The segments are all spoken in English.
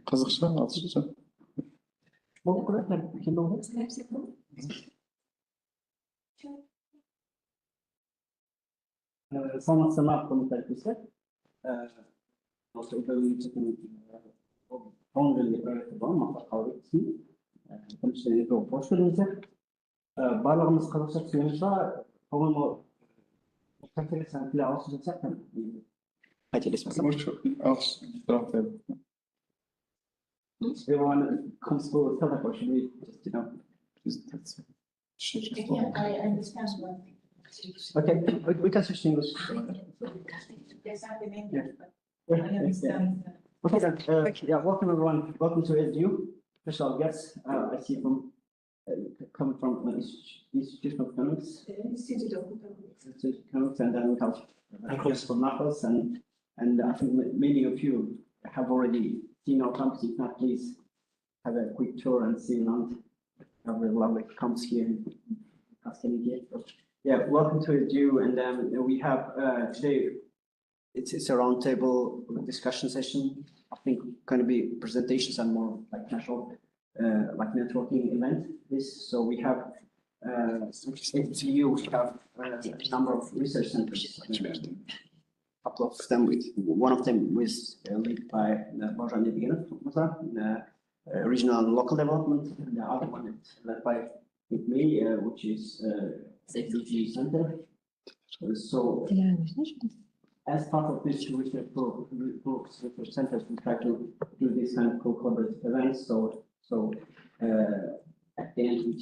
Қазақша, ағылшынша. Саламатсыздар ма, құрметті әріптестер. Осы университеттің жөнінде проекті бар, мақсат қалыбеков. Біріншіден қош келдіңіздер. Барлығымыз қазақша түсінеміз ба? По-моему, конференцияны тілі ағылшынша сияқты. Қателеспесем. Roundtable. Everyone comes to tell that should we just, I understand one thing. Okay, we can switch to English. There's something in there, but Yeah, I understand. Okay, then, yeah, welcome everyone. Welcome to SDU. Special guests, I see from coming from Institute of Economics. Institute of Economics, and then we have Chris from Naples, and I think many of you have already seen our campus. If not, please have a quick tour and see around. Have a lovely campus here in Cascade. Yeah, welcome to SDU, and we have today. It's a roundtable discussion session. I think going to be presentations and more like casual, like networking event. So we have SDU. We have a number of research centers. Couple of them one of them was led by the regional and local development, and the other one is led by me, which is SDG Center. So as part of this research centers, we try to do this kind of collaborative events. So at the end,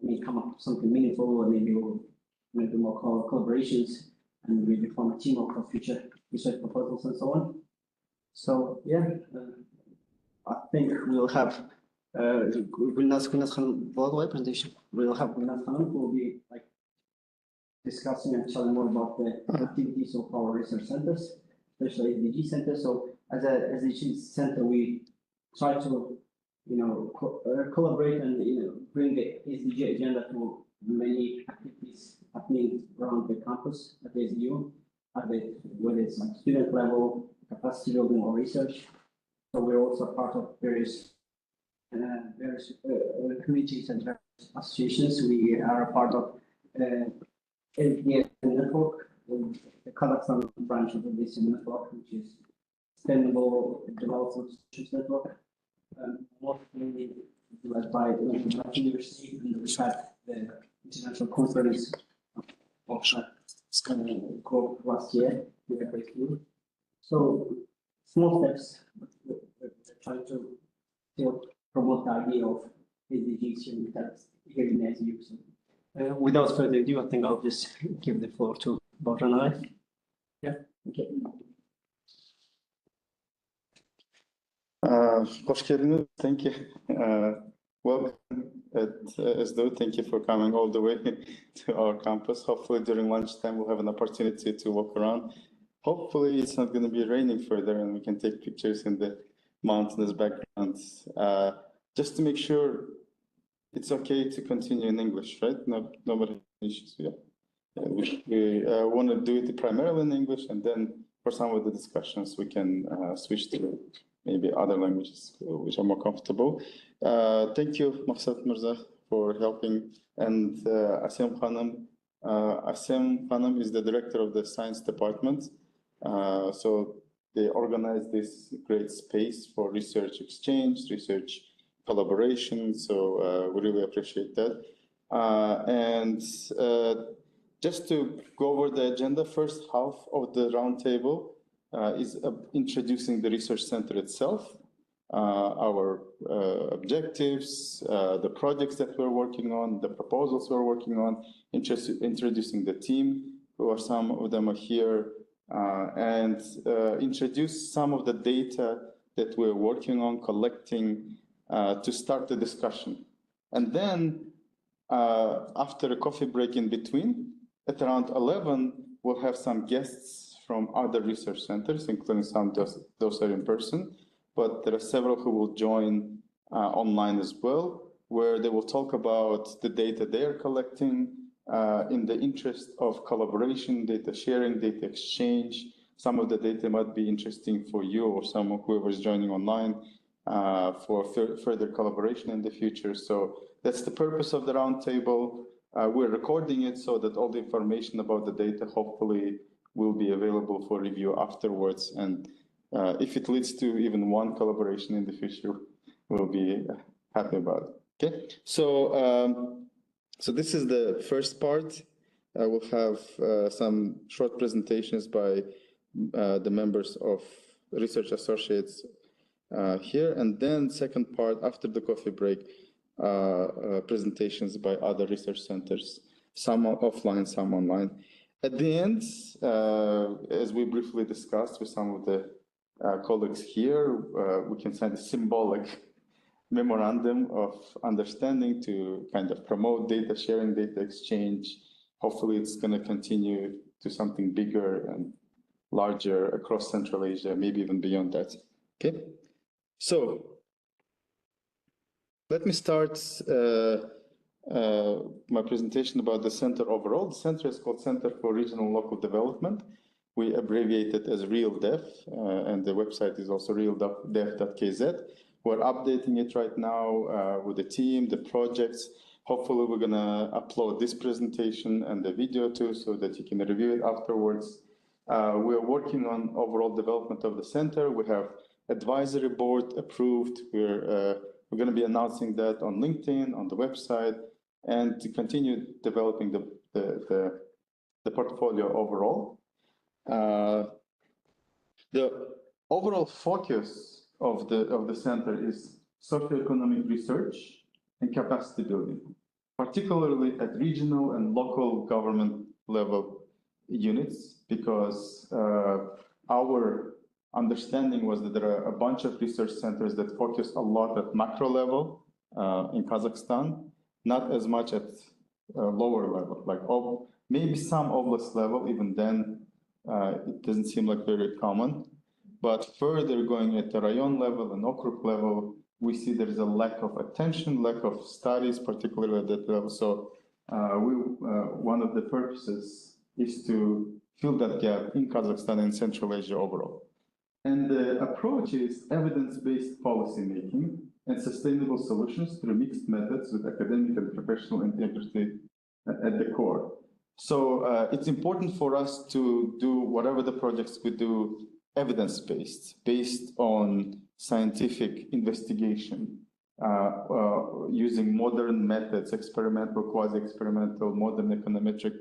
we come up with something meaningful, or maybe we'll maybe more collaborations, and we form a team of future research proposals and so on. So yeah, I think we'll have presentation. We'll have Gulnaz Khanum, who will be like discussing and telling more about the activities of our research centers, especially SDG Center. So as a SDG Center, we try to collaborate and bring the SDG agenda to many activities happening around the campus at the SDU, whether it's like student level, capacity building, or research. So we're also part of various committees and various associations. We are a part of LPS network, the Kazakhstan branch of this network, which is Sustainable Development Solutions Network, mostly led by the University, and we had the international conference of last year. So small steps, but we're trying to still promote the idea of SDGs here in SDU. Without further ado, I think I'll just give the floor to Bogdan. Yeah, okay. Thank you. Welcome at SDU. Thank you for coming all the way to our campus. Hopefully during lunchtime we'll have an opportunity to walk around. Hopefully it's not going to be raining further and we can take pictures in the mountainous background. Just to make sure it's okay to continue in English, right? No, nobody has issues. Yeah. We want to do it primarily in English, and then for some of the discussions we can switch to maybe other languages which are more comfortable. Thank you, Maqsad Mirza, for helping, and Asem Khanum. Asem Khanum is the director of the science department. So they organize this great space for research exchange, research collaboration. So we really appreciate that. And just to go over the agenda, first half of the roundtable is introducing the research center itself, our objectives, the projects that we're working on, the proposals we're working on, introducing the team, who are some of them are here, and introduce some of the data that we're working on collecting to start the discussion. And then after a coffee break in between, at around 11, we'll have some guests from other research centers, including some those are in person, but there are several who will join online as well, where they will talk about the data they are collecting in the interest of collaboration, data sharing, data exchange, some of the data might be interesting for you or someone whoever is joining online for further collaboration in the future. So that's the purpose of the roundtable. We're recording it so that all the information about the data hopefully will be available for review afterwards. And if it leads to even one collaboration in the future, we'll be happy about it. Okay, so so this is the first part. I will have some short presentations by the members of research associates here, and then second part after the coffee break, presentations by other research centers, some offline, some online. At the end, as we briefly discussed with some of the colleagues here, we can send a symbolic memorandum of understanding to kind of promote data sharing, data exchange. Hopefully it's going to continue to something bigger and larger across Central Asia, maybe even beyond that. Okay, so let me start my presentation about the center overall. The center is called Center for Regional and Local Development. We abbreviate it as RealDev, and the website is also realdev.kz. We're updating it right now with the team, the projects. Hopefully we're going to upload this presentation and the video too, so that you can review it afterwards. We're working on overall development of the center. We have advisory board approved. We're going to be announcing that on LinkedIn, on the website, and to continue developing the portfolio overall. The overall focus of the center is socioeconomic research and capacity building, particularly at regional and local government level units, because our understanding was that there are a bunch of research centers that focus a lot at macro level in Kazakhstan, not as much at lower level, like maybe some oblast level. Even then, it doesn't seem like very common. But further going at the rayon level and okrug level, we see there is a lack of attention, lack of studies, particularly at that level. So one of the purposes is to fill that gap in Kazakhstan and Central Asia overall. And the approach is evidence-based policy making and sustainable solutions through mixed methods with academic and professional integrity at the core. So it's important for us to do whatever the projects we do evidence-based, based on scientific investigation, using modern methods, experimental, quasi-experimental, modern econometric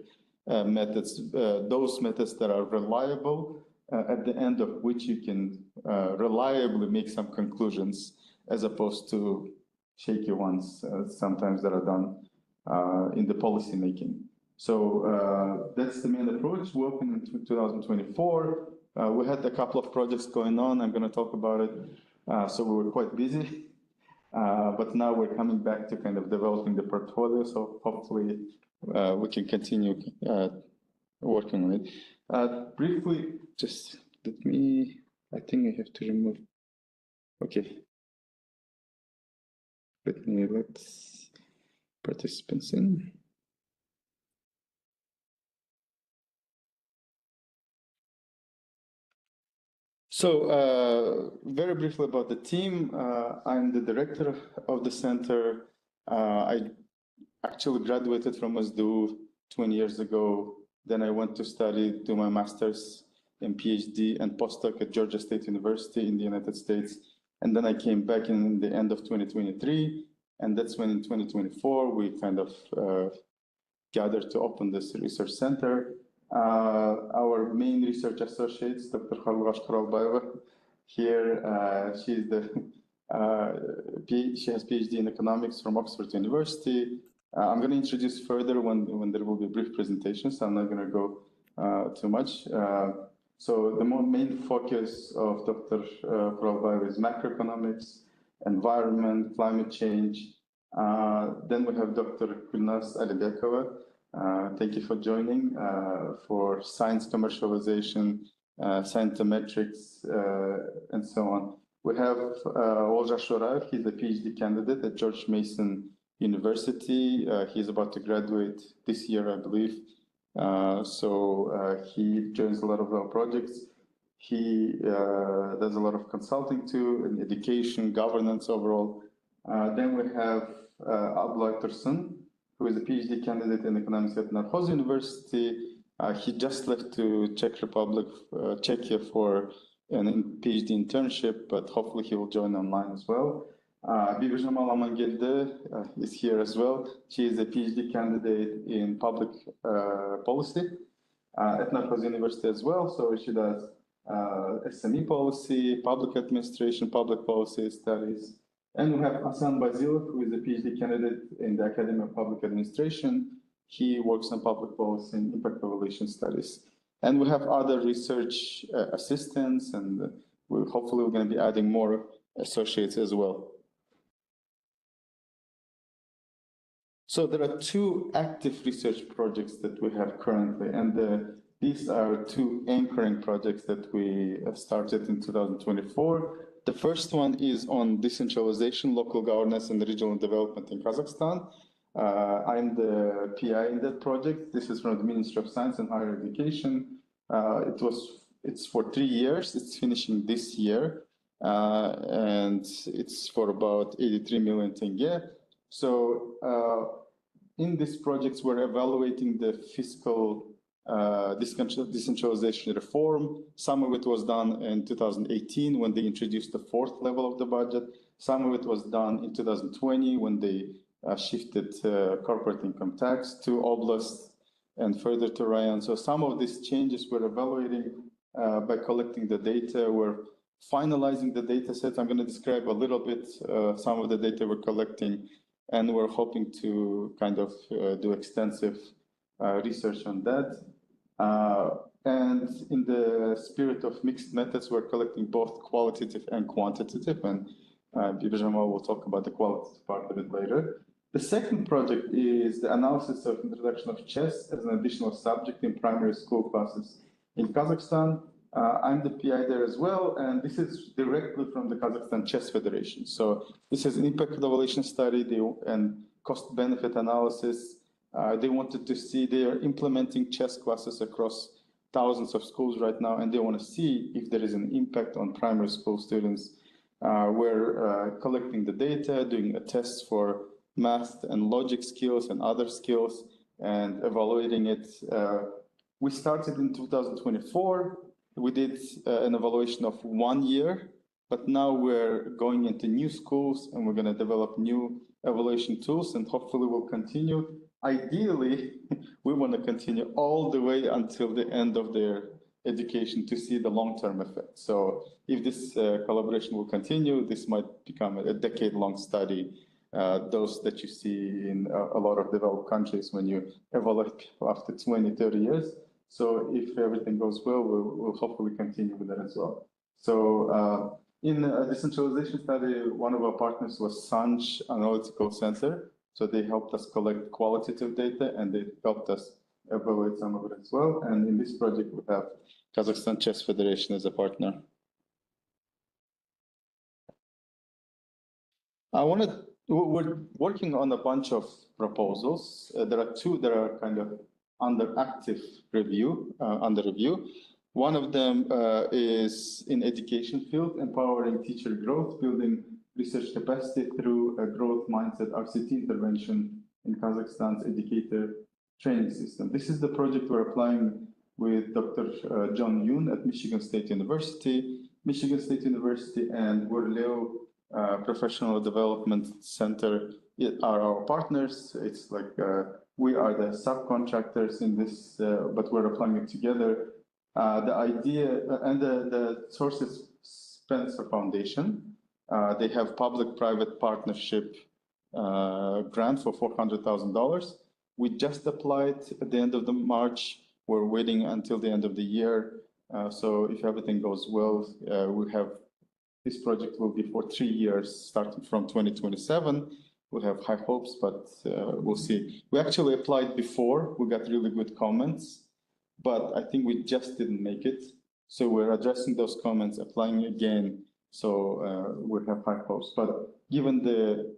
methods, those methods that are reliable, at the end of which you can reliably make some conclusions, as opposed to shaky ones sometimes that are done in the policy making. So that's the main approach. We opened in 2024. We had a couple of projects going on. I'm going to talk about it. So we were quite busy, but now we're coming back to kind of developing the portfolio. So hopefully we can continue working on it. Briefly, just let me, I think I have to remove, okay. Let participants in. So very briefly about the team, I'm the director of the center. I actually graduated from SDU 20 years ago. Then I went to study, do my master's and PhD and postdoc at Georgia State University in the United States. And then I came back in the end of 2023. And that's when in 2024, we kind of gathered to open this research center. Our main research associates, Dr. Khalgash Koralbayeva, here, she has PhD in economics from Oxford University. I'm going to introduce further when there will be brief presentations. I'm not going to go too much. So the main focus of Dr. Koralbayeva is macroeconomics, environment, climate change. Then we have Dr. Gulnaz Alibekova. Thank you for joining, for science commercialization, scientometrics, and so on. We have Olja Shorayev. He's a PhD candidate at George Mason University. He's about to graduate this year, I believe. So he joins a lot of our projects. He does a lot of consulting too in education, governance overall. Then we have Abdullah Tursun, who is a PhD candidate in economics at Narhoz University. He just left to Czech Republic, Czechia for a PhD internship, but hopefully he will join online as well. Bibi Jamal Amangelde is here as well. She is a PhD candidate in public policy at Narhoz University as well. So she does SME policy, public administration, public policy studies. And we have Hassan Bazilov, who is a PhD candidate in the Academy of Public Administration. He works on public policy and impact evaluation studies. And we have other research assistants, and hopefully we're going to be adding more associates as well. So there are two active research projects that we have currently, and these are two anchoring projects that we started in 2024. The first one is on decentralization, local governance, and regional development in Kazakhstan. I'm the PI in that project. This is from the Ministry of Science and Higher Education. It's for 3 years. It's finishing this year, and it's for about 83 million tenge. So in these projects, we're evaluating the fiscal decentralization reform. Some of it was done in 2018 when they introduced the fourth level of the budget. Some of it was done in 2020 when they shifted corporate income tax to oblast and further to rayon. So some of these changes we're evaluating by collecting the data. We're finalizing the data set. I'm going to describe a little bit some of the data we're collecting, and we're hoping to kind of do extensive research on that. And in the spirit of mixed methods, we're collecting both qualitative and quantitative, and Bibi Jamal will talk about the qualitative part of it later. The second project is the analysis of introduction of chess as an additional subject in primary school classes in Kazakhstan. I'm the PI there as well, and this is directly from the Kazakhstan Chess Federation. So this is an impact evaluation study and cost-benefit analysis. They wanted to see, they are implementing chess classes across thousands of schools right now, and they want to see if there is an impact on primary school students. We're collecting the data, doing a test for math and logic skills and other skills, and evaluating it. We started in 2024. We did an evaluation of 1 year, but now we're going into new schools and we're going to develop new evaluation tools, and hopefully we'll continue. Ideally, we want to continue all the way until the end of their education to see the long-term effect. So if this collaboration will continue, this might become a decade-long study, those that you see in a lot of developed countries when you evaluate people after 20, 30 years. So if everything goes well, we'll hopefully continue with that as well. So in a decentralization study, one of our partners was Sanj Analytical Center. So they helped us collect qualitative data, and they helped us evaluate some of it as well. And in this project, we have Kazakhstan Chess Federation as a partner. We're working on a bunch of proposals. There are two that are kind of under active review, One of them is in education field, empowering teacher growth, building research capacity through a growth mindset RCT intervention in Kazakhstan's educator training system. This is the project we're applying with Dr. John Yoon at Michigan State University. Michigan State University and Warleo Professional Development Center are our partners. It's like we are the subcontractors in this, but we're applying it together. The idea and the source is Spencer Foundation. They have public-private partnership grant for $400,000. We just applied at the end of March. We're waiting until the end of the year. So if everything goes well, we have this project will be for 3 years, starting from 2027. We have high hopes, but we'll see. We actually applied before. We got really good comments, but I think we just didn't make it. So we're addressing those comments, applying again. So we have high hopes. But given the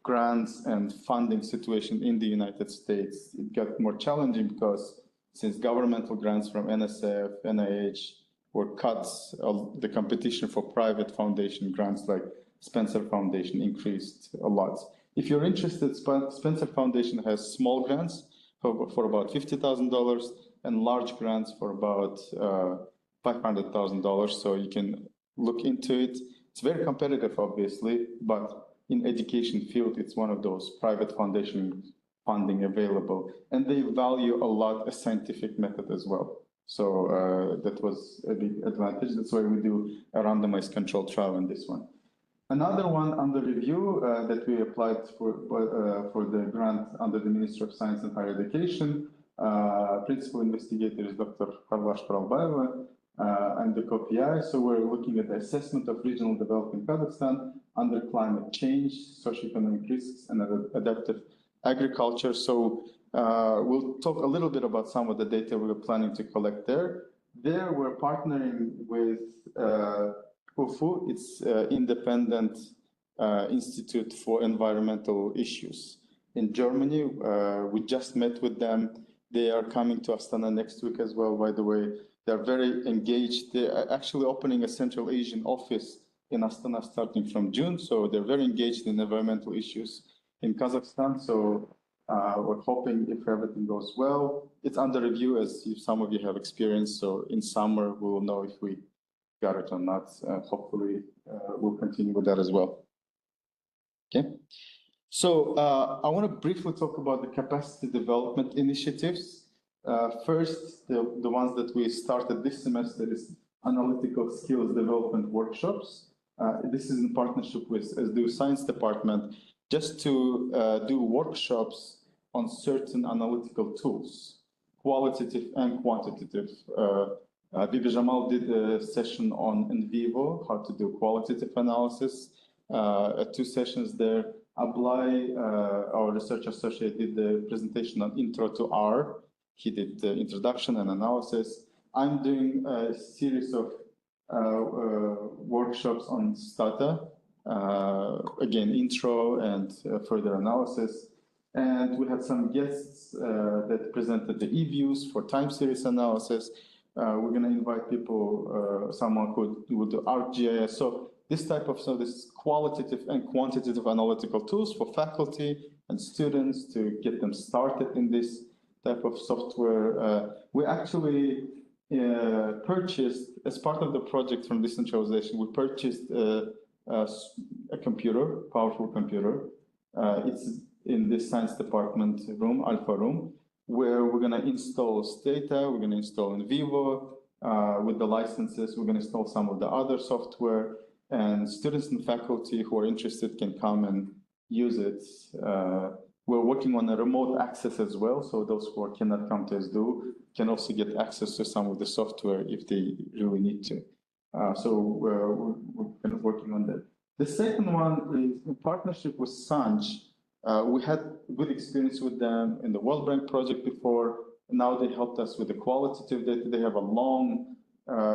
grants and funding situation in the United States, it got more challenging because since governmental grants from NSF, NIH were cut, the competition for private foundation grants like Spencer Foundation increased a lot. If you're interested, Spencer Foundation has small grants for about $50,000 and large grants for about $500,000. So you can look into it. It's very competitive, obviously, but in education field, it's one of those private foundation funding available. And they value a lot a scientific method as well. So that was a big advantage. That's why we do a randomized controlled trial in this one. Another one under review that we applied for the grant under the Ministry of Science and Higher Education. Principal investigator is Dr. Farlash Koralbayeva and the co-PI. So we're looking at the assessment of regional development in Kazakhstan under climate change, socioeconomic risks, and adaptive agriculture. So we'll talk a little bit about some of the data we're planning to collect there. There we're partnering with UFU, it's Independent Institute for Environmental Issues in Germany. We just met with them. They are coming to Astana next week as well, by the way. They're very engaged. They're actually opening a Central Asian office in Astana starting from June. So they're very engaged in environmental issues in Kazakhstan. So we're hoping if everything goes well, it's under review as some of you have experience. So in summer, we will know if we got it or not. Hopefully, we'll continue with that as well. Okay. So I want to briefly talk about the capacity development initiatives. First, the ones that we started this semester is analytical skills development workshops. This is in partnership with SDU Science Department, just to do workshops on certain analytical tools, qualitative and quantitative. Bibi Jamal did a session on in vivo, how to do qualitative analysis, 2 sessions there. Ablai, our research associate, did the presentation on Intro to R. He did the introduction and analysis. I'm doing a series of workshops on Stata, again, intro and further analysis. And we had some guests that presented the e-views for time series analysis. We're going to invite people, someone who will do ArcGIS. So this type of, so this qualitative and quantitative analytical tools for faculty and students to get them started in this type of software. We actually purchased, as part of the project from decentralization, we purchased a computer, powerful computer. It's in this science department room, Alpha room, where we're going to install Stata, we're going to install in vivo with the licenses, we're going to install some of the other software, and students and faculty who are interested can come and use it. We're working on a remote access as well, so those who cannot come to SDU can also get access to some of the software if they really need to. So we're kind of working on that. The second one is in partnership with Sanj. We had good experience with them in the World Bank project before. Now they helped us with the qualitative data. They have a long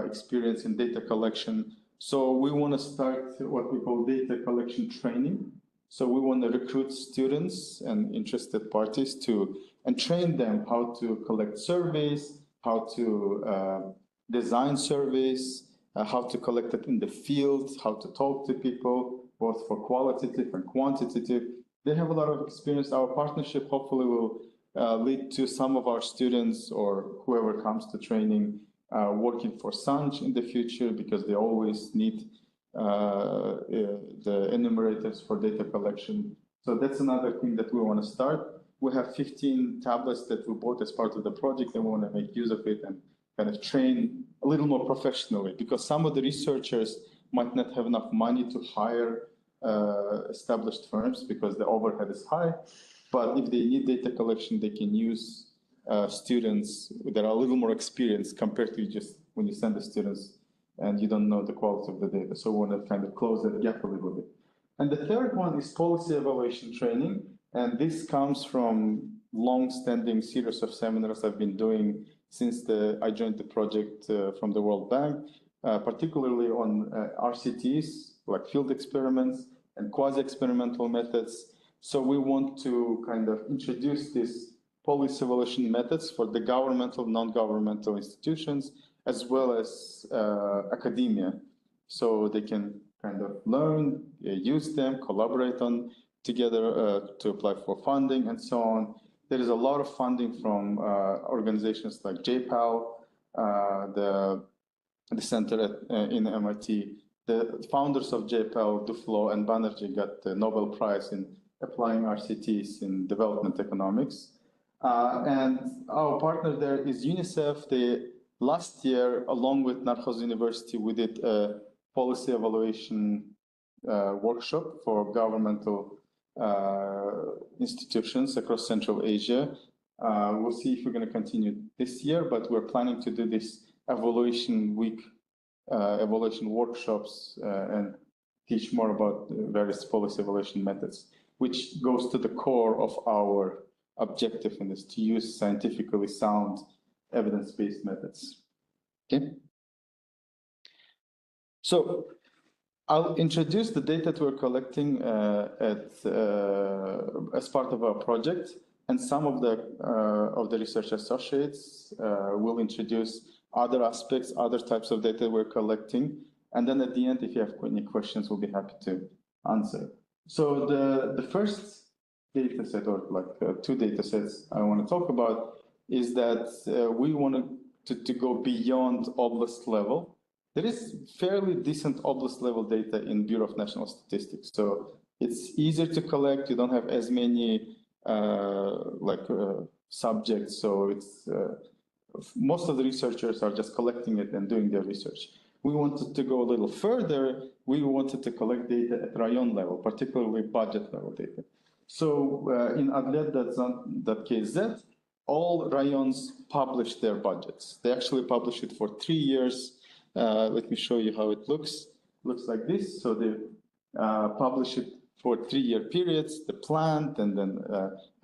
experience in data collection. So we want to start what we call data collection training. So we want to recruit students and interested parties and train them how to collect surveys, how to design surveys, how to collect it in the field, how to talk to people, both for qualitative and quantitative. They have a lot of experience. Our partnership hopefully will lead to some of our students or whoever comes to training working for Sanj in the future, because they always need the enumerators for data collection. So that's another thing that we want to start. We have 15 tablets that we bought as part of the project, and we want to make use of it and kind of train a little more professionally, because some of the researchers might not have enough money to hire established firms because the overhead is high. But if they need data collection, they can use students that are a little more experienced compared to just when you send the students and you don't know the quality of the data. So we want to kind of close that gap a little bit. And the third one is policy evaluation training. And this comes from long-standing series of seminars I've been doing since I joined the project from the World Bank, particularly on RCTs, like field experiments and quasi-experimental methods. So we want to kind of introduce this policy evaluation methods for the governmental, non-governmental institutions, as well as academia. So they can kind of learn, use them, collaborate on together to apply for funding and so on. There is a lot of funding from organizations like JPAL, the center in MIT. The founders of JPAL, Duflo and Banerjee, got the Nobel Prize in applying RCTs in development economics. And our partner there is UNICEF. Last year, along with Narcos University, we did a policy evaluation workshop for governmental institutions across Central Asia. We'll see if we're going to continue this year, but we're planning to do this evaluation week, evaluation workshops, and teach more about various policy evaluation methods, which goes to the core of our objective in this, to use scientifically sound evidence-based methods. Okay. So I'll introduce the data that we're collecting as part of our project, and some of the research associates will introduce other aspects, other types of data we're collecting, and then at the end, if you have any questions, we'll be happy to answer. So the first data set, or like two data sets I want to talk about, is that we wanted to go beyond oblast level. There is fairly decent oblast level data in Bureau of National Statistics, so it's easier to collect. You don't have as many subjects, so it's most of the researchers are just collecting it and doing their research. We wanted to go a little further. We wanted to collect data at rayon level, particularly budget level data. So in adlet.kz, all rayons publish their budgets. They actually publish it for 3 years. Let me show you how it looks. It looks like this. So they publish it for 3-year periods, the planned and then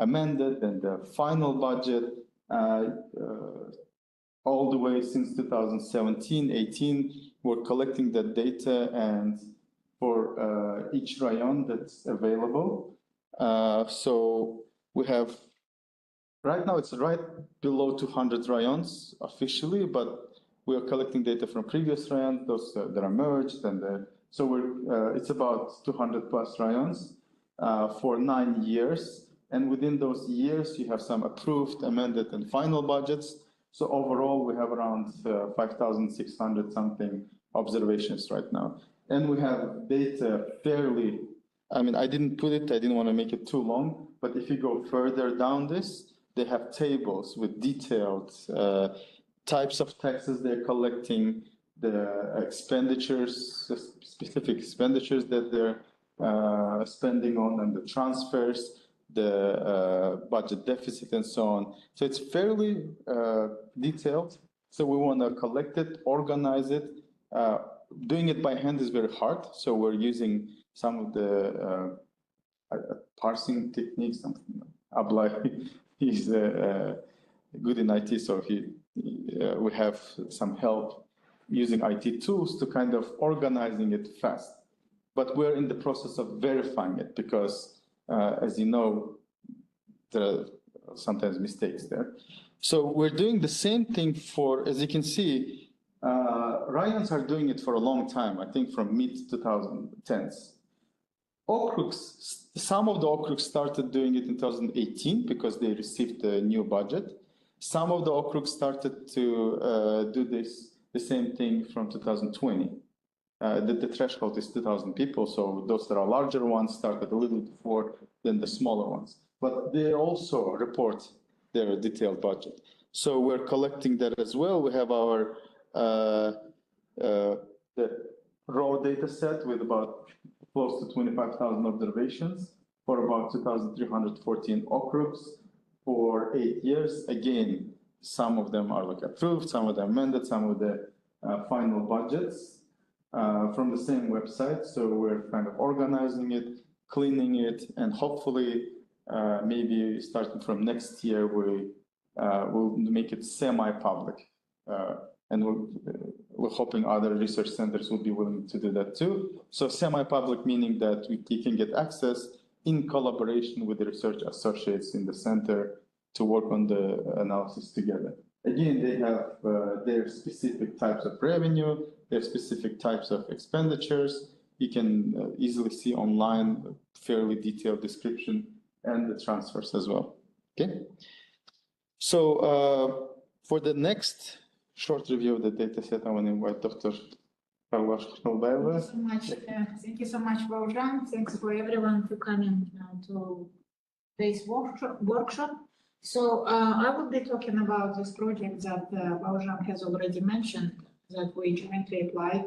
amended, and the final budget, all the way since 2017, 18, we're collecting that data, and for each rayon that's available. So we have, right now it's right below 200 rayons officially, but we are collecting data from previous rayons, those that are merged, and so it's about 200 plus rayons for 9 years. And within those years, you have some approved, amended, and final budgets. So overall, we have around 5,600 something observations right now. And we have data fairly, I mean, I didn't put it, I didn't want to make it too long, but if you go further down this, they have tables with detailed types of taxes they're collecting, the expenditures, the specific expenditures that they're spending on, and the transfers, the budget deficit, and so on. So it's fairly detailed. So we want to collect it, organize it. Doing it by hand is very hard. So we're using some of the parsing techniques. Ablai is good in IT, so we have some help using IT tools to kind of organizing it fast. But we're in the process of verifying it because, as you know, there are sometimes mistakes there. So we're doing the same thing for, as you can see, Ryans are doing it for a long time, I think from mid-2010s. Okrugs, some of the Okrugs started doing it in 2018 because they received the new budget. Some of the Okrugs started to do the same thing from 2020. The threshold is 2,000 people, so those that are larger ones started a little before than the smaller ones. But they also report their detailed budget. So we're collecting that as well. We have our the raw data set with about close to 25,000 observations for about 2,314 Okrugs for 8 years. Again, some of them are like approved, some of them amended, some of the final budgets from the same website. So we're kind of organizing it, cleaning it, and hopefully maybe starting from next year, we'll make it semi-public. And we're hoping other research centers will be willing to do that too. So semi-public meaning that you can get access in collaboration with the research associates in the center to work on the analysis together. Again, they have their specific types of revenue, their specific types of expenditures. You can easily see online a fairly detailed description and the transfers as well. Okay. So for the next short review of the data set, I want to invite Dr. Carla Shnelbaeva. Thank you so much, Baujan. Thanks for everyone for coming to this workshop. So I will be talking about this project that Baujan has already mentioned, that we jointly applied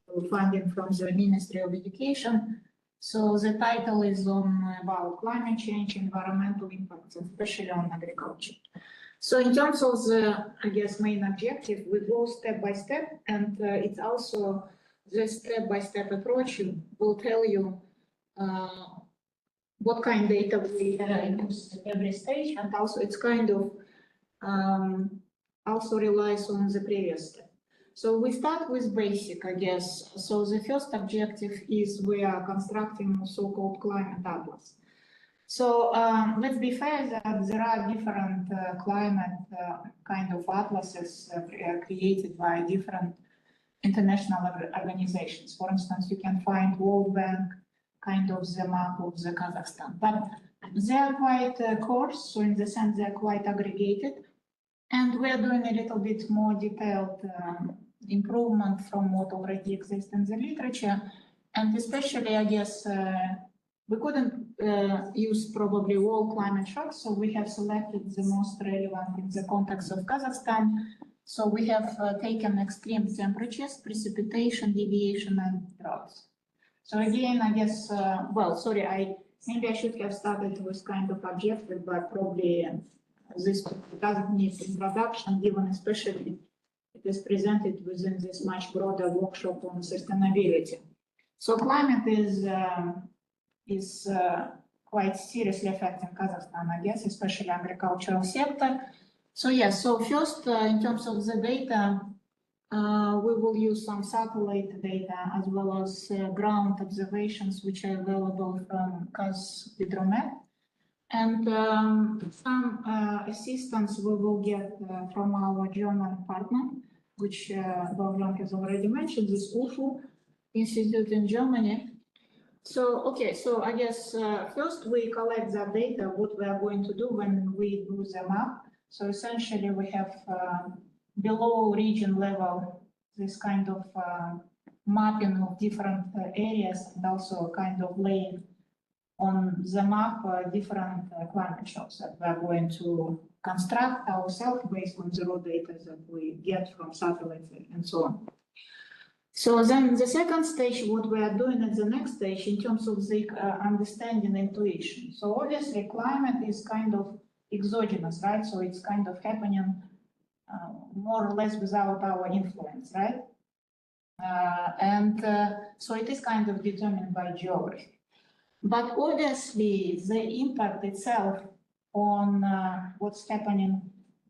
for funding from the Ministry of Education. So the title is about climate change, environmental impacts, especially on agriculture. So in terms of the, I guess, main objective, we go step by step, and it's also the step-by-step approach will tell you what kind of data we use at every stage, and also it's kind of also relies on the previous step. So we start with basic, I guess. So the first objective is we are constructing so-called climate atlas. So let's be fair that there are different climate kind of atlases created by different international organizations. For instance, you can find World Bank, kind of the map of the Kazakhstan, but they are quite coarse, so in the sense they are quite aggregated, and we are doing a little bit more detailed improvement from what already exists in the literature, and especially, I guess, we couldn't use probably all climate shocks, so we have selected the most relevant in the context of Kazakhstan. So we have taken extreme temperatures, precipitation, deviation, and droughts. So again, I guess, well, sorry, maybe I should have started with kind of objective, but probably this doesn't need introduction, given especially it is presented within this much broader workshop on sustainability. So climate is quite seriously affecting Kazakhstan, I guess, especially agricultural sector. So yes, so first, in terms of the data, we will use some satellite data as well as ground observations, which are available from Kazhydromet. And some assistance we will get from our German partner, which Baujan has already mentioned, this UFU Institute in Germany. So, okay, so I guess first we collect the data, what we are going to do when we do the map. So essentially we have below region level this kind of mapping of different areas, and also kind of laying on the map different climate shocks that we are going to construct ourselves based on the raw data that we get from satellites and so on. So then the second stage, what we are doing at the next stage in terms of the understanding intuition. So obviously climate is kind of exogenous, right? So it's kind of happening more or less without our influence, right? So it is kind of determined by geography. But obviously the impact itself on what's happening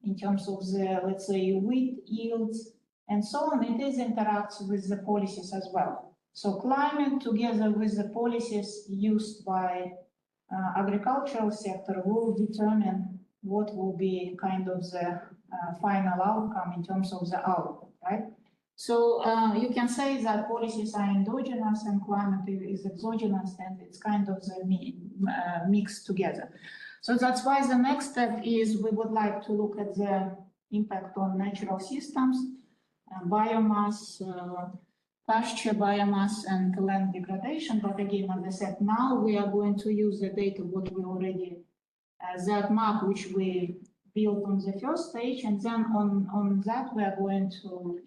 in terms of the, let's say, wheat yields and so on, it is interacts with the policies as well. So climate together with the policies used by agricultural sector will determine what will be kind of the final outcome in terms of the output, right? So you can say that policies are endogenous and climate is exogenous, and it's kind of the mixed together. So that's why the next step is we would like to look at the impact on natural systems, biomass, pasture biomass, and land degradation. But again, as I said, now we are going to use the data what we already, that map which we built on the first stage, and then on that we are going to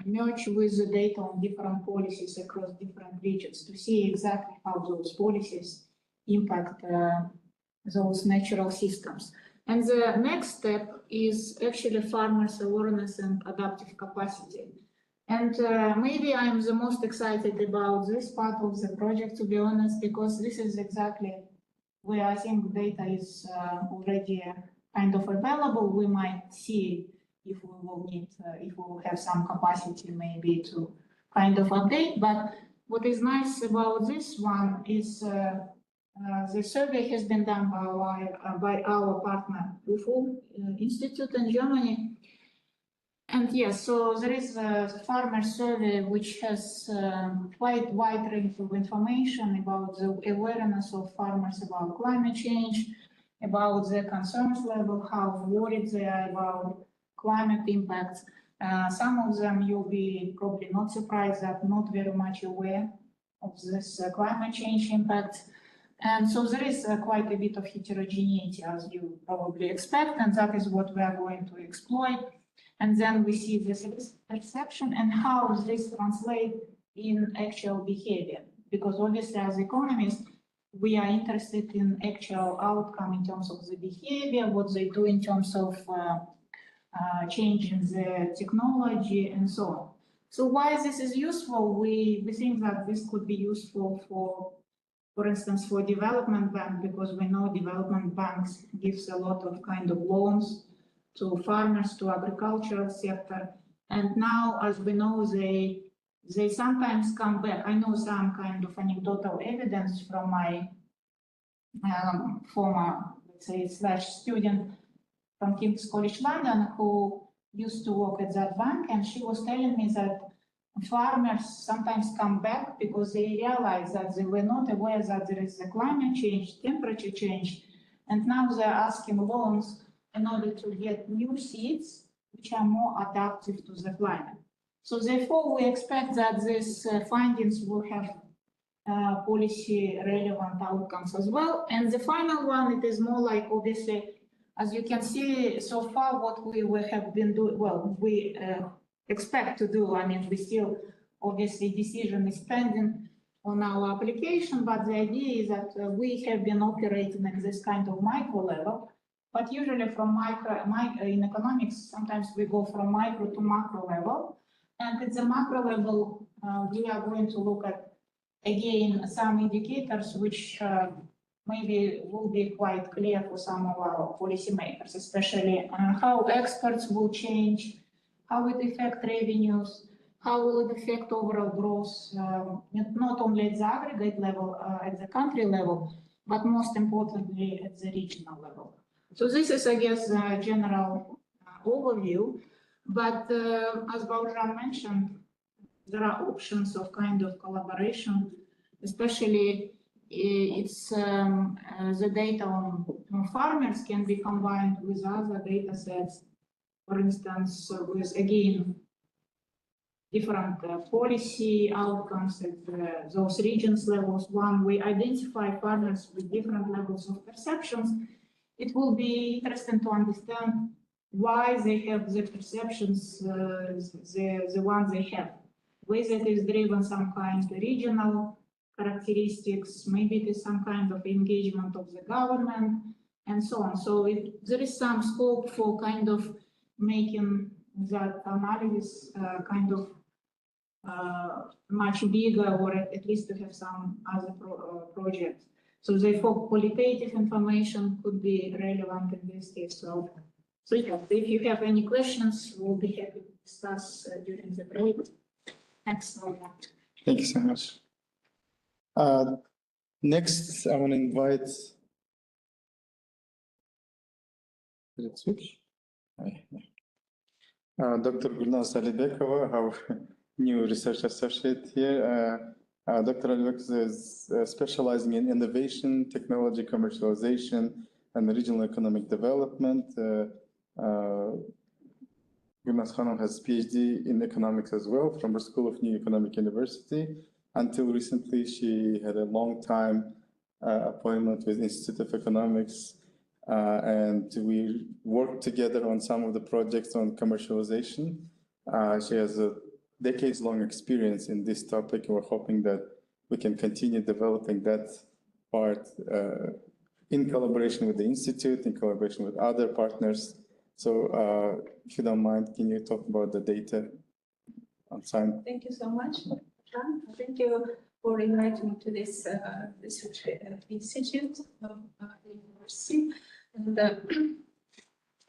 merge with the data on different policies across different regions to see exactly how those policies impact those natural systems. And the next step is actually farmers' awareness and adaptive capacity. And maybe I'm the most excited about this part of the project, to be honest, because this is exactly where I think data is already kind of available. We might see if we will need, if we will have some capacity maybe to kind of update. But what is nice about this one is The survey has been done by our partner, UFO Institute in Germany. And yes, so there is a farmer survey which has quite wide range of information about the awareness of farmers about climate change, about their concerns level, how worried they are about climate impacts. Some of them you'll be probably not surprised that not very much aware of this climate change impact. And so there is quite a bit of heterogeneity as you probably expect, and that is what we are going to exploit. And then we see this perception and how this translates in actual behavior. Because obviously as economists, we are interested in actual outcome in terms of the behavior, what they do in terms of changing the technology and so on. So why this is useful? We think that this could be useful for instance, for development bank, because we know development banks gives a lot of kind of loans to farmers, to agricultural sector. And now, as we know, they sometimes come back. I know some kind of anecdotal evidence from my former, let's say, student from King's College London who used to work at that bank, and she was telling me that farmers sometimes come back because they realize that they were not aware that there is a climate change, temperature change, and now they're asking loans in order to get new seeds which are more adaptive to the climate. So therefore, we expect that these findings will have policy relevant outcomes as well. And the final one, it is more like, obviously, as you can see so far, what we have been doing, well, we expect to do. I mean, we still, obviously, decision is pending on our application, but the idea is that we have been operating at this kind of micro level, but usually from in economics, sometimes we go from micro to macro level. And at the macro level, we are going to look at, again, some indicators which maybe will be quite clear for some of our policymakers, especially how exports will change, how it affect revenues, how will it affect overall growth, not only at the aggregate level, at the country level, but most importantly at the regional level. So this is, I guess, a general overview, but as Baujan mentioned, there are options of kind of collaboration, especially it's the data on farmers can be combined with other data sets. For instance, with, again, different policy outcomes at those regions levels. One, we identify farmers with different levels of perceptions. It will be interesting to understand why they have the perceptions, the ones they have. Whether it is driven some kind of regional characteristics, maybe it is some kind of engagement of the government, and so on. So there is some scope for kind of making that analysis kind of much bigger, or at least to have some other projects. So therefore, qualitative information could be relevant in this case. So yeah, if you have any questions, we'll be happy to discuss during the break. Thanks so much. Thank you so much. Next, I want to invite. Did it switch? Dr. Gulnaz Alibekova, our new research associate here. Dr. Alibekova is specializing in innovation, technology commercialization, and regional economic development. Gulnaz Khanum has PhD in economics as well from the School of New Economic University. Until recently, she had a long time appointment with Institute of Economics, and we worked together on some of the projects on commercialization. She has a decades-long experience in this topic, and we're hoping that we can continue developing that part in collaboration with the Institute, in collaboration with other partners. So if you don't mind, can you talk about the data on science? Thank you so much, John. Thank you for inviting me to this research institute of the university. And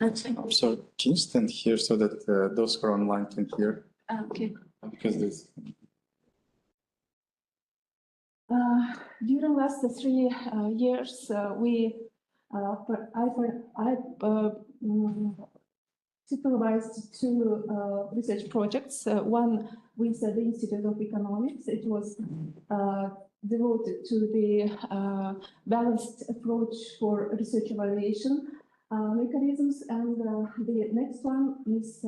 I'm sorry, can you stand here so that those who are online can hear? okay. Because this. During last 3 years, I supervised 2 research projects. One with the Institute of Economics. It was devoted to the balanced approach for research evaluation mechanisms, and the next one is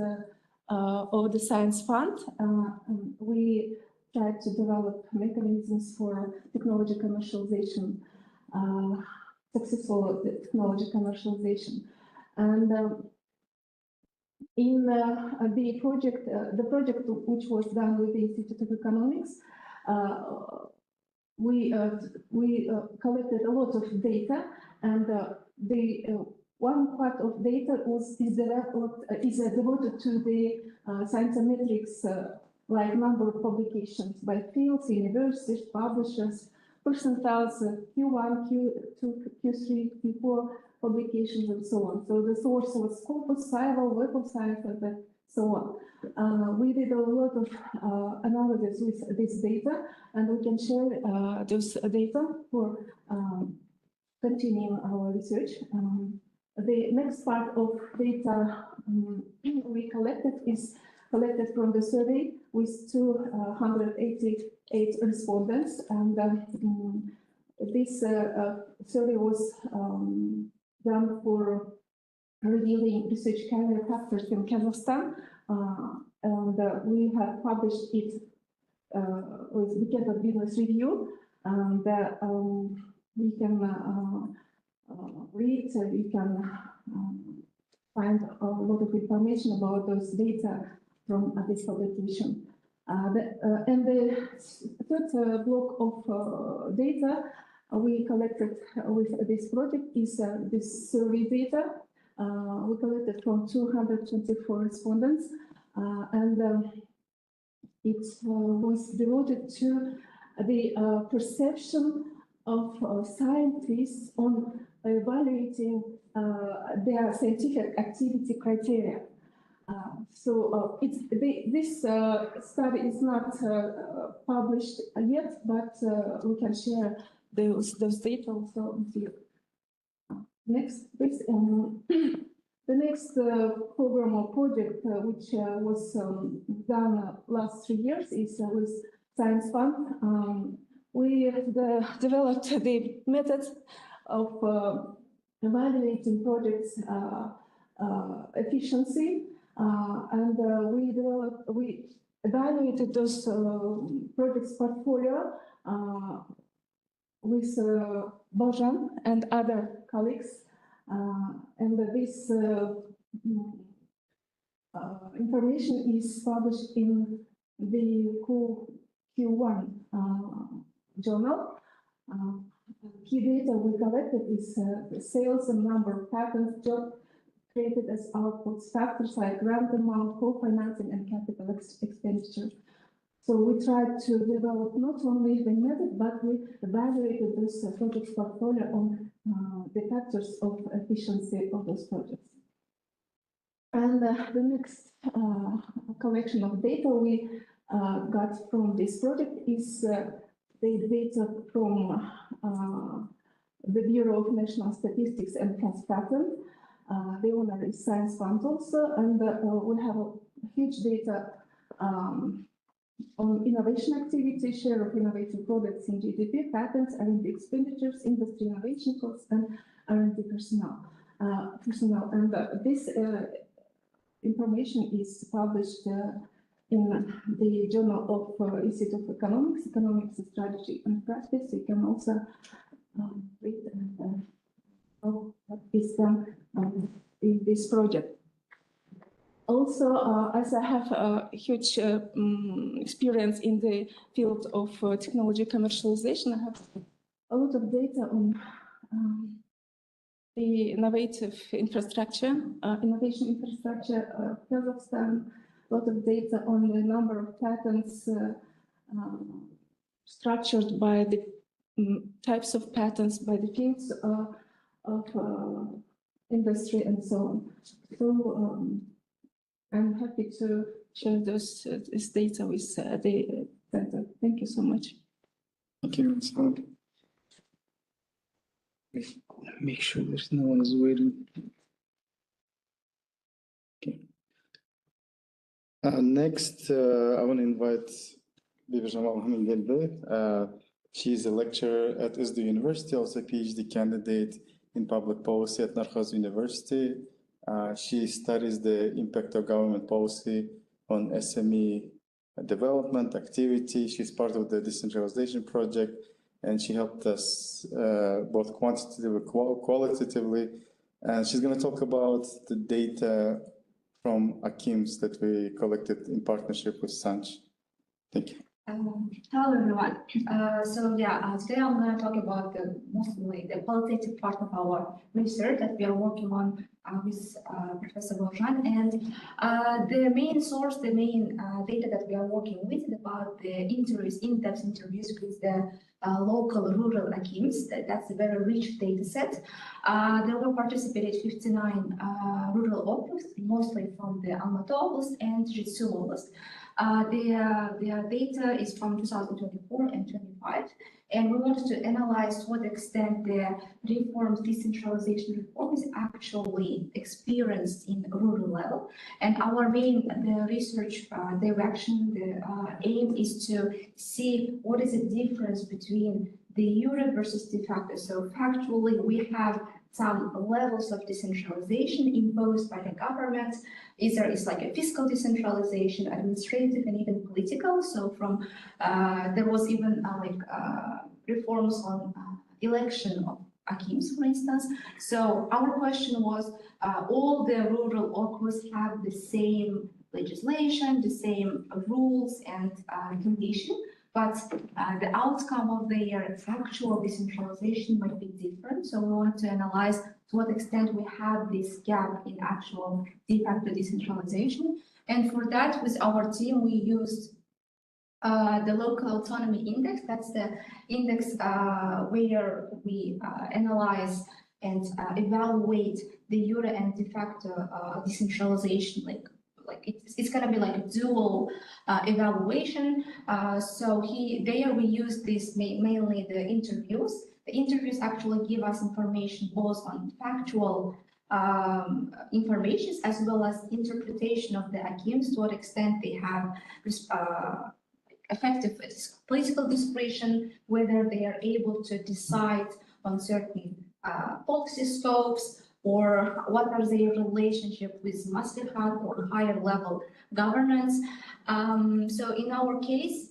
of the Science Fund. We tried to develop mechanisms for technology commercialization, successful technology commercialization, and in the project which was done with the Institute of Economics, we collected a lot of data, and the one part of data is devoted to the science metrics, like number of publications by fields, universities, publishers, percentiles, Q1, Q2, Q3, Q4 publications, and so on. So the source was Scopus, Scival, Web of Science, and so on. We did a lot of analysis with this data, and we can share those data for continuing our research. The next part of data we collected is collected from the survey with 288 respondents, and this survey was done for revealing research career factors in Kazakhstan, and we have published it with Weekend of Business Review, and we can read, we can find a lot of information about those data from this publication. And the third block of data we collected with this project is this survey data. We collected from 224 respondents, and it was devoted to the perception of scientists on evaluating their scientific activity criteria. This study is not published yet, but we can share those data also with you. Next, please. The next program or project which was done last 3 years is with Science Fund. We developed the methods of evaluating projects' efficiency, and we evaluated those projects' portfolio with Bojan and other colleagues, and this information is published in the Q1 journal. Key data we collected is sales and number of patents, job created as outputs, factors like grant amount, co-financing, and capital expenditure. So we tried to develop not only the method, but we evaluated this project's portfolio on the factors of efficiency of those projects. And the next collection of data we got from this project is the data from the Bureau of National Statistics and Patent. The owner is Science Fund also, and we have a huge data on innovation activity, share of innovative products in GDP, patents, R&D expenditures, industry innovation costs, and R&D personnel. And this information is published in the Journal of Institute of Economics, Economics Strategy and Practice. You can also read what is done in this project. Also, as I have a huge experience in the field of technology commercialization, I have a lot of data on the innovative infrastructure, innovation infrastructure of Kazakhstan, a lot of data on the number of patents structured by the types of patents, by the fields of industry, and so on. So I'm happy to share this data with the data. Thank you so much. Thank you. So, make sure there's no one is waiting. Okay. Next, I want to invite Bibi Jamal Hamid. She's a lecturer at ISDU University, also a PhD candidate in public policy at Narhaz University. She studies the impact of government policy on SME development activity. She's part of the decentralization project, and she helped us both quantitatively and qualitatively. And she's going to talk about the data from AKIMs that we collected in partnership with Sanj. Thank you. Hello everyone. Today I'm going to talk about mostly the qualitative part of our research that we are working on with Professor Rojan. And the main source, the main data that we are working with is about the interviews, in-depth interviews with the local rural AKIMs. That's a very rich data set. There were participated 59 rural okrugs, mostly from the Almaty Oblast and Zhitsu Oblast. Their data is from 2024 and 25, and we wanted to analyze to what extent the reforms, decentralization reform is actually experienced in rural level. And our main research direction, the aim is to see what is the difference between the jure versus de facto. So factually, we have some levels of decentralization imposed by the government. Either it's like a fiscal decentralization, administrative, and even political. So from there was even reforms on election of AKIMs, for instance. So our question was, all the rural okrugs have the same legislation, the same rules and condition, but the outcome of their actual decentralization might be different. So we want to analyze to what extent we have this gap in actual de facto decentralization. And for that, with our team, we used the local autonomy index. That's the index where we analyze and evaluate the jure and de facto decentralization, it's going to be like a dual evaluation. There we use this mainly the interviews. The interviews actually give us information both on factual information as well as interpretation of the AKIMs, to what extent they have effective political discretion, whether they are able to decide on certain policy scopes, or what are their relationship with Maslahat or higher level governance. So in our case,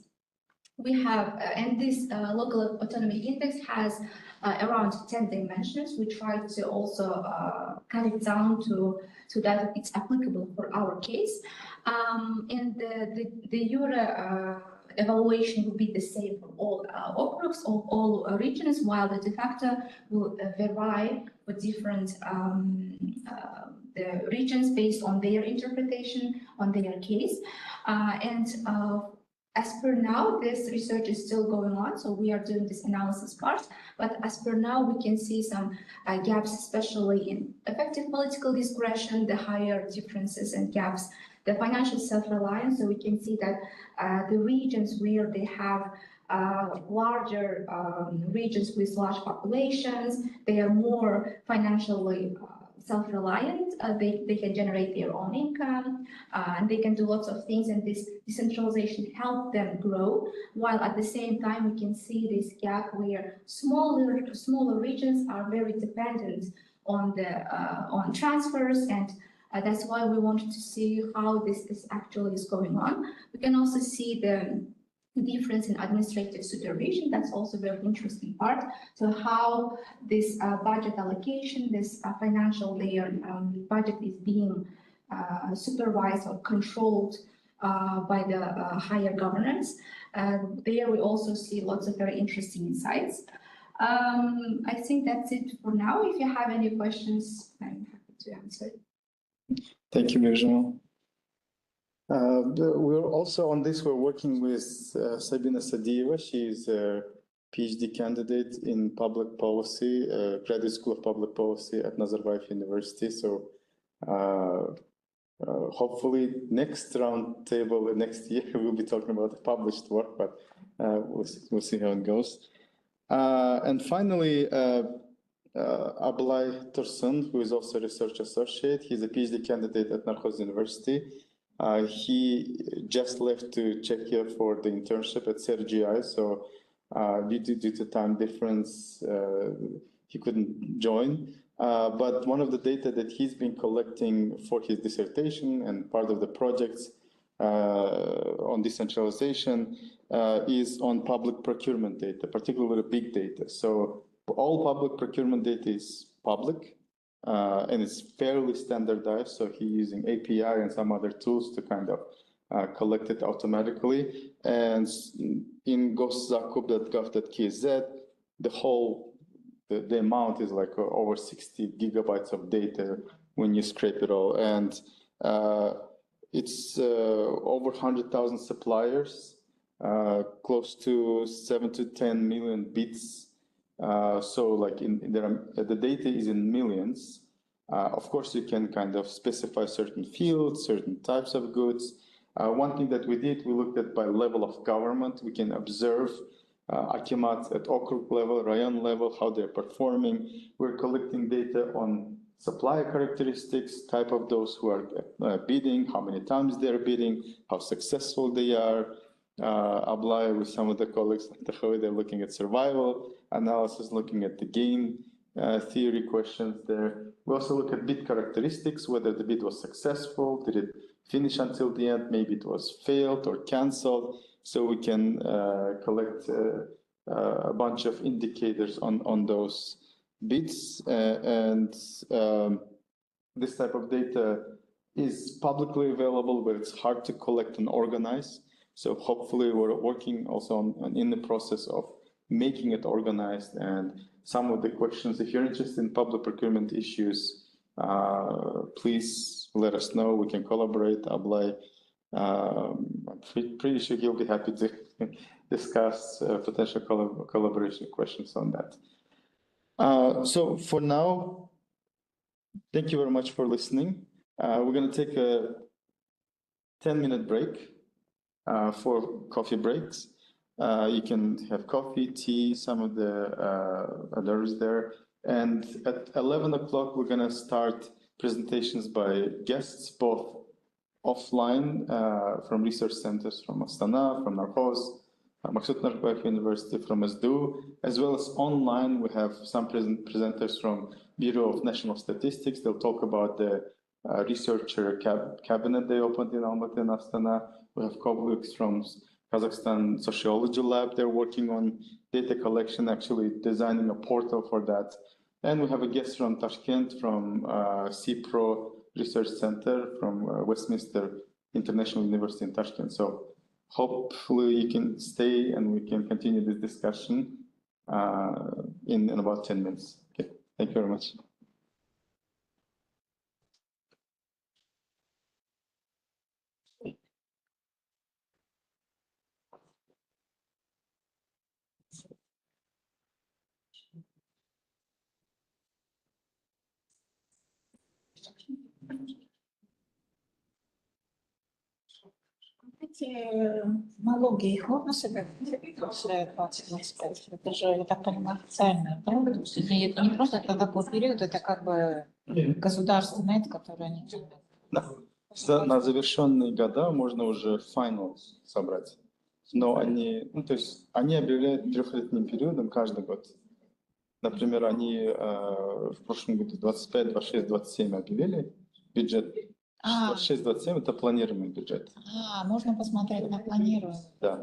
we have, and this local autonomy index has around 10 dimensions. We try to also cut it down to that it's applicable for our case. And the jure evaluation will be the same for all okrugs, all regions, while the de facto will vary for different the regions based on their interpretation, on their case. As per now, this research is still going on, so we are doing this analysis part. But as per now, we can see some gaps, especially in effective political discretion, the higher differences and gaps, the financial self-reliance. So we can see that the regions where they have larger regions with large populations, they are more financially self-reliant. They can generate their own income, and they can do lots of things, and this decentralization helps them grow, while at the same time we can see this gap where smaller regions are very dependent on on transfers, and that's why we wanted to see how this is actually going on. We can also see the difference in administrative supervision. That's also a very interesting part. So how this budget allocation, this financial layer budget is being supervised or controlled by the higher governance. There we also see lots of very interesting insights. I think that's it for now. If you have any questions, I'm happy to answer. Thank you, Virginia. We're also on this, we're working with Sabina Sadieva. She's a PhD candidate in public policy, Graduate School of Public Policy at Nazarbayev University. So hopefully next roundtable next year we'll be talking about the published work, but we'll see how it goes. And finally, Ablay Tursun, who is also a research associate, he's a PhD candidate at Narcos University. He just left to Czechia for the internship at CRGI, so due to time difference, he couldn't join. But one of the data that he's been collecting for his dissertation and part of the projects on decentralization is on public procurement data, particularly big data. So all public procurement data is public and it's fairly standardized. So he's using API and some other tools to kind of collect it automatically. And in goszakup.gov.kz, the amount is like over 60 gigabytes of data when you scrape it all. And it's over 100,000 suppliers, close to 7 to 10 million bits. So like the data is in millions. Of course, you can kind of specify certain fields, certain types of goods. One thing that we did, we looked at by level of government. We can observe Akimat at okrug level, rayon level, how they're performing. We're collecting data on supplier characteristics, type of those who are bidding, how many times they're bidding, how successful they are. Ablay with some of the colleagues, they're looking at survival analysis, looking at the game theory questions there. We also look at bid characteristics, whether the bid was successful, did it finish until the end, maybe it was failed or canceled. So we can collect a bunch of indicators on those bids. And this type of data is publicly available, but it's hard to collect and organize. So hopefully we're working also in the process of making it organized. And some of the questions, if you're interested in public procurement issues, please let us know. We can collaborate. Ablay, I'm pretty sure he'll be happy to discuss potential collaboration questions on that. So for now, thank you very much for listening. We're going to take a 10-minute break for coffee breaks. You can have coffee, tea, some of the others there. And at 11 o'clock, we're going to start presentations by guests, both offline from research centers from Astana, from Narcos, Maksut Narkoyev University, from SDU, as well as online. We have some presenters from Bureau of National Statistics. They'll talk about the researcher cabinet they opened in Almaty and Astana. We have colleagues from Kazakhstan Sociology Lab. They're working on data collection, actually designing a portal for that. And we have a guest from Tashkent, from CPRO Research Center, from Westminster International University in Tashkent. So hopefully you can stay and we can continue this discussion in about 10 minutes. Okay, thank you very much. Эти налоги, их можно себе после 2025? Это же, я так понимаю, официальные, да? То есть это не просто это такой период, это как бы государственный, который они... Да. На завершенные года можно уже final собрать. Но они, ну, то есть они объявляют трехлетним периодом каждый год. Например, они в прошлом году 25, 26, 27 объявили бюджет. 26-27 это планируемый бюджет. Можно посмотреть на планируемый. Да.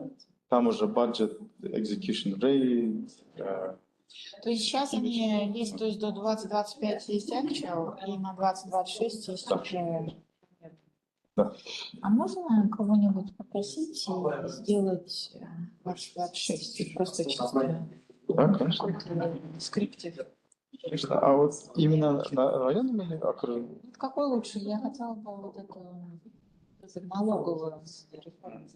Там уже budget, execution rate. То есть сейчас они есть, то есть до 2025 есть actual, и на 2026 есть уже... Да. А можно кого-нибудь попросить сделать ваш 26? Просто чисто... Да, конечно. Скриптив. Конечно. А вот именно на районном или окружном? Какой лучше? Я хотела бы вот эту налоговую реформу.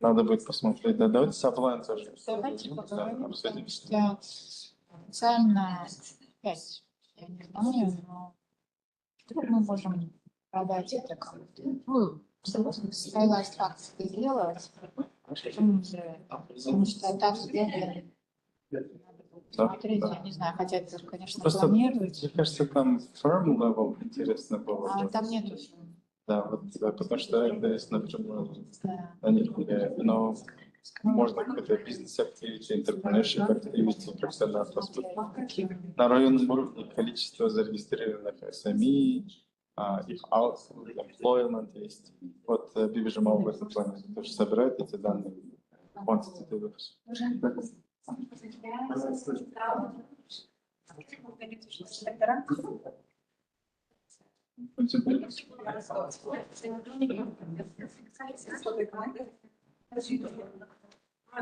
Надо будет посмотреть. Да, давайте с Аблаем тоже. Давайте поговорим, потому что официально 5, я не знаю, но Вдруг мы можем продать это кому-то. Ну, стайлайз факции сделать. Потому что так сделали. Смотреть, я не знаю, хотя это, конечно, Просто, планируется. мне кажется, там firm level интересно было. А там нету. Да, вот, да, потому что РДС напрямую Да. на них влияет. Но можно какой-то бизнес-активити, entrepreneurship activity, профессиональный посмотреть. На районном уровне количество зарегистрированных SME, их output, employment есть. Вот Биби мало в этом плане тоже собирает эти данные. Quantitative.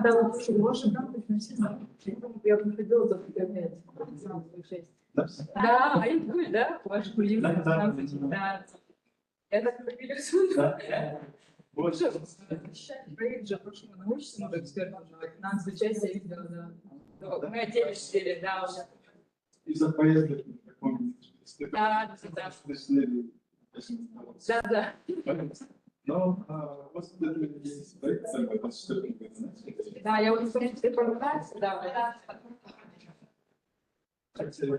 Да, вот можно, да, я приходила за 5 лет. Да, а я такой, да, ваш курьер, да. Я так привилегирована. Боже, проект же прошлый научится, много экспертов, нам случайно я видела, да. Мы отдельно сидели, да, уже. Из-за поездок. Да, да. Да, да. Но после есть проект, Да, я вот в принципе понимаю, да. Спасибо.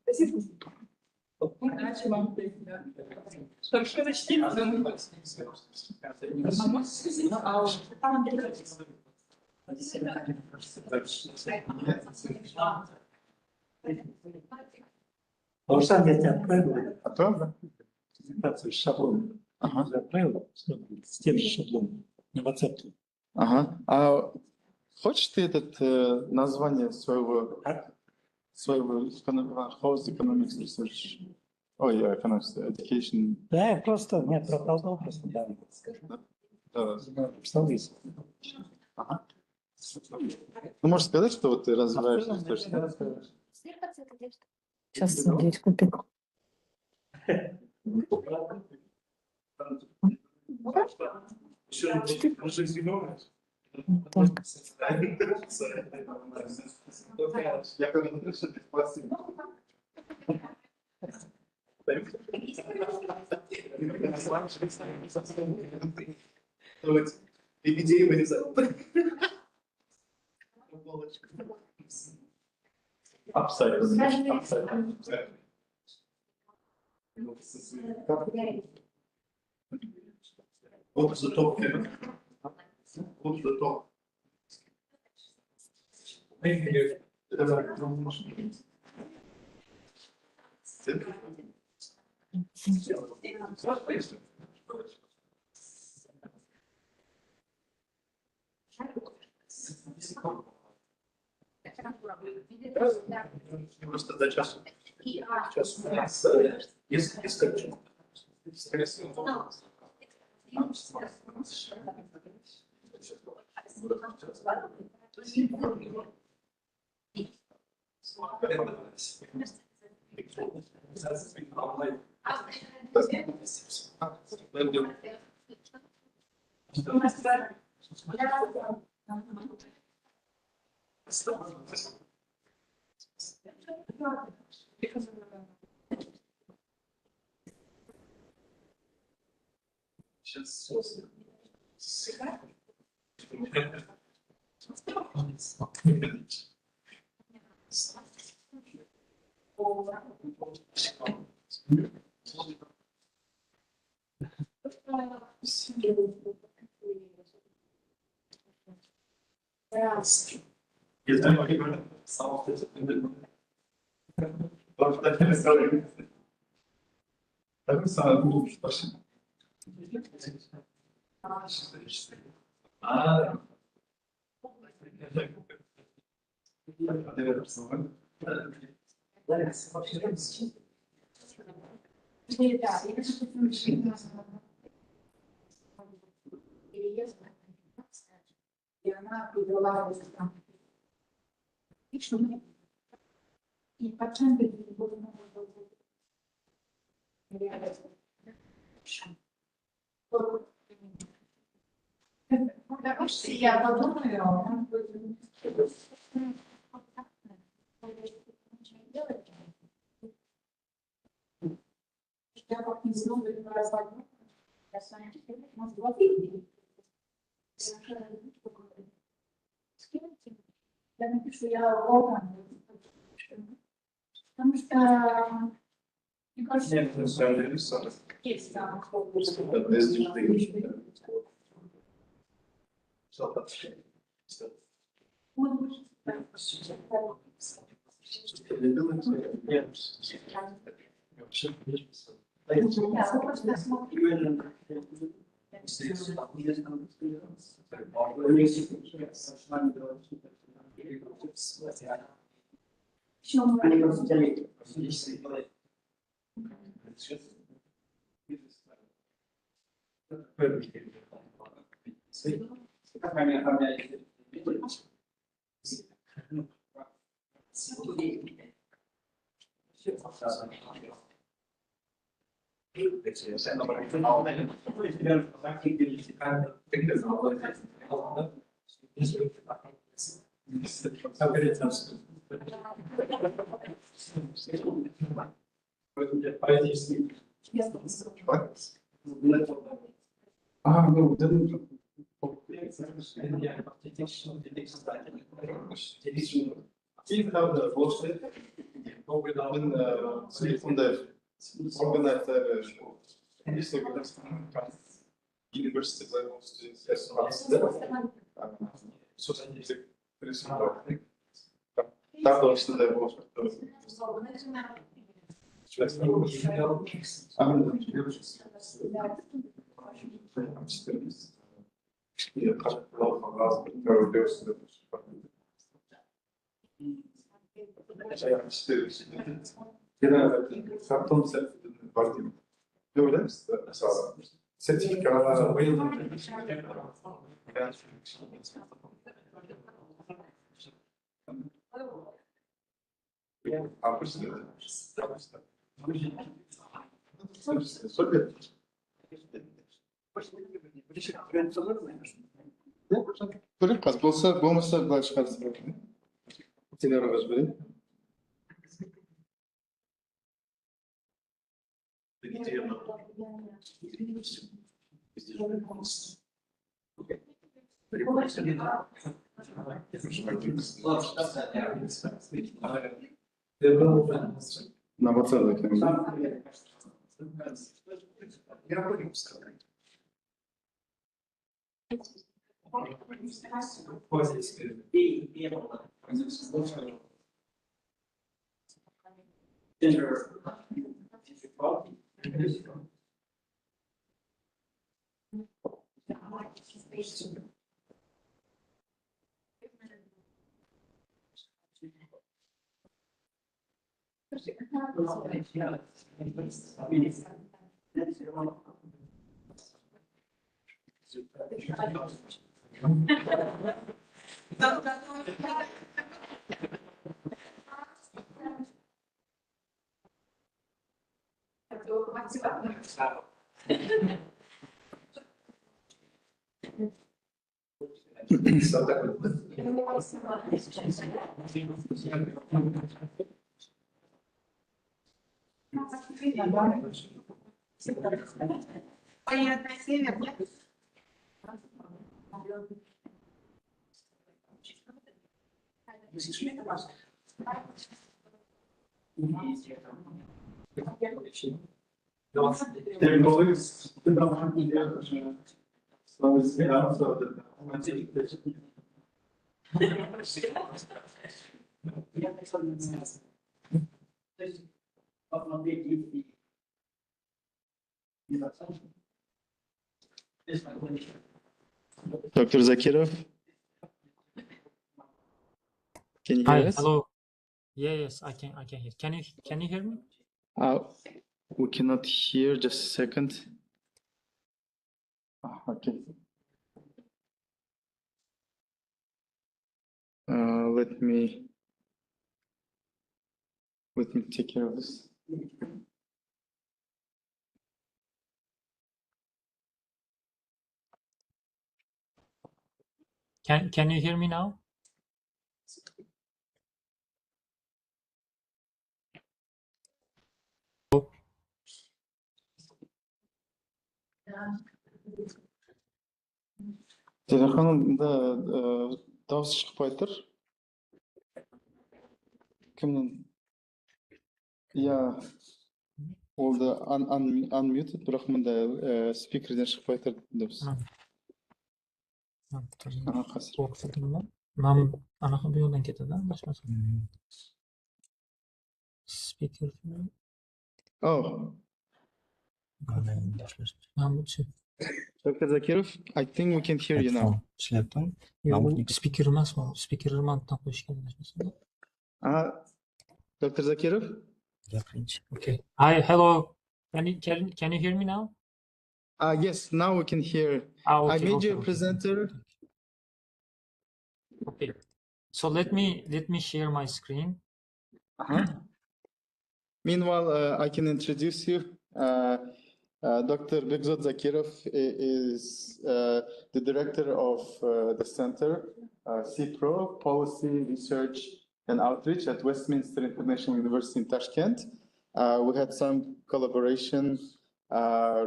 Спасибо. Удачи вам. Хорошо, начните. Должна я тебя отправила Готово? презентацию с шаблоном. Ага. Отправила с тем же шаблоном на WhatsApp. Ага. А хочешь ты название своего House Economics Research? Ой, Economics Education. Да, я просто не продолжал просто, да. Написал весь. Ага. Ну, можешь сказать, что вот ты развиваешь Сейчас надеюсь купить. Идеи вырезать. Вот зато. Вот зато. Просто за час. Если скажу. И она привела и пациенты Я подумаю. Я как не знаю, я с вами может я напишу, я логан. Потому что, мне кажется, есть там. Ну, University level students as well as Tá bom, estudei bom. Certificado. Böyle kas olmasa daha çıkarsın. Seni arabası böyle. Na WhatsApp da Dr. Zakirov, can you hear Hi, us? hello. Yeah, yes, I can hear. Can you hear me? We cannot hear. Just a second. Okay. Let me take care of this. Can you hear me now? Телефонымда дауыс шықпай тұр. Кімнің? Иә, ол да unmuted, бірақ мында спикерден шықпай тұр дауыс. Қазір. Анақа bu yoldan ketadi, adashmasam. Speaker. Oh. Dr. Zakirov, I think we can hear you now. Speaker emasmi? Speaker mantdan qo'yish kerak adashmasam. Dr. Zakirov? Okay. Hi, hello. Can you hear me now? Yes, now we can hear. Okay, I made you a okay. presenter. Okay. So let me share my screen. Meanwhile, I can introduce you. Dr. Begzod Zakirov is the director of the center, CPRO, Policy, Research and Outreach at Westminster International University in Tashkent. We had some collaboration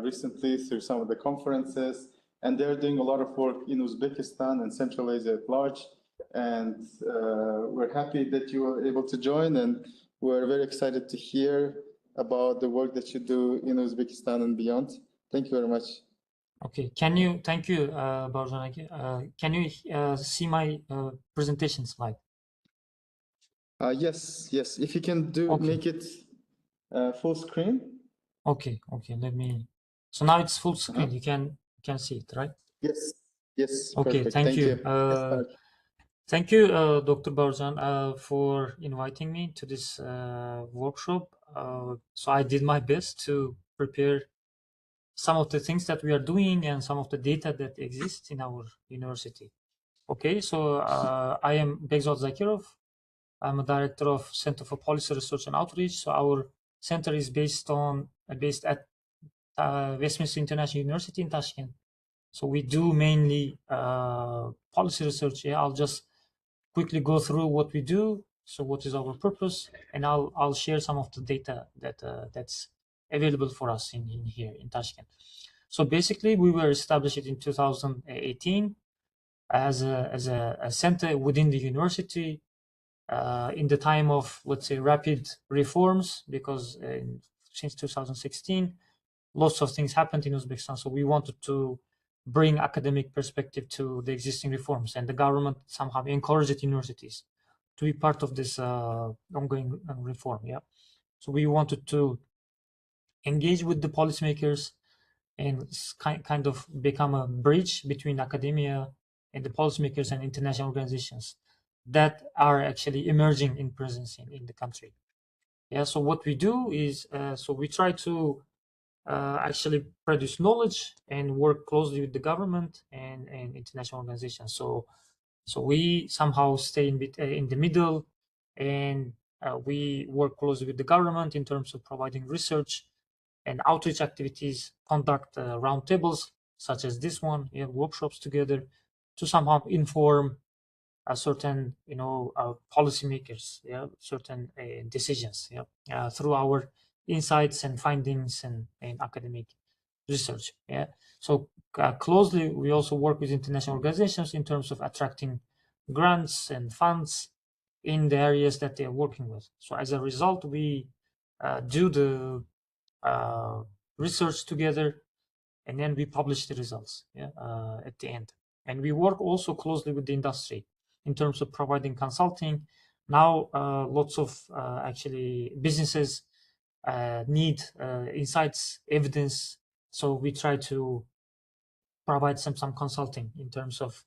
recently through some of the conferences, and they're doing a lot of work in Uzbekistan and Central Asia at large. And we're happy that you were able to join, and we're very excited to hear about the work that you do in Uzbekistan and beyond. Thank you very much. Okay, thank you, Barzan. Can you see my presentation slide? Yes. If you can make it full screen. Okay, let me. So now it's full screen. You can see it, right? Yes. Okay, Perfect. thank you. You. Thank you, Dr. Barzan, for inviting me to this workshop. So I did my best to prepare some of the things that we are doing and some of the data that exists in our university. Okay, so I am Begzod Zakirov. I'm a director of Center for Policy Research and Outreach. So our center is based at Westminster International University in Tashkent. So we do mainly policy research. Yeah, I'll just quickly go through what we do. So what is our purpose, and I'll share some of the data that's available for us in here in Tashkent. So basically, we were established in 2018 as a center within the university in the time of, let's say, rapid reforms, because since 2016, lots of things happened in Uzbekistan. So we wanted to bring academic perspective to the existing reforms, and the government somehow encouraged universities to be part of this ongoing reform. Yeah, so we wanted to engage with the policymakers and kind of become a bridge between academia and the policymakers and international organizations that are actually emerging in presence in the country. Yeah, so what we do is, so we try to actually produce knowledge and work closely with the government and international organizations. So we somehow stay in the middle, and we work closely with the government in terms of providing research and outreach activities, conduct roundtables such as this one, workshops together to somehow inform certain, policymakers, certain decisions, through our insights and findings and academic research. So closely, we also work with international organizations in terms of attracting grants and funds in the areas that they are working with. So as a result, we do the research together, and then we publish the results at the end. And we work also closely with the industry in terms of providing consulting. Now, lots of actually businesses need insights, evidence. So we try to provide some consulting in terms of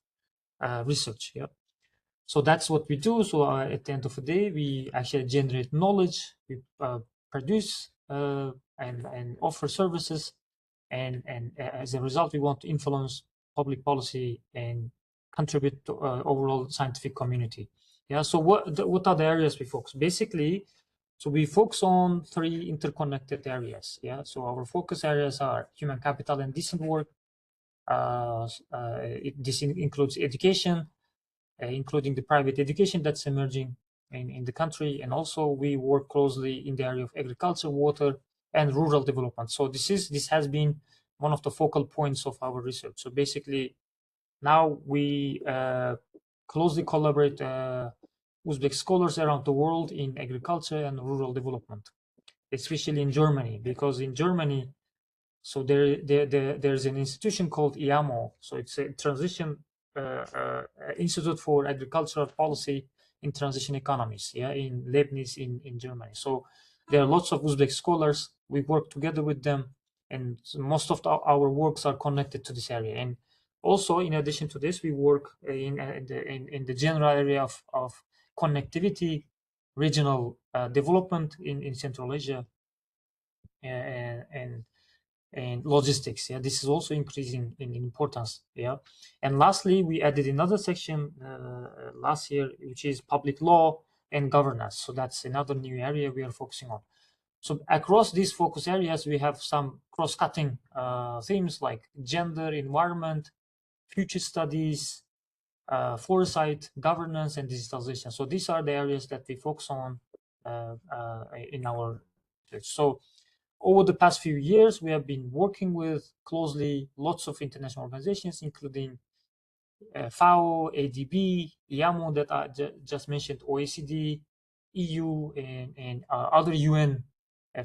research. So that's what we do. So at the end of the day, we actually generate knowledge, we produce and offer services, and as a result, we want to influence public policy and contribute to overall scientific community. So what are the areas we focus? Basically, so we focus on 3 interconnected areas. So our focus areas are human capital and decent work. This includes education, including the private education that's emerging in the country. And also we work closely in the area of agriculture, water, and rural development. So this has been one of the focal points of our research. So basically, now we closely collaborate Uzbek scholars around the world in agriculture and rural development, especially in Germany, because in Germany, so there's an institution called IAMO. So it's a transition Institute for Agricultural Policy in Transition Economies, yeah, in Leibniz in Germany. So there are lots of Uzbek scholars. We work together with them, and most of our works are connected to this area. And also, in addition to this, we work in the general area of connectivity, regional development in Central Asia, and logistics. Yeah, this is also increasing in importance. Yeah, and lastly, we added another section last year, which is public law and governance. So that's another new area we are focusing on. So across these focus areas, we have some cross-cutting themes like gender, environment, future studies, foresight, governance, and digitalization. So these are the areas that we focus on in our research. So over the past few years, we have been working with closely lots of international organizations, including FAO, ADB, IAMO that I just mentioned, OECD, EU, and other UN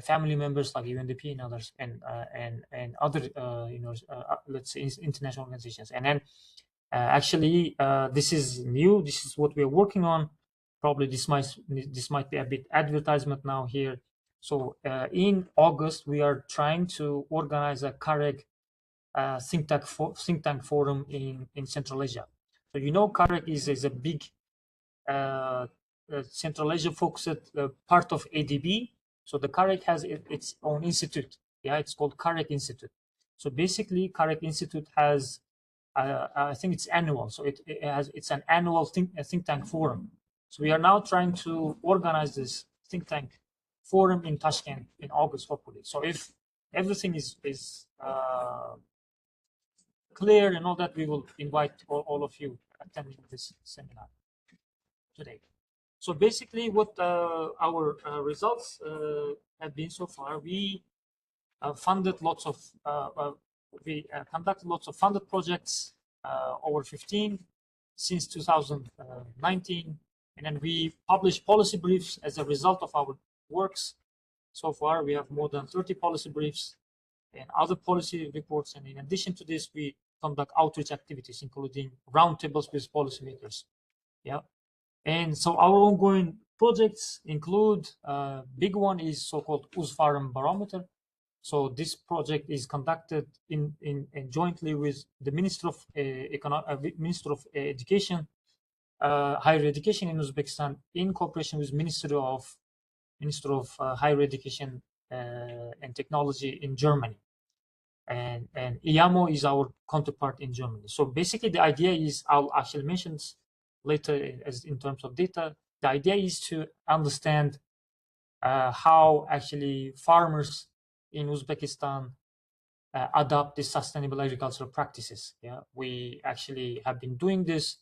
family members like UNDP and others, and other let's say international organizations. And then actually, this is new. This is what we are working on. Probably this might be a bit advertisement now here. So in August, we are trying to organize a CAREG think tank forum in Central Asia. So CAREG is a big Central Asia focused part of ADB. So the CAREG has its own institute. Yeah, it's called CAREG Institute. So basically, CAREG Institute has I think it's annual. So it's an annual think tank forum. So we are now trying to organize this think tank forum in Tashkent in August, hopefully. So if everything is clear and all that, we will invite all of you attending this seminar today. So basically, what our results have been so far, we funded lots of we conducted lots of funded projects, over 15 since 2019, and then we published policy briefs as a result of our works. So far, we have more than 30 policy briefs and other policy reports, and in addition to this, we conduct outreach activities, including roundtables with policymakers. Yeah, and so our ongoing projects include big one is so-called Uzfarm Barometer. So this project is conducted in jointly with the Minister of Education, Higher Education in Uzbekistan, in cooperation with Minister of Higher Education and Technology in Germany, and IAMO is our counterpart in Germany. So basically, the idea is, I'll actually mention later as in terms of data. The idea is to understand how actually farmers in Uzbekistan adopt these sustainable agricultural practices. Yeah, we actually have been doing this,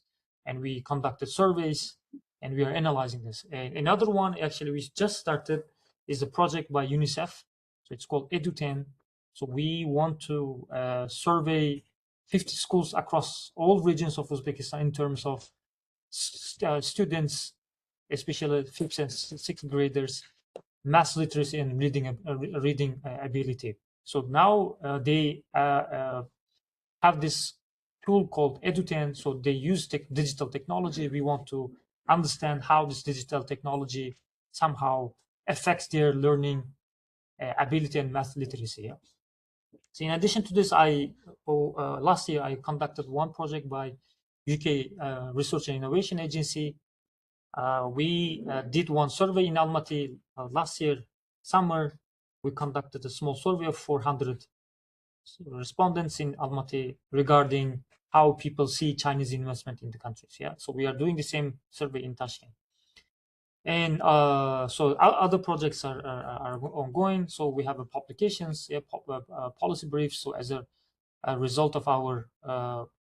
and we conducted surveys, and we are analyzing this. And another one, actually, we just started, is a project by UNICEF. So it's called Edu10. So we want to survey 50 schools across all regions of Uzbekistan in terms of students, especially 5th and 6th graders, math literacy and reading ability. So now they have this tool called Edu10. So they use digital technology. We want to understand how this digital technology somehow affects their learning ability and math literacy. Yeah? So in addition to this, last year I conducted one project by UK Research and Innovation Agency. We did one survey in Almaty last year, summer. We conducted a small survey of 400 respondents in Almaty regarding how people see Chinese investment in the countries. Yeah, so we are doing the same survey in Tashkent. And so other projects are ongoing. So we have publications, policy briefs. So as a result of our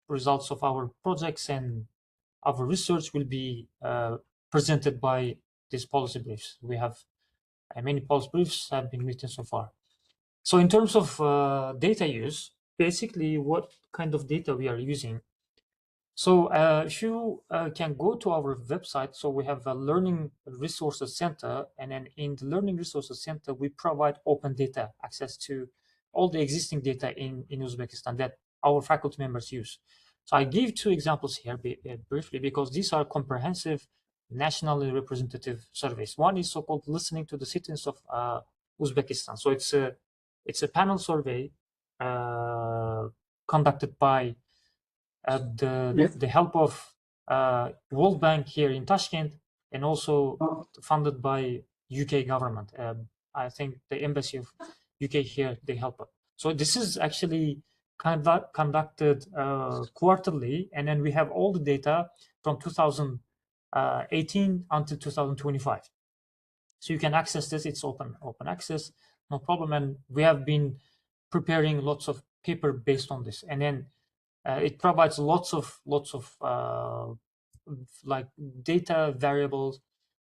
results of our projects and our research will be presented by these policy briefs. We have many policy briefs have been written so far. So in terms of data use, basically what kind of data we are using. So if you can go to our website, so we have a Learning Resources Center, and then in the Learning Resources Center, we provide open data access to all the existing data in Uzbekistan that our faculty members use. So I give 2 examples here briefly, because these are comprehensive, nationally representative surveys. One is so-called Listening to the Citizens of Uzbekistan. So it's a panel survey conducted by the help of World Bank here in Tashkent, and also funded by UK government. I think the embassy of UK here, they help us. So this is actually conducted quarterly, and then we have all the data from 2018 until 2025. So you can access this. It's open access, no problem. And we have been preparing lots of paper based on this, and then it provides lots of like data variables,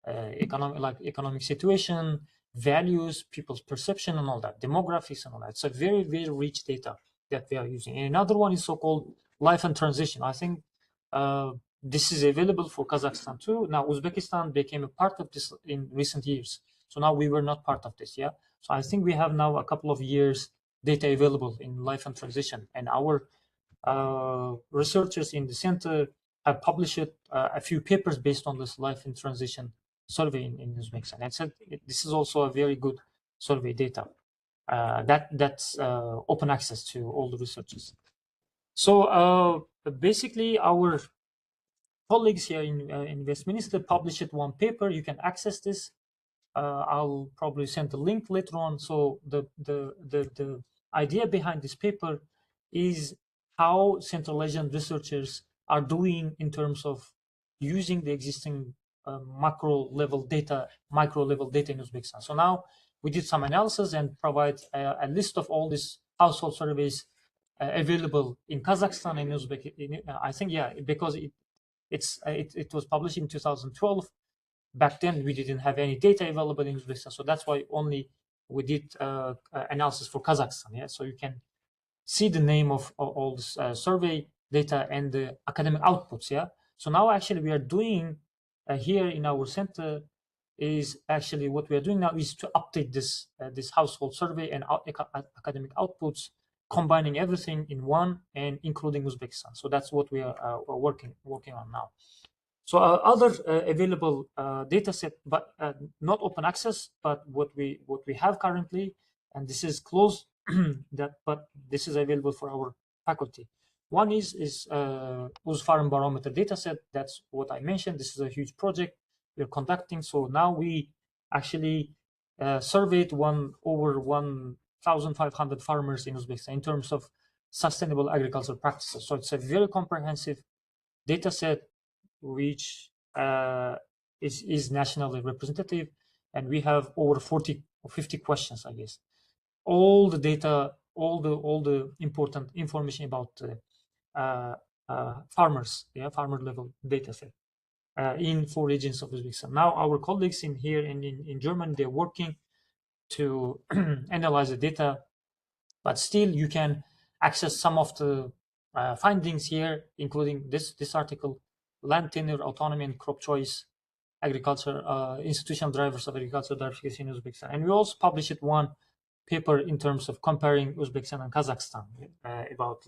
economic situation, values, people's perception, and all that, demographics and all that. It's a very, very rich data that we are using. And another one is so-called Life and Transition. I think this is available for Kazakhstan too. Now Uzbekistan became a part of this in recent years, so now we were not part of this. Yeah, so I think we have now a couple of years data available in Life and Transition, and our researchers in the center have published a few papers based on this Life in Transition survey in Uzbekistan. And so this is also a very good survey data that's open access to all the researchers. So basically, our colleagues here in Westminster published one paper. You can access this. I'll probably send a link later on. So the idea behind this paper is how Central Asian researchers are doing in terms of using the existing macro level data, micro level data in Uzbekistan. So now we did some analysis and provide a list of all these household surveys available in Kazakhstan and Uzbekistan. I think, yeah, because it was published in 2012. Back then, we didn't have any data available in Uzbekistan, so that's why only we did analysis for Kazakhstan. Yeah, so you can see the name of all this survey data and the academic outputs. Yeah, so now actually we are doing here in our center is actually what we are doing now is to update this this household survey and academic outputs, combining everything in one and including Uzbekistan. So that's what we are working on now. So other available data set, but not open access, but what we have currently, and this is closed, but this is available for our faculty. One is Uzfarm barometer data set. That's what I mentioned. This is a huge project we're conducting. So now we actually surveyed over 1,500 farmers in Uzbekistan in terms of sustainable agricultural practices. So it's a very comprehensive data set which is nationally representative, and we have over 40 or 50 questions, I guess. All the data, all the important information about farmers, farmer level data set in 4 regions of Uzbekistan. Now our colleagues in here in Germany, they're working to analyze the data, but still you can access some of the findings here, including this article, land tenure, autonomy, and crop choice, agriculture, institutional drivers of agriculture diversification in Uzbekistan. And we also published one paper in terms of comparing Uzbekistan and Kazakhstan about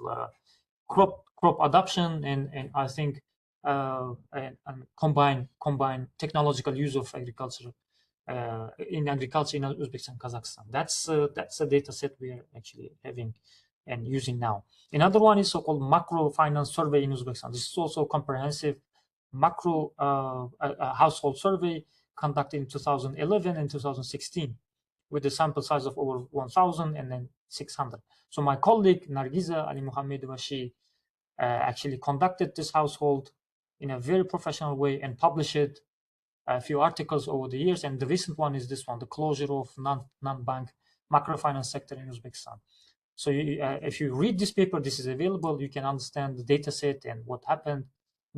crop adoption and I think and combine technological use of agriculture in agriculture in Uzbekistan, Kazakhstan. That's a data set we are actually having and using now. Another one is so-called macro finance survey in Uzbekistan. This is also a comprehensive macro household survey conducted in 2011 and 2016 with a sample size of over 1,000 and then 600. So my colleague Nargiza Ali Muhammedova, she actually conducted this household in a very professional way and published a few articles over the years. And the recent one is this one, the closure of non-bank macrofinance sector in Uzbekistan. So if you read this paper, this is available. You can understand the data set and what happened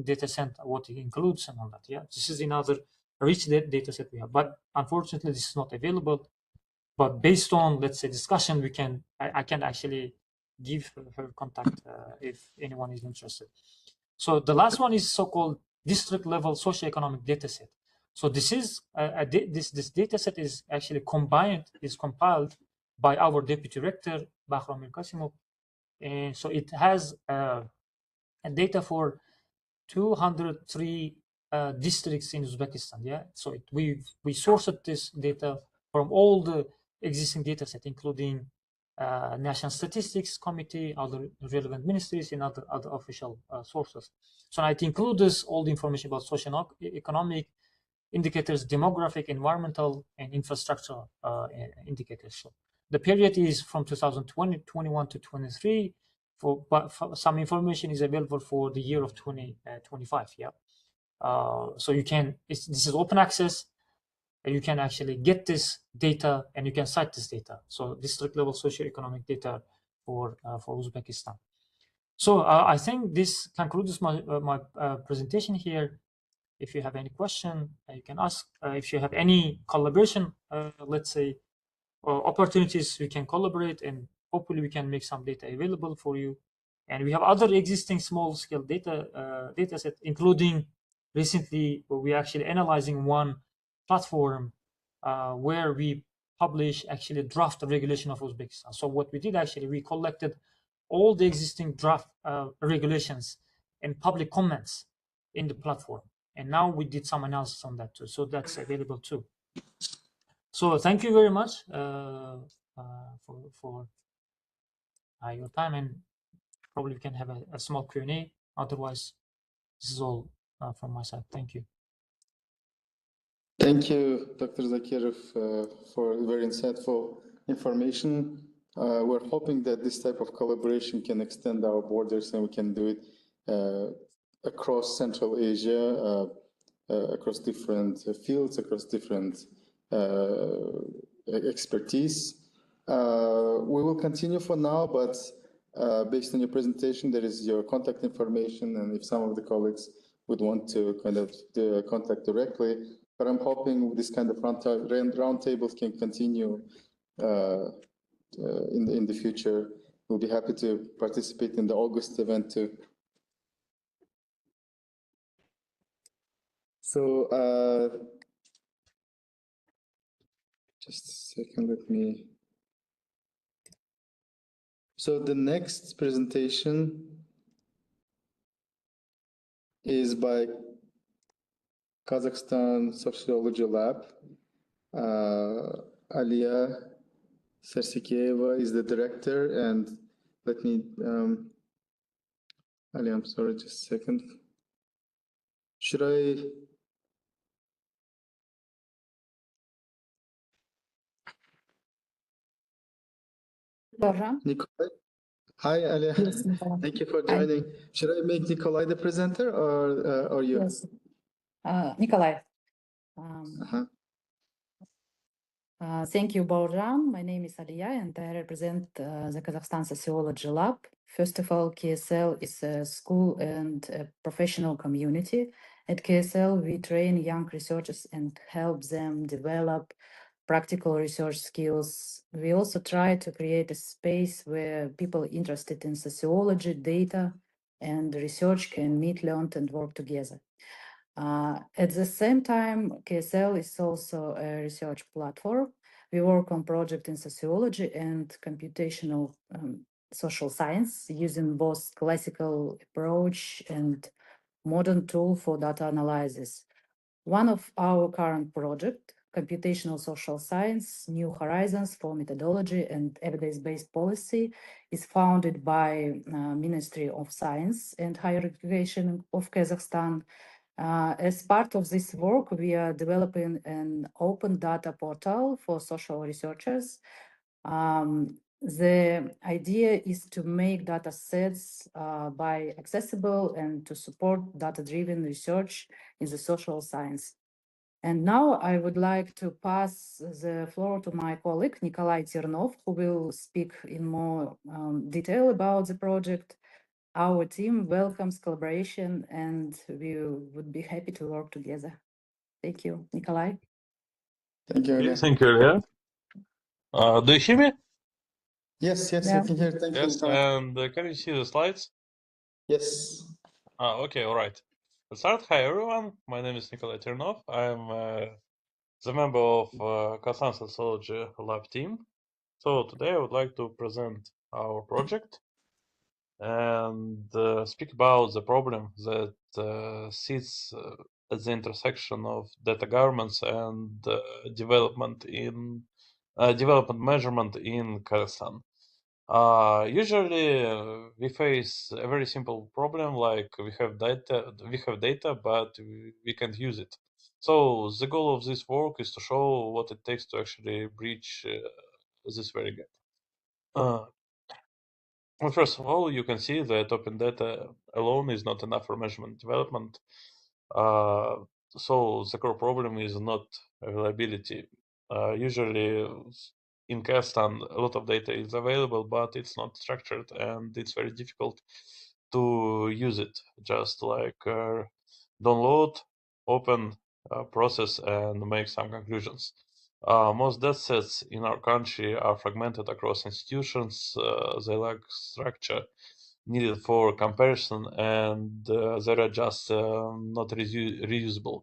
data set, what it includes and all that. Yeah, this is another rich data set we have, but unfortunately this is not available. But based on, let's say, discussion, I can actually give her contact if anyone is interested. So the last one is so-called district level socioeconomic data set. So this is this data set is actually compiled by our deputy rector Bahram Kasimov, and so it has data for 203 districts in Uzbekistan. Yeah, so we sourced this data from all the existing data set, including National Statistics Committee, other relevant ministries, and other official sources. So it includes all the information about social economic indicators, demographic, environmental, and infrastructure indicators. So the period is from 2021 to 23. But some information is available for the year of 2025. Yeah. So you can. This is open access. And you can actually get this data and you can cite this data. So district level socioeconomic data for Uzbekistan. So I think this concludes my presentation here. If you have any question, you can ask. If you have any collaboration, let's say, opportunities, we can collaborate and hopefully we can make some data available for you. And we have other existing small scale data set, including recently we're actually analyzing one platform where we publish actually draft regulation of Uzbekistan. So what we did actually, we collected all the existing draft regulations and public comments in the platform. And now we did some analysis on that too. So that's available too. So thank you very much for your time, and probably we can have a small Q&A. Otherwise, this is all from my side. Thank you. Thank you, Dr. Zakirov, for very insightful information. We're hoping that this type of collaboration can extend our borders and we can do it across Central Asia, across different fields, across different expertise. We will continue for now, but based on your presentation, there is your contact information, and if some of the colleagues would want to kind of contact directly, but I'm hoping this kind of roundtables can continue in the future. We'll be happy to participate in the August event too. So just a second, let me. So the next presentation is by Kazakhstan Sociology Lab. Aliya Sersikeyeva is the director, and let me, Ali, I'm sorry, just a second. Should I? Nikolai? Hi, Aliya. Yes, Thank you for joining. Should I make Nikolai the presenter or you? Yes. Nikolai. Thank you, Baurzhan. My name is Aliya, and I represent the Kazakhstan Sociology Lab. First of all, KSL is a school and a professional community. At KSL, we train young researchers and help them develop practical research skills. We also try to create a space where people interested in sociology, data, and research can meet, learn, and work together. At the same time, KSL is also a research platform. We work on projects in sociology and computational social science using both classical approach and modern tool for data analysis. One of our current project, computational social science, New Horizons for Methodology and Evidence-Based Policy, is founded by Ministry of Science and Higher Education of Kazakhstan. As part of this work, we are developing an open data portal for social researchers. The idea is to make data sets by accessible and to support data-driven research in the social science. And now I would like to pass the floor to my colleague, Nikolai Ternov, who will speak in more detail about the project. Our team welcomes collaboration and we would be happy to work together. Thank you, Nikolai. Thank you again. Thank you, Ilya. Do you hear me? Yes, yes, Yeah. we can hear. Thank you, Yes, Nikolai. and can you see the slides? Yes. Okay, all right. Let's start. Hi, everyone. My name is Nikolai Ternov. I'm the member of Kazakhstan Sociology Lab team. So today I would like to present our project and speak about the problem that sits at the intersection of data governance and development measurement in Kazakhstan. Usually we face a very simple problem like we have data, but we can't use it. So the goal of this work is to show what it takes to actually breach this very gap. Well, first of all, you can see that open data alone is not enough for measurement development. So the core problem is not availability. Usually in Kazakhstan, a lot of data is available, but it's not structured and it's very difficult to use it. Just like download, open, process, and make some conclusions. Most data sets in our country are fragmented across institutions. They lack structure needed for comparison, and they are just not reusable.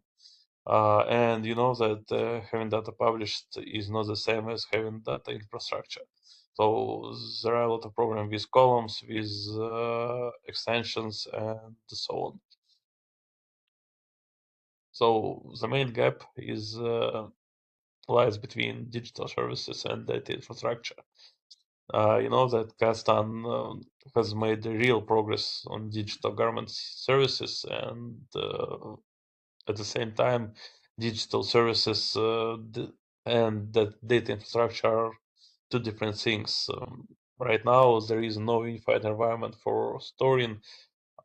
And you know that having data published is not the same as having data infrastructure. So there are a lot of problems with columns, with extensions, and so on. So the main gap is lies between digital services and data infrastructure. You know that Kazakhstan has made real progress on digital government services, and at the same time, digital services and that data infrastructure are two different things. Right now, there is no unified environment for storing,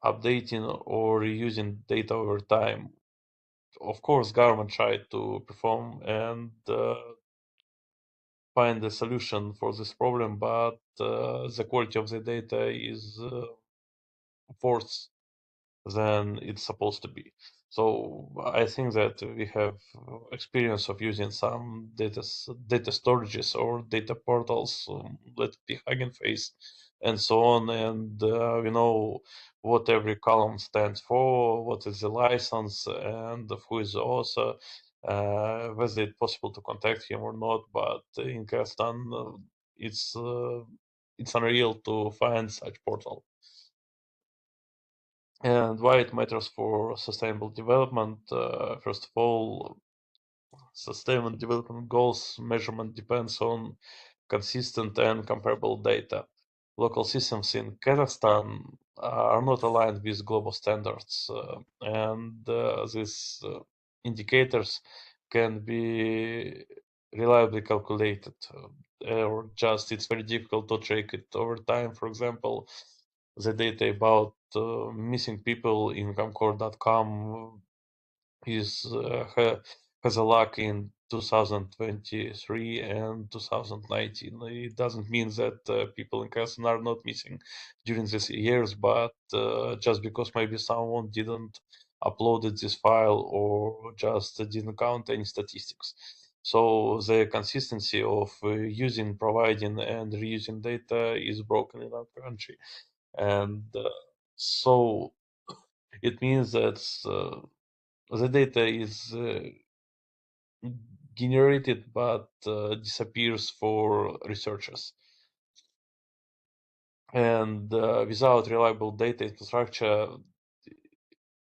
updating, or reusing data over time. Of course, government tried to perform and find a solution for this problem, but the quality of the data is worse than it's supposed to be. So I think that we have experience of using some data storages or data portals, let be Hugging Face, and so on, and we know what every column stands for, what is the license, and who is the author, whether it's possible to contact him or not. But in Kazakhstan, it's unreal to find such portal. And why it matters for sustainable development. First of all, sustainable development goals measurement depends on consistent and comparable data. Local systems in Kazakhstan are not aligned with global standards, and these indicators can be reliably calculated, or just it's very difficult to track it over time. For example, the data about missing people in Comcore.com is has a lack in 2023 and 2019. It doesn't mean that people in Kazakhstan are not missing during these years, but just because maybe someone didn't uploaded this file or just didn't count any statistics. So the consistency of using, providing, and reusing data is broken in our country, and so it means that the data is generated but disappears for researchers. And without reliable data infrastructure,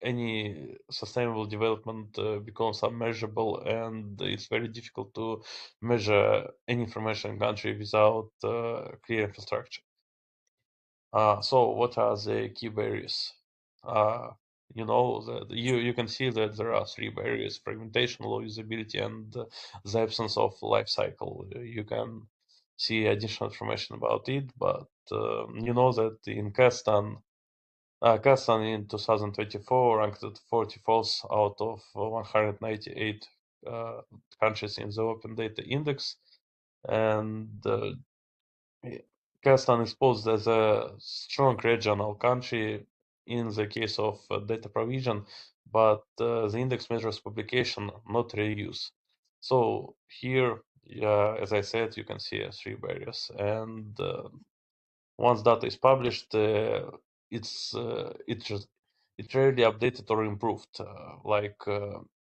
any sustainable development becomes unmeasurable, and it's very difficult to measure any information in country without clear infrastructure. So what are the key barriers? You know, you can see that there are three barriers: fragmentation, low usability, and the absence of life cycle. You can see additional information about it, but you know that in Kazakhstan in 2024 ranked at 44th out of 198 countries in the Open Data Index, and Kazakhstan is posed as a strong regional country in the case of data provision, but the index measures publication, not reuse. So here, as I said, you can see 3 barriers. And once data is published, it's rarely updated or improved.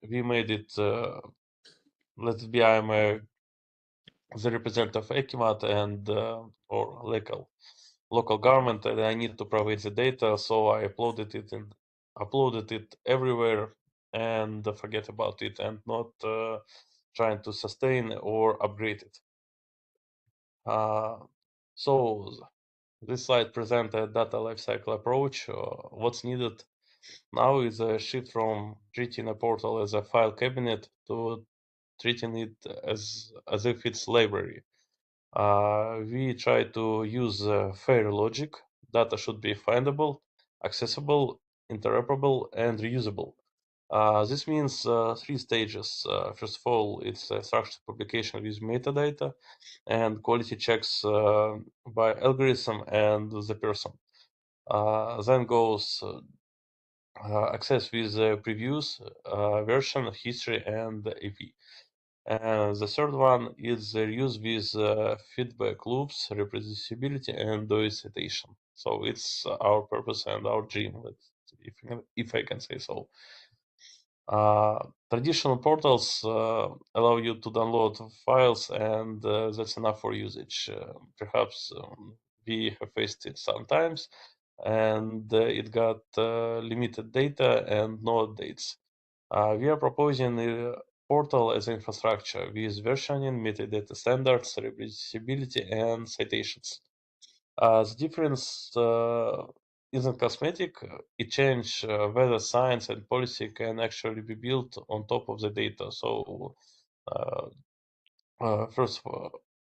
We made it. Let's be I'm the representative of Ekimat and or local government, and I need to provide the data, so I uploaded it everywhere and forget about it and not trying to sustain or upgrade it. So this slide presents a data lifecycle approach. What's needed now is a shift from treating a portal as a file cabinet to treating it as if it's library. We try to use fair logic. Data should be findable, accessible, interoperable, and reusable. This means 3 stages. First of all, it's a structured publication with metadata and quality checks by algorithm and the person. Then goes access with previews, version, history, and AV. And the third one is reuse with feedback loops, reproducibility, and DOI citation. So it's our purpose and our dream, if I can say so. Traditional portals allow you to download files, and that's enough for usage. Perhaps we have faced it sometimes, and it got limited data and no updates. We are proposing a portal as infrastructure with versioning, metadata standards, reproducibility, and citations. The difference isn't cosmetic. It changes whether science and policy can actually be built on top of the data. So first,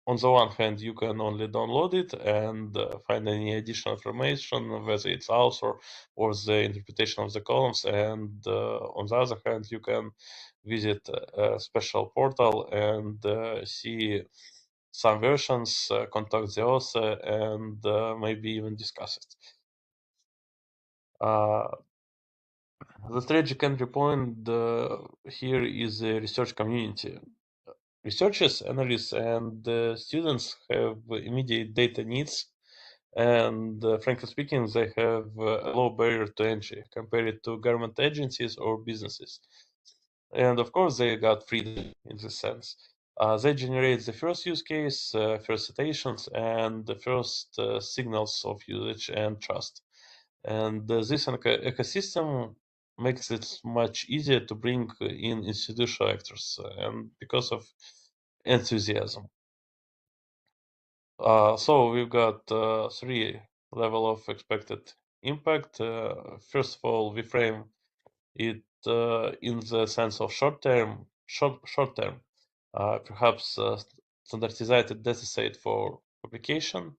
on the one hand, you can only download it and find any additional information, whether it's author or the interpretation of the columns. And on the other hand, you can visit a special portal and see some versions, contact the author, and maybe even discuss it. The strategic entry point here is the research community. Researchers, analysts, and students have immediate data needs, and frankly speaking, they have a low barrier to entry compared to government agencies or businesses. And of course, they got freedom in this sense. They generate the first use case, first citations, and the first signals of usage and trust. And this ecosystem makes it much easier to bring in institutional actors, and because of enthusiasm. So we've got 3 level of expected impact. First of all, we frame it in the sense of short term, perhaps standardized data set for publication.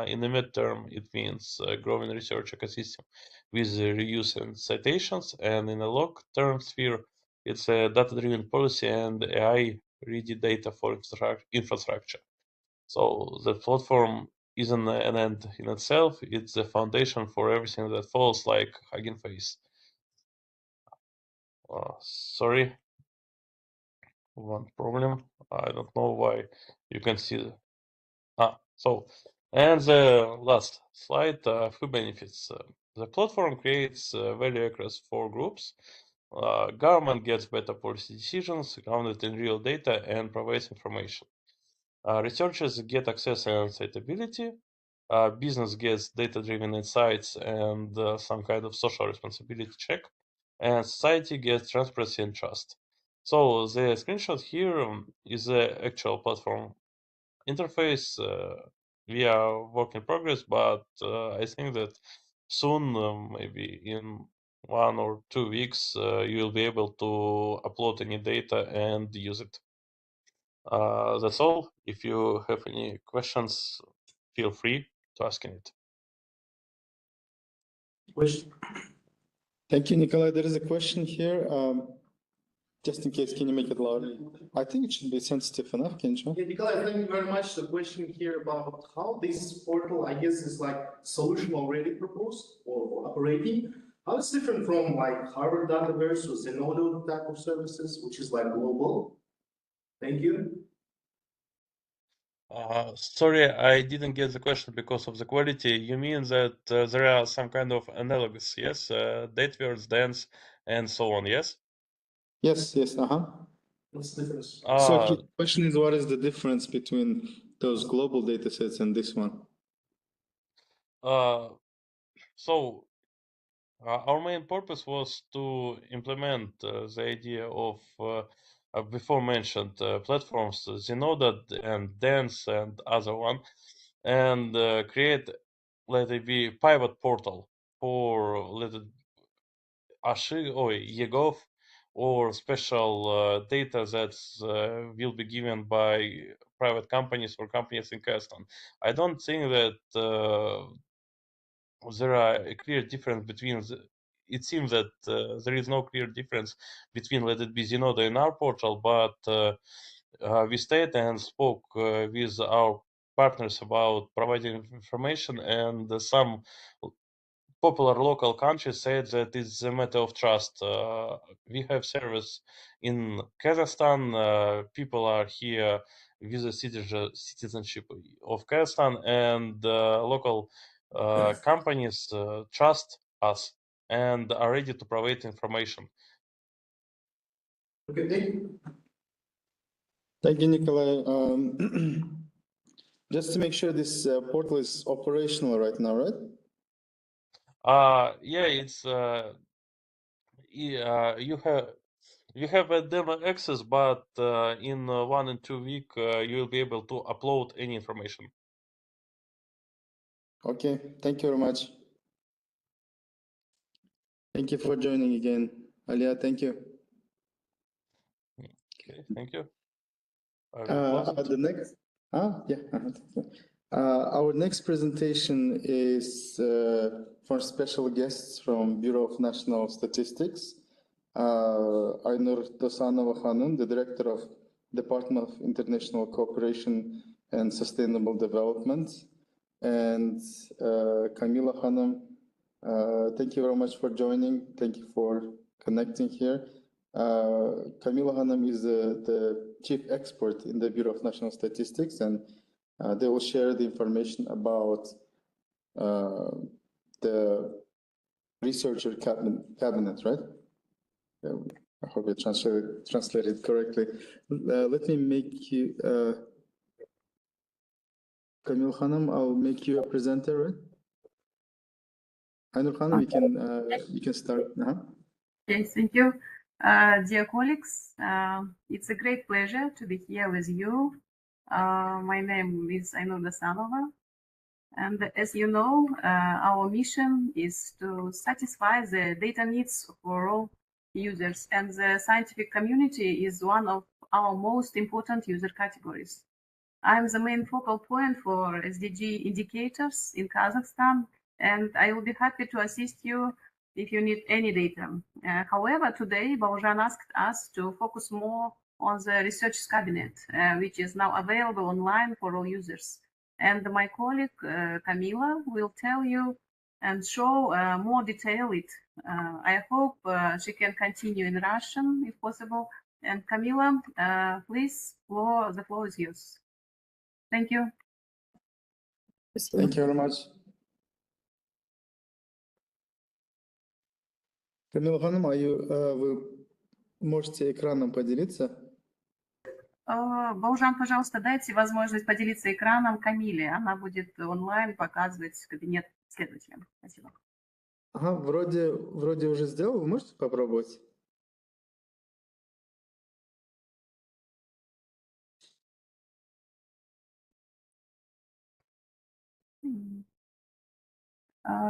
In the midterm, it means growing research ecosystem with reuse and citations, and in a long-term sphere, it's a data-driven policy and AI-ready data for infrastructure. So the platform isn't an end in itself; it's the foundation for everything that follows, like Hugging Face. Sorry, one problem. I don't know why you can see. And the last slide, few benefits. The platform creates value across 4 groups. Government gets better policy decisions grounded in real data and provides information. Researchers get access and citability. Business gets data-driven insights and some kind of social responsibility check. And society gets transparency and trust. So the screenshot here is the actual platform interface. We are work in progress, but I think that soon, maybe in 1 or 2 weeks, you will be able to upload any data and use it. That's all. If you have any questions, feel free to ask it. Question? Thank you, Nikolai. There is a question here. Just in case, can you make it louder? I think it should be sensitive enough, can't you? Yeah, Nikolai, thank you very much. The question here about how this portal, I guess, is like solution already proposed or operating. How it's different from like Harvard Dataverse or Zenodo type of services, which is like global? Thank you. Sorry, I didn't get the question because of the quality. You mean that there are some kind of analogs, yes? Dataverse, Dance, and so on, yes? Yes, yes, What's the difference? So Uh, the question is, what is the difference between those global data sets and this one? so our main purpose was to implement the idea of before mentioned platforms, Zenoda and Dance and other one, and create, let it be, pivot portal for, let it Ashi or Yegov or special data that will be given by private companies or companies in Kazakhstan. I don't think that there are a clear difference between it seems that there is no clear difference between, let it be, Zenodo and our portal, but we stayed and spoke with our partners about providing information, and some popular local countries said that it's a matter of trust. We have service in Kazakhstan. People are here with the citizenship of Kazakhstan, and local companies trust us and are ready to provide information. Okay, thank you. Thank you, Nikolai. Just to make sure this portal is operational right now, right? Yeah, it's you have a demo access, but in 1 and 2 weeks you will be able to upload any information. Okay, thank you very much. Thank you for joining again. Alia, thank you. Okay, thank you. I will close it. The next, thank you. Our next presentation is for special guests from Bureau of National Statistics. Aynur Dosanova Hanım, the Director of Department of International Cooperation and Sustainable Development, and Camila Hanım. Thank you very much for joining. Thank you for connecting here. Camila Hanım is the chief expert in the Bureau of National Statistics, and they will share the information about the researcher cabinet, right? I hope I translated correctly. Let me make you, Camila Hanım, I'll make you a presenter, right? Aynur Hanım, you can start. Okay, thank you. Dear colleagues, it's a great pleasure to be here with you. My name is Aynur Dosanova, and as you know, our mission is to satisfy the data needs for all users, and the scientific community is one of our most important user categories. I'm the main focal point for SDG indicators in Kazakhstan, and I will be happy to assist you if you need any data. However, today, Baujan asked us to focus more on the research cabinet, which is now available online for all users. And my colleague, Camila, will tell you and show more detail it. I hope she can continue in Russian, if possible. And Camila, please, the floor is yours. Thank you. Thank you very much. Камила Ханым, вы можете экраном поделиться? Баужан, пожалуйста, дайте возможность поделиться экраном Камиле. Она будет онлайн показывать кабинет исследователям. Спасибо. Ага, вроде уже сделал. Вы можете попробовать?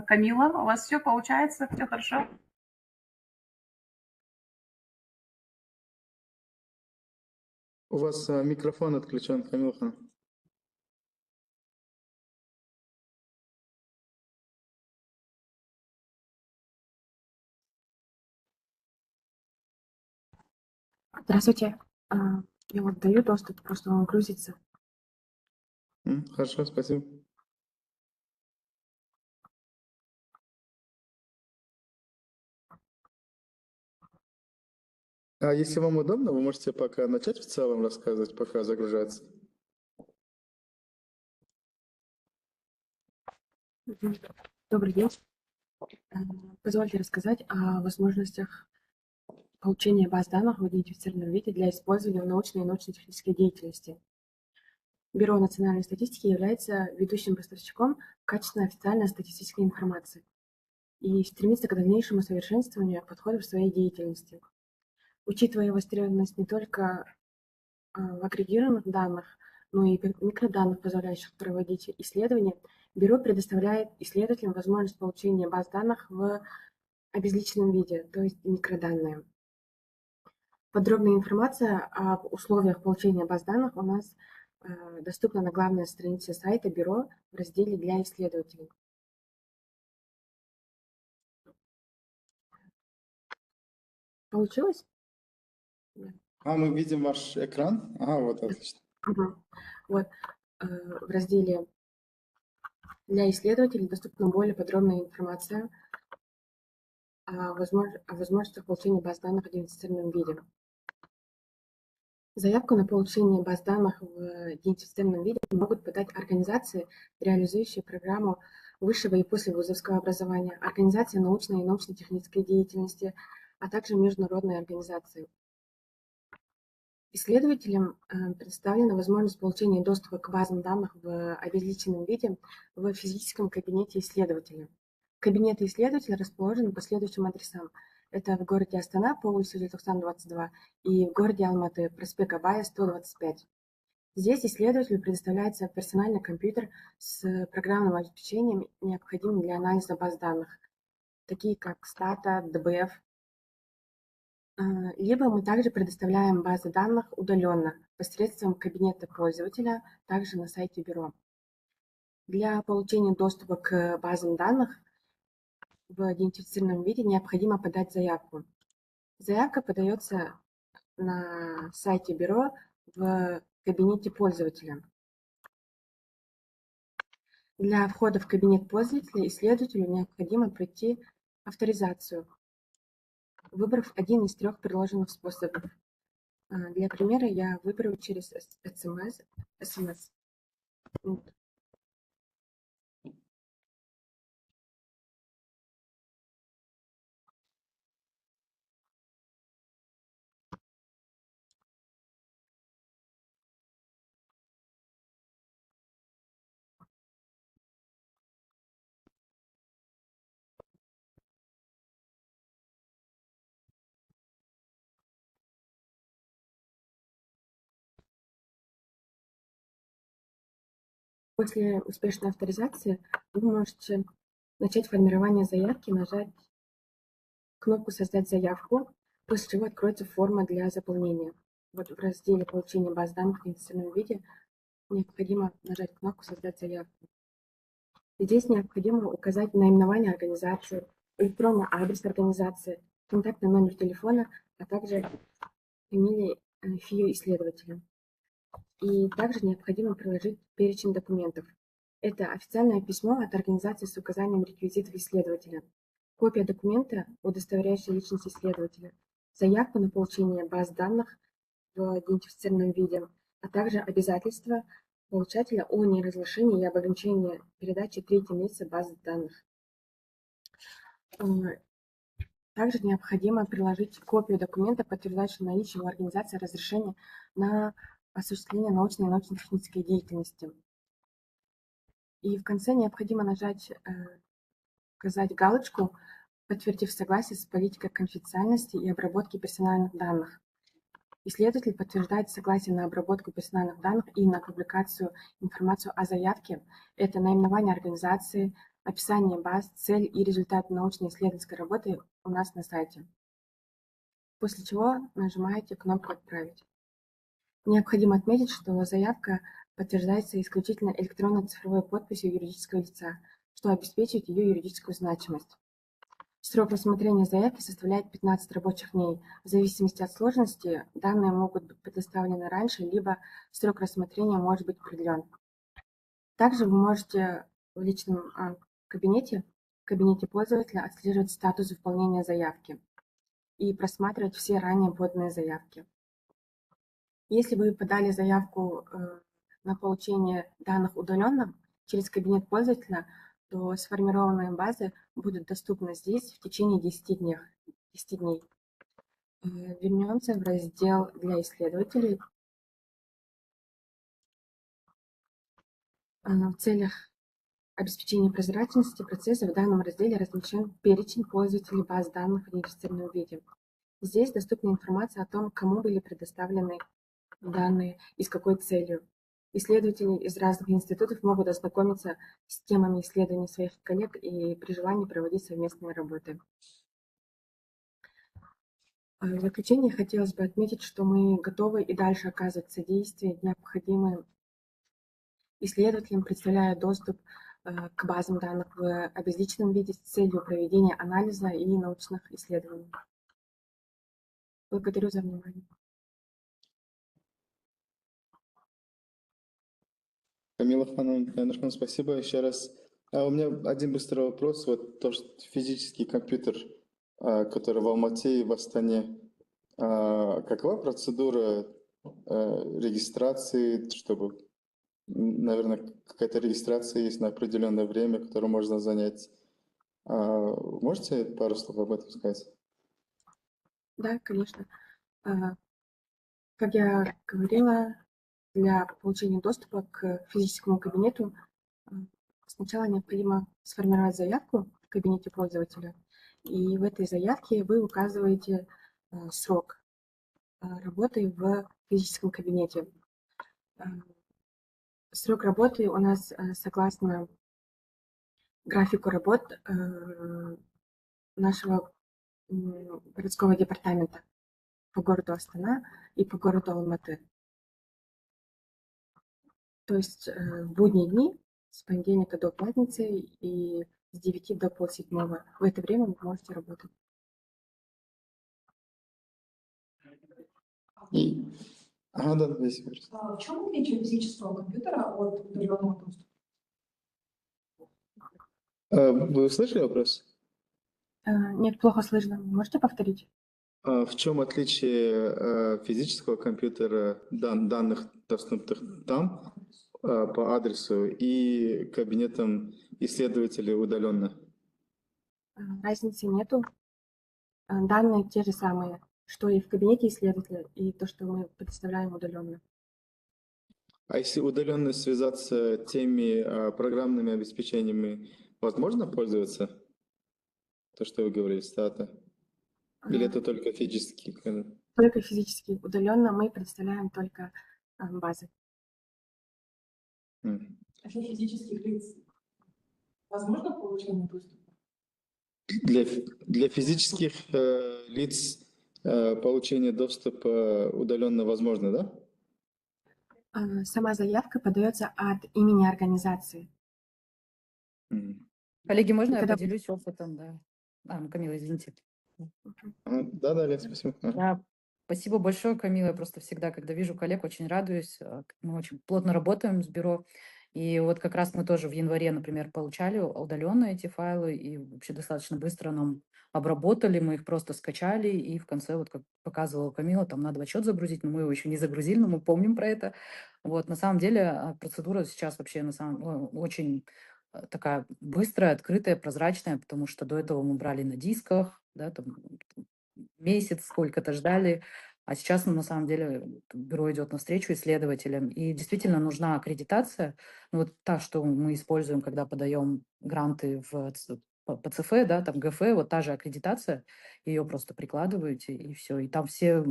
Камила, у вас все получается? Все хорошо? У вас микрофон отключен, Камила Ханым. Здравствуйте. Я вот даю доступ, просто он грузится. Хорошо, спасибо. А если вам удобно, вы можете пока начать в целом рассказывать, пока загружается. Добрый день. Позвольте рассказать о возможностях получения баз данных в идентифицированном виде для использования в научной и научно-технической деятельности. Бюро национальной статистики является ведущим поставщиком качественной официальной статистической информации и стремится к дальнейшему совершенствованию подходов в своей деятельности. Учитывая востребованность не только в агрегированных данных, но и микроданных, позволяющих проводить исследования, Бюро предоставляет исследователям возможность получения баз данных в обезличенном виде, то есть микроданные. Подробная информация об условиях получения баз данных у нас доступна на главной странице сайта Бюро в разделе «Для исследователей». Получилось? Мы видим ваш экран. Вот, отлично. Вот, в разделе «Для исследователей» доступна более подробная информация о возможностях получения баз данных в идентифицированном виде. Заявку на получение баз данных в идентифицированном виде могут подать организации, реализующие программу высшего и послевузовского образования, организации научной и научно-технической деятельности, а также международные организации. Исследователям предоставлена возможность получения доступа к базам данных в обезличенном виде в физическом кабинете исследователя. Кабинеты исследователя расположены по следующим адресам. Это в городе Астана по улице Желтоқсан, 22 и в городе Алматы, проспект Абая, 125. Здесь исследователю предоставляется персональный компьютер с программным обеспечением, необходимым для анализа баз данных, такие как Стата, ДБФ. Либо мы также предоставляем базы данных удаленно посредством кабинета пользователя, также на сайте Бюро. Для получения доступа к базам данных в идентифицированном виде необходимо подать заявку. Заявка подается на сайте Бюро в кабинете пользователя. Для входа в кабинет пользователя исследователю необходимо пройти авторизацию, выбрав один из 3 предложенных способов. Для примера я выберу через СМС. После успешной авторизации вы можете начать формирование заявки, нажать кнопку «Создать заявку», после чего откроется форма для заполнения. Вот в разделе «Получение баз данных в идентифицированном виде» необходимо нажать кнопку «Создать заявку». Здесь необходимо указать наименование организации, электронный адрес организации, контактный номер телефона, а также фамилия, ФИО исследователя. И также необходимо приложить перечень документов. Это официальное письмо от организации с указанием реквизитов исследователя, копия документа, удостоверяющая личность исследователя, заявка на получение баз данных в идентифицированном виде, а также обязательства получателя о неразглашении и об ограничении передачи третьим лицам баз данных. Также необходимо приложить копию документа, подтверждающего наличие у организации разрешения на осуществление научной и научно-технической деятельности. И в конце необходимо указать галочку, подтвердив согласие с политикой конфиденциальности и обработки персональных данных. Исследователь подтверждает согласие на обработку персональных данных и на публикацию информации о заявке. Это наименование организации, описание баз, цель и результаты научно-исследовательской работы у нас на сайте. После чего нажимаете кнопку «Отправить». Необходимо отметить, что заявка подтверждается исключительно электронно-цифровой подписью юридического лица, что обеспечивает ее юридическую значимость. Срок рассмотрения заявки составляет 15 рабочих дней. В зависимости от сложности данные могут быть предоставлены раньше, либо срок рассмотрения может быть продлен. Также вы можете в личном кабинете пользователя отслеживать статус выполнения заявки и просматривать все ранее поданные заявки. Если вы подали заявку на получение данных удаленно через кабинет пользователя, то сформированные базы будут доступны здесь в течение 10 дней. Вернемся в раздел для исследователей. В целях обеспечения прозрачности процесса в данном разделе размещен перечень пользователей баз данных в регистрированном виде. Здесь доступна информация о том, кому были предоставлены данные и с какой целью. Исследователи из разных институтов могут ознакомиться с темами исследований своих коллег и при желании проводить совместные работы. В заключение хотелось бы отметить, что мы готовы и дальше оказывать содействие, необходимое исследователям, предоставляя доступ к базам данных в обезличенном виде с целью проведения анализа и научных исследований. Благодарю за внимание. Камила Хановна, спасибо еще раз. У меня один быстрый вопрос. Вот то, что физический компьютер, который в Алмате и в Астане, какова процедура регистрации, чтобы, наверное, какая-то регистрация есть на определенное время, которую можно занять? Можете пару слов об этом сказать? Да, конечно. Как я говорила, для получения доступа к физическому кабинету сначала необходимо сформировать заявку в кабинете пользователя. И в этой заявке вы указываете срок работы в физическом кабинете. Срок работы у нас согласно графику работ нашего городского департамента по городу Астана и по городу Алматы. То есть в будние дни с понедельника до пятницы и с 9 до полседьмого. В это время вы можете работать. Да, здесь. В чем отличие физического компьютера от удаленного доступа? Вы услышали вопрос? Нет, плохо слышно. Можете повторить? В чем отличие физического компьютера, данных, доступных там, по адресу, и кабинетом исследователей удаленно? Разницы нету. Данные те же самые, что и в кабинете исследователя, и то, что мы предоставляем удаленно. А если удаленно связаться теми программными обеспечениями, возможно пользоваться? То, что вы говорили, стата? Или это только физически? Только физически. Удаленно мы предоставляем только базы. А для физических лиц возможно получение доступа? Для физических лиц получение доступа удаленно возможно, да? Сама заявка подается от имени организации. Коллеги, можно И я когда... поделюсь опытом? Да. Камила, извините. Да, Лен, спасибо. Да, спасибо большое, Камила. Я просто всегда, когда вижу коллег, очень радуюсь. Мы очень плотно работаем с бюро. И вот как раз мы тоже в январе, например, получали удаленно эти файлы, и вообще достаточно быстро нам обработали, мы их просто скачали, и в конце, вот как показывала Камила, там надо отчет загрузить, но мы его еще не загрузили, но мы помним про это. Вот, на самом деле процедура сейчас вообще очень такая быстрая, открытая, прозрачная, потому что до этого мы брали на дисках, да, там месяц сколько-то ждали, а сейчас, на самом деле, бюро идет навстречу исследователям, и действительно нужна аккредитация. Ну, вот та, что мы используем, когда подаем гранты в ПЦФ, да, там ГФ, вот та же аккредитация, ее просто прикладываете, и все. И там все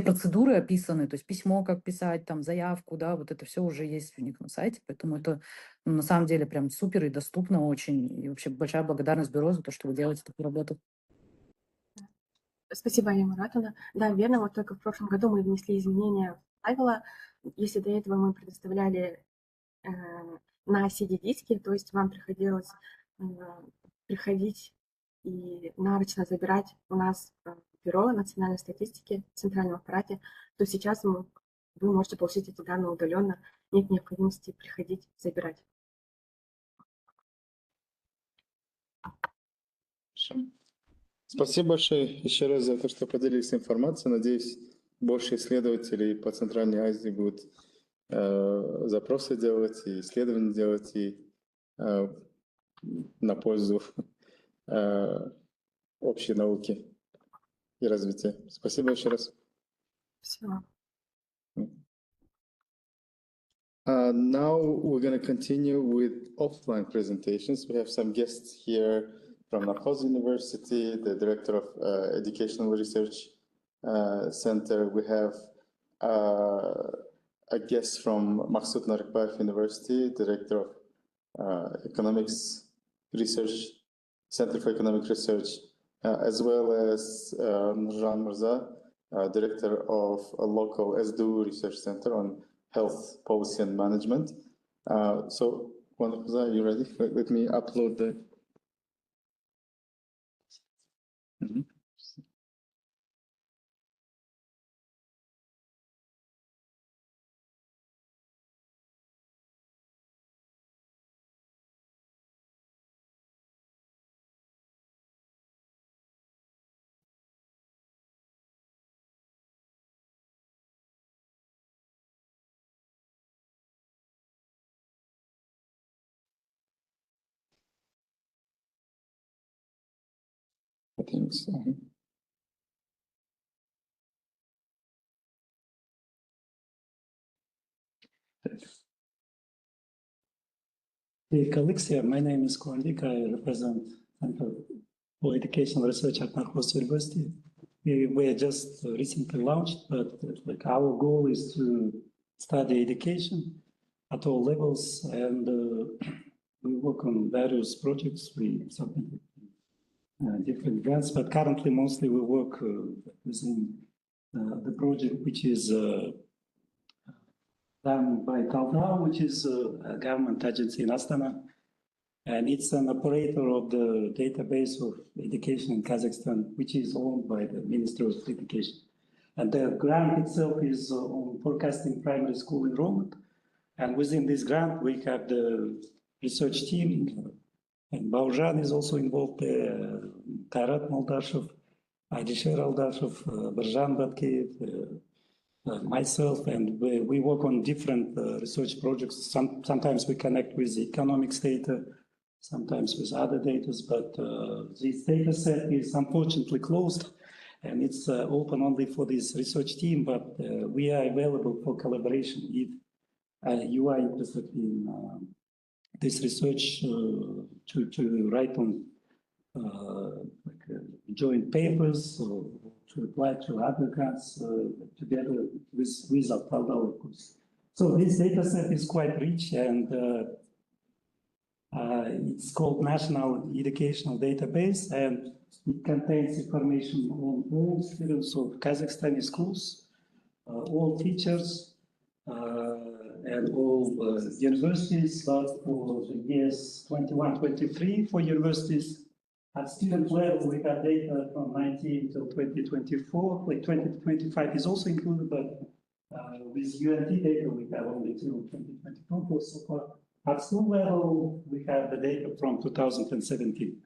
процедуры описаны, то есть письмо, как писать, там заявку, да, вот это все уже есть у них на сайте, поэтому это на самом деле прям супер и доступно очень. И вообще большая благодарность бюро за то, что вы делаете такую работу. Спасибо, Алия Муратовна. Да, верно, вот только в прошлом году мы внесли изменения в правила. Если до этого мы предоставляли на CD-диске, то есть вам приходилось приходить и нарочно забирать у нас бюро национальной статистики в центральном аппарате, то сейчас вы можете получить эти данные удаленно, нет необходимости приходить забирать. Спасибо большое еще раз за то, что поделились информацией. Надеюсь, больше исследователей по Центральной Азии будут запросы делать и исследования делать и на пользу общей науки и развития. Спасибо еще раз. Все. Now we're going to continue with offline presentations. We have some guests here from Narcos University, the Director of Educational Research Center. We have a guest from Maksud Narikbayev University, Director of Economics Research, Center for Economic Research, as well as Nurjan Mirza, Director of a local SDU Research Center on Health Policy and Management. So, Mirza, are you ready? Let me upload the... I think so. Dear colleagues, here, my name is Kuandik. I represent Center for Educational Research at Narcos University. We were just recently launched, but like our goal is to study education at all levels, and we work on various projects. We submit different grants, but currently mostly we work within the project which is done by Taltal, which is a government agency in Astana, and it's an operator of the database of education in Kazakhstan, which is owned by the Ministry of Education. And the grant itself is on forecasting primary school enrollment, and within this grant we have the research team, and Bauzhan is also involved there, Kairat Moldashov, Alisher Aldashov, Birjan Batkeev, myself, and we work on different research projects. Sometimes we connect with economics data, sometimes with other data, but this data set is unfortunately closed, and it's open only for this research team, but we are available for collaboration if you are interested in this research to write on joint papers or to apply to other grants together with our course. So this data set is quite rich, and it's called National Educational Database, and it contains information on all students of Kazakhstani schools, all teachers, and all universities, but for the years 21-23 for universities. At student level, we have data from 19 to 2024, like 2025 is also included, but with UNT data, we have only till 2024 so far. At school level, we have the data from 2017.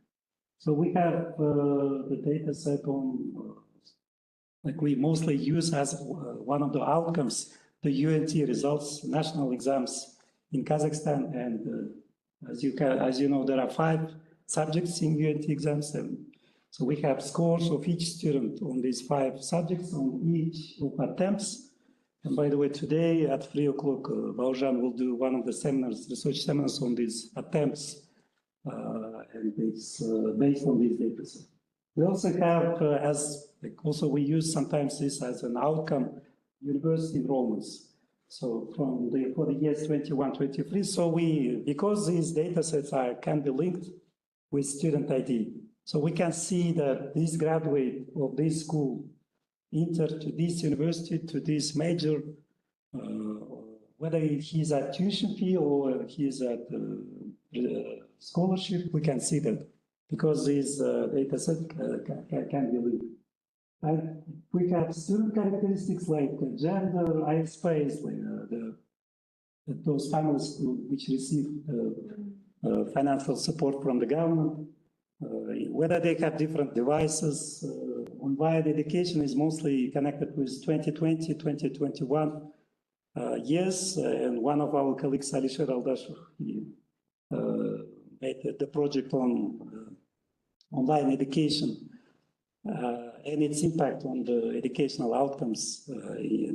So we have the data set on, like we mostly use as one of the outcomes, the UNT results, national exams in Kazakhstan. And as you know, there are 5 subjects in UNT exams. And so we have scores of each student on these 5 subjects on each of attempts. And by the way, today at 3 o'clock, Bauzhan will do one of the seminars, research seminars on these attempts. And it's based on these data. We also have, we use sometimes this as an outcome, university enrollments. So for the years 21-23, so because these data sets can be linked with student ID. So we can see that this graduate of this school entered to this university, to this major, whether he's at tuition fee or he's at scholarship, we can see that. because these data sets can be linked. And we have student characteristics like gender, eye space, like those families which receive financial support from the government, whether they have different devices. Online education is mostly connected with 2020, 2021 years, and one of our colleagues, Alisher Aldashov, made the project on online education and its impact on the educational outcomes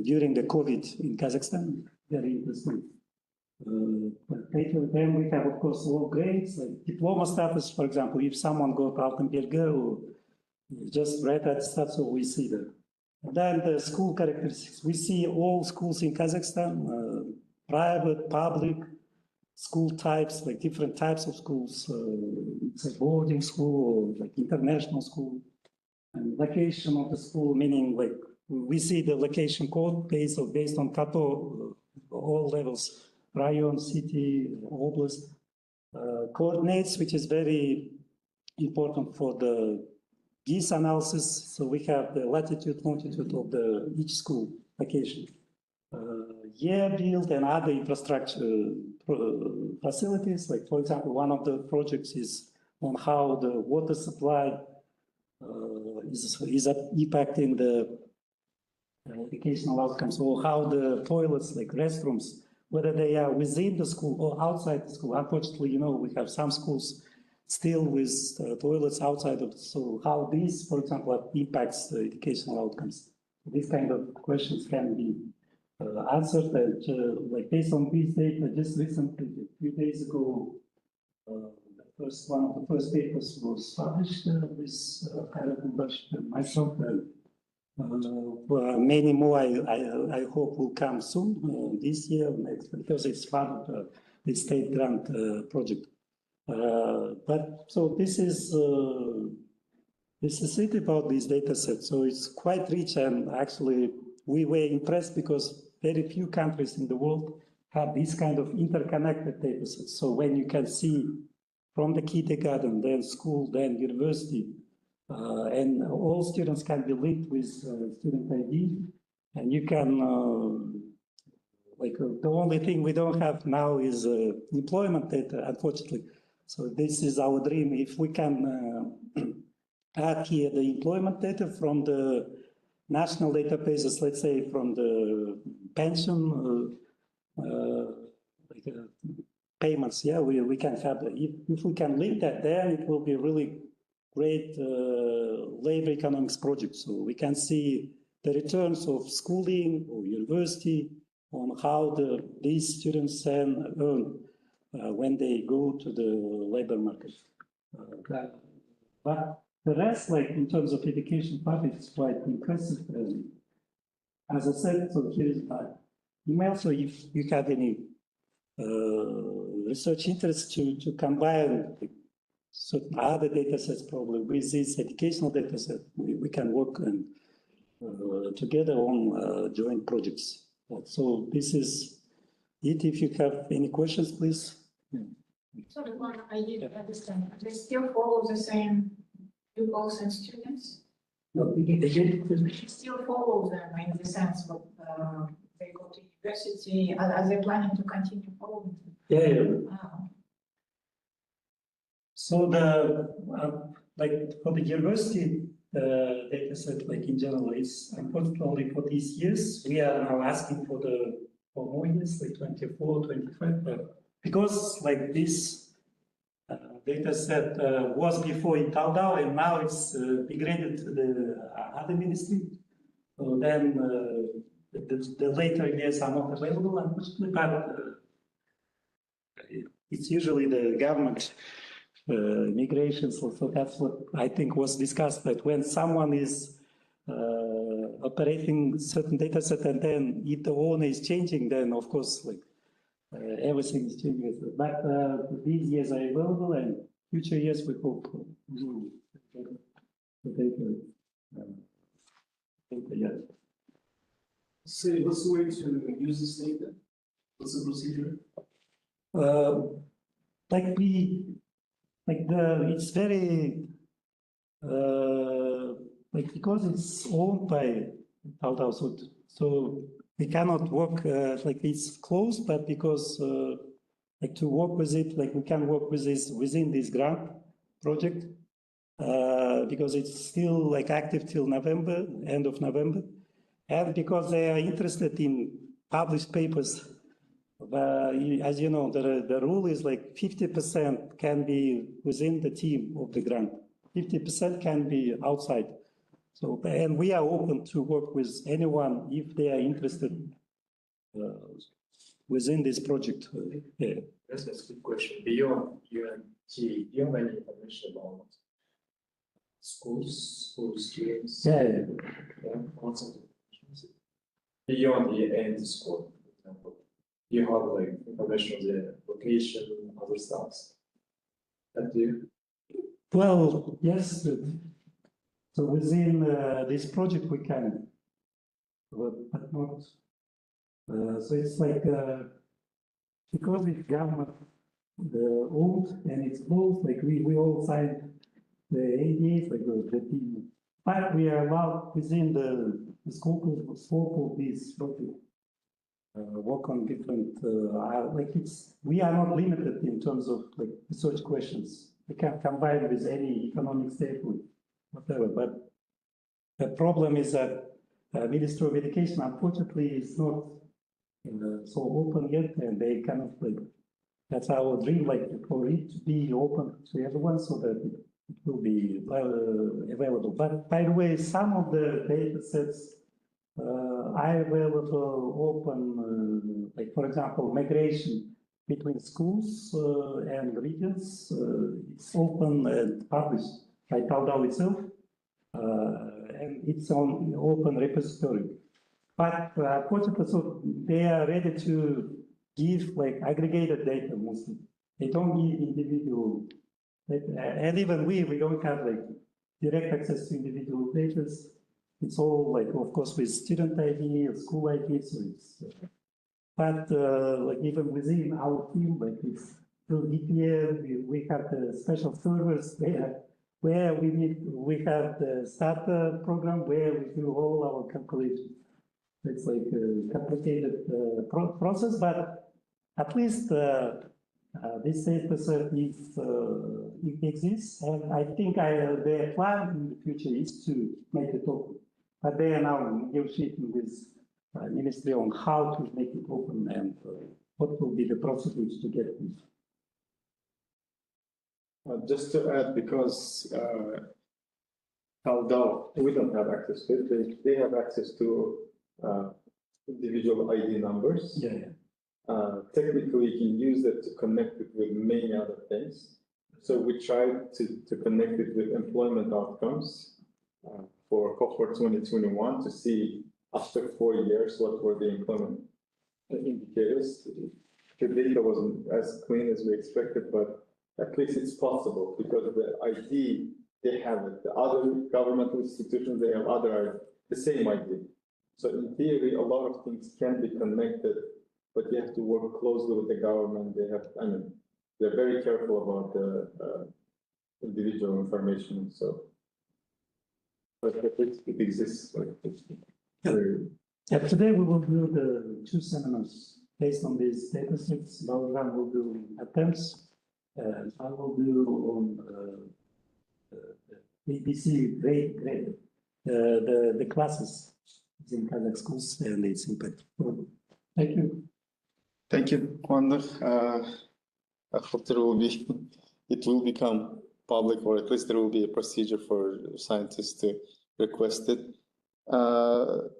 during the COVID in Kazakhstan. Very interesting. Then we have, of course, low grades, like diploma status, for example. If someone got Altınbelge or just read that stuff, so we see that. And then the school characteristics. We see all schools in Kazakhstan, private, public, school types, like different types of schools. It's a boarding school or like international school. And location of the school, meaning like we see the location code based on Kato, all levels. Rayon, city, oblast, coordinates, which is very important for the GIS analysis. So we have the latitude, longitude of each school location. Year build and other infrastructure facilities. Like, for example, one of the projects is on how the water supply is impacting the educational outcomes, or how the toilets, like restrooms, whether they are within the school or outside the school. Unfortunately, we have some schools still with toilets outside of, so how this, for example, impacts the educational outcomes. These kind of questions can be answered, and like based on this data, just recently, a few days ago, one of the first papers was published with Karen and myself. Many more, I hope, will come soon, this year, next, because it's part of the state grant project. But so this is it about this data set. So it's quite rich, and actually we were impressed because very few countries in the world have this kind of interconnected data sets. So when you can see from the kindergarten, then school, then university, and all students can be linked with student ID, and you can, the only thing we don't have now is employment data, unfortunately. So this is our dream. If we can add here the employment data from the national databases, let's say from the pension, payments, yeah, we can have, if we can link that there, it will be really great labor economics project. So we can see the returns of schooling or university on how these students can earn when they go to the labor market. But the rest, like in terms of education part, it's quite impressive. As I said, so here's my email. So if you have any research interest to combine certain other data sets, probably with this educational data set, we can work together on joint projects. So this is it. If you have any questions, please. Sorry, one, I didn't understand. They still follow the same pupils and students? No, They still follow them in the sense that they go to university. Are they planning to continue following them? Yeah. So like for the university data set, like in general, is unfortunately for these years, we are now asking for more years, like 24, 25, because like this data set was before in Taldau, and now it's degraded to the other ministry. So then the later years are not available, unfortunately, but it's usually the government migrations. So that's what I think was discussed, that when someone is operating certain data set, and then if the owner is changing, then of course, like everything is changing. But these years are available, and future years we hope the data. Yeah. So what's the way to use this data? What's the procedure? Like like it's very like because it's owned by Roundtable, so we cannot work like it's closed, but because like to work with it, like we can work with this within this grant project because it's still like active till November, end of November, and because they are interested in published papers. As you know, the rule is like 50% can be within the team of the grant, 50% can be outside. So, and we are open to work with anyone if they are interested within this project. Yeah. That's a good question. Beyond UNT, do you have any information about schools, students? Yeah. Beyond the end school, for example, do you have like information on the location, other stuff? That do you? Well, yes. So within this project we can, but not. So it's like because it's government owned and it's closed. Like we all signed the ADAs, like the team. But we are allowed within the scope of this project. Work on different like we are not limited in terms of like research questions. We can combine with any economic statement, whatever. But the problem is that Ministry of Education, unfortunately, is not so open yet, and they cannot like. That's our dream, like for it to be open to everyone, so that it will be available. But by the way, some of the data sets are available open, like for example, migration between schools and regions. It's open and published by Roundtable itself, and it's on open repository. But unfortunately, so they are ready to give like aggregated data mostly. They don't give individual, and even we don't have like direct access to individual data. It's all like, of course, with student ID or school ID. So it's, but like even within our team, like it's through EPL, we have the special servers there where we have the starter program where we do all our calculations. It's like a complicated process, but at least this data set is it exists, and I think their plan in the future is to make it open. But they are now negotiating with Ministry on how to make it open and what will be the procedures to get it. Just to add, because although we don't have access to it, they have access to individual ID numbers. Yeah. Technically, you can use that to connect it with many other things. So we tried to connect it with employment outcomes for cohort 2021 to see after 4 years what were the employment indicators. The data wasn't as clean as we expected, but at least it's possible because the ID, they have it. The other governmental institutions, they have the same ID. So in theory, a lot of things can be connected, but you have to work closely with the government. They're very careful about the individual information. So, but it exists. Yeah, today we will do the 2 seminars based on these data sets. Bauran will do attempts, and I will do on ABC grade, the classes in Kazakh schools and its impact. Thank you. Thank you, Wanda. I hope it will become public, or at least there will be a procedure for scientists to request it.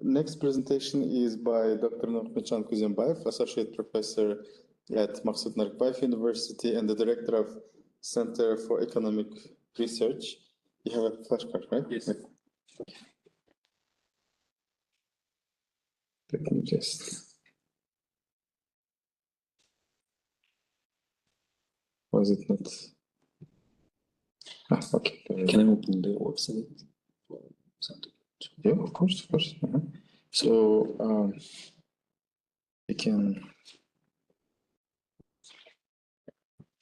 Next presentation is by Dr. Nurmechan Kuzembayev, Associate Professor at Maksut Narikbayev University and the Director of Center for Economic Research. You have a flashcard, right? Yes. Let me just... Was it not? Okay. Can I open the website? Yeah, of course. So you can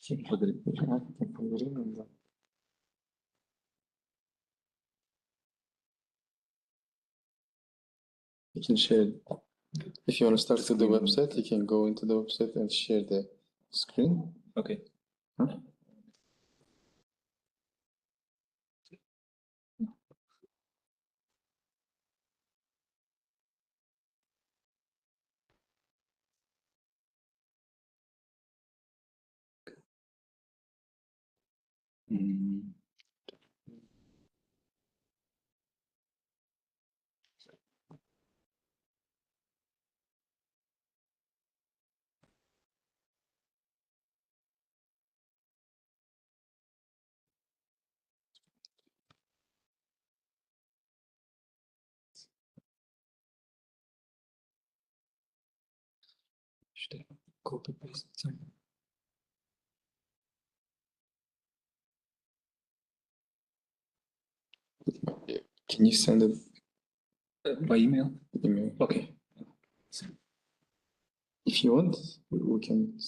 You can share. If you want to start with the website, you can go into the website and share the screen. Okay. Huh? Copy paste. Can you send it by email? Okay. If you want, we can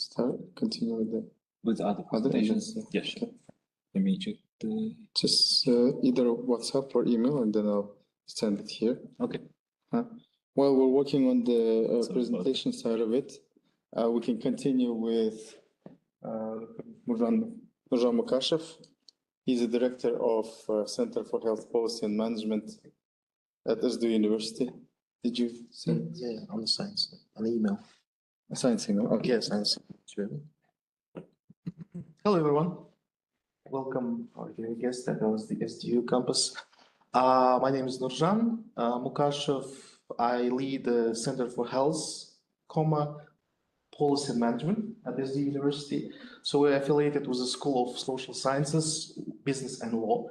continue with the other presentations. presentations. Yes. Okay. Let me check the. Just either WhatsApp or email, and then I'll send it here. Okay. While we're working on the presentation side of it, we can continue with Nurjan Mukashev. He's the director of Center for Health Policy and Management at SDU University. Did you send? Yeah, on the science, on the email. A science email. Okay. Yeah, science. Hello, everyone. Welcome, our dear guest at the SDU campus. My name is Nurjan Mukashev. I lead the Center for Health, Policy and Management at SDU University. So we're affiliated with the School of Social Sciences, Business and Law.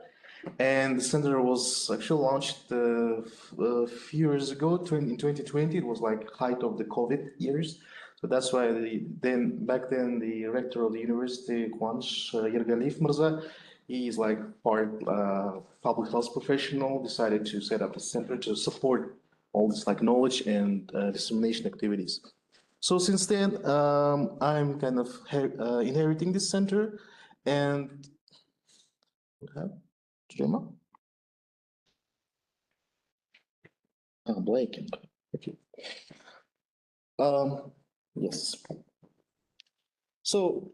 And the center was actually launched a few years ago, in 2020. It was like height of the COVID years. So that's why back then the rector of the university, Kwanch Yergaliyev Mirza, he is like part public health professional, decided to set up a center to support all this like knowledge and dissemination activities. So since then, I'm kind of inheriting this center, and Gemma? Blake. Okay. Yes. So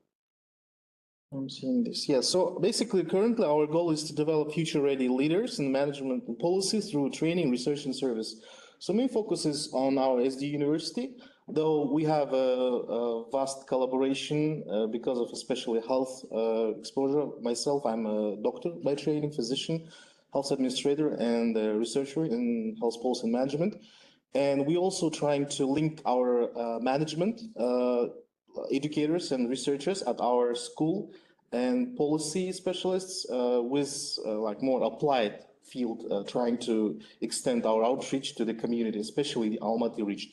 I'm seeing this. Yeah. So basically, currently, our goal is to develop future-ready leaders in management and policy through training, research, and service. So main focus is on our SDU University, though we have a vast collaboration because of especially health exposure. Myself, I'm a doctor by training, physician, health administrator, and a researcher in health policy and management. And we're also trying to link our management, educators and researchers at our school and policy specialists with like more applied field, trying to extend our outreach to the community, especially the Almaty region.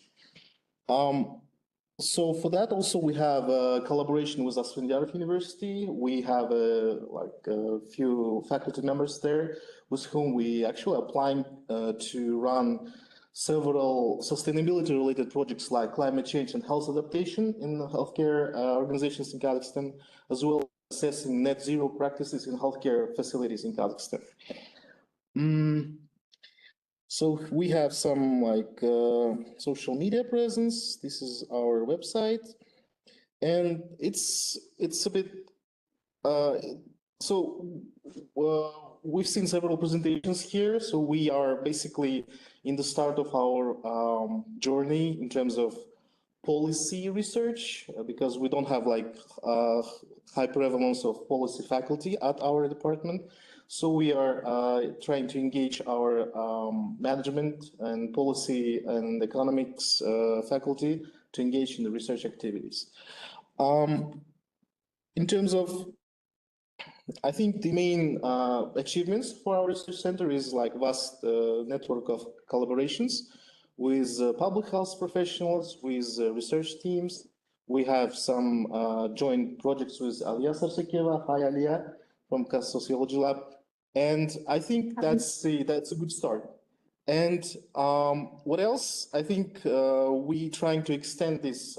So for that also we have a collaboration with Asfendiyarov University. We have like a few faculty members there with whom we actually applying to run several sustainability related projects like climate change and health adaptation in healthcare organizations in Kazakhstan, as well as assessing net zero practices in healthcare facilities in Kazakhstan. So we have some like social media presence. This is our website, and it's a bit. We've seen several presentations here. So we are basically in the start of our journey in terms of policy research because we don't have like high prevalence of policy faculty at our department. So we are trying to engage our management and policy and economics faculty to engage in the research activities. In terms of, I think the main achievements for our research center is like vast network of collaborations with public health professionals, with research teams. We have some joint projects with Aliya Sarsekeva, hi Aliya, from Kaz Sociology Lab. And I think that's a good start. And what else? I think we trying to extend this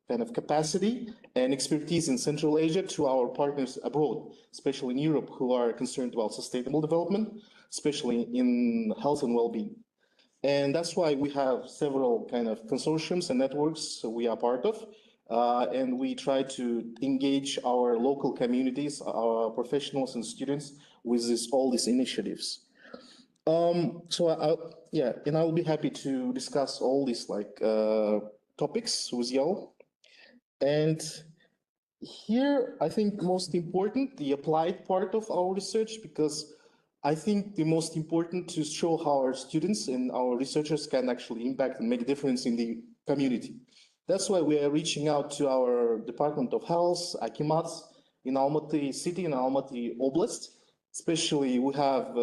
kind of capacity and expertise in Central Asia to our partners abroad, especially in Europe, who are concerned about sustainable development, especially in health and well-being. And that's why we have several kind of consortiums and networks we are part of. And we try to engage our local communities, our professionals and students with all these initiatives. And I'll be happy to discuss all these topics with y'all. And here, I think most important, the applied part of our research, because I think the most important to show how our students and our researchers can actually impact and make a difference in the community. That's why we are reaching out to our Department of Health, Akimats, in Almaty City and Almaty Oblast. Especially, we have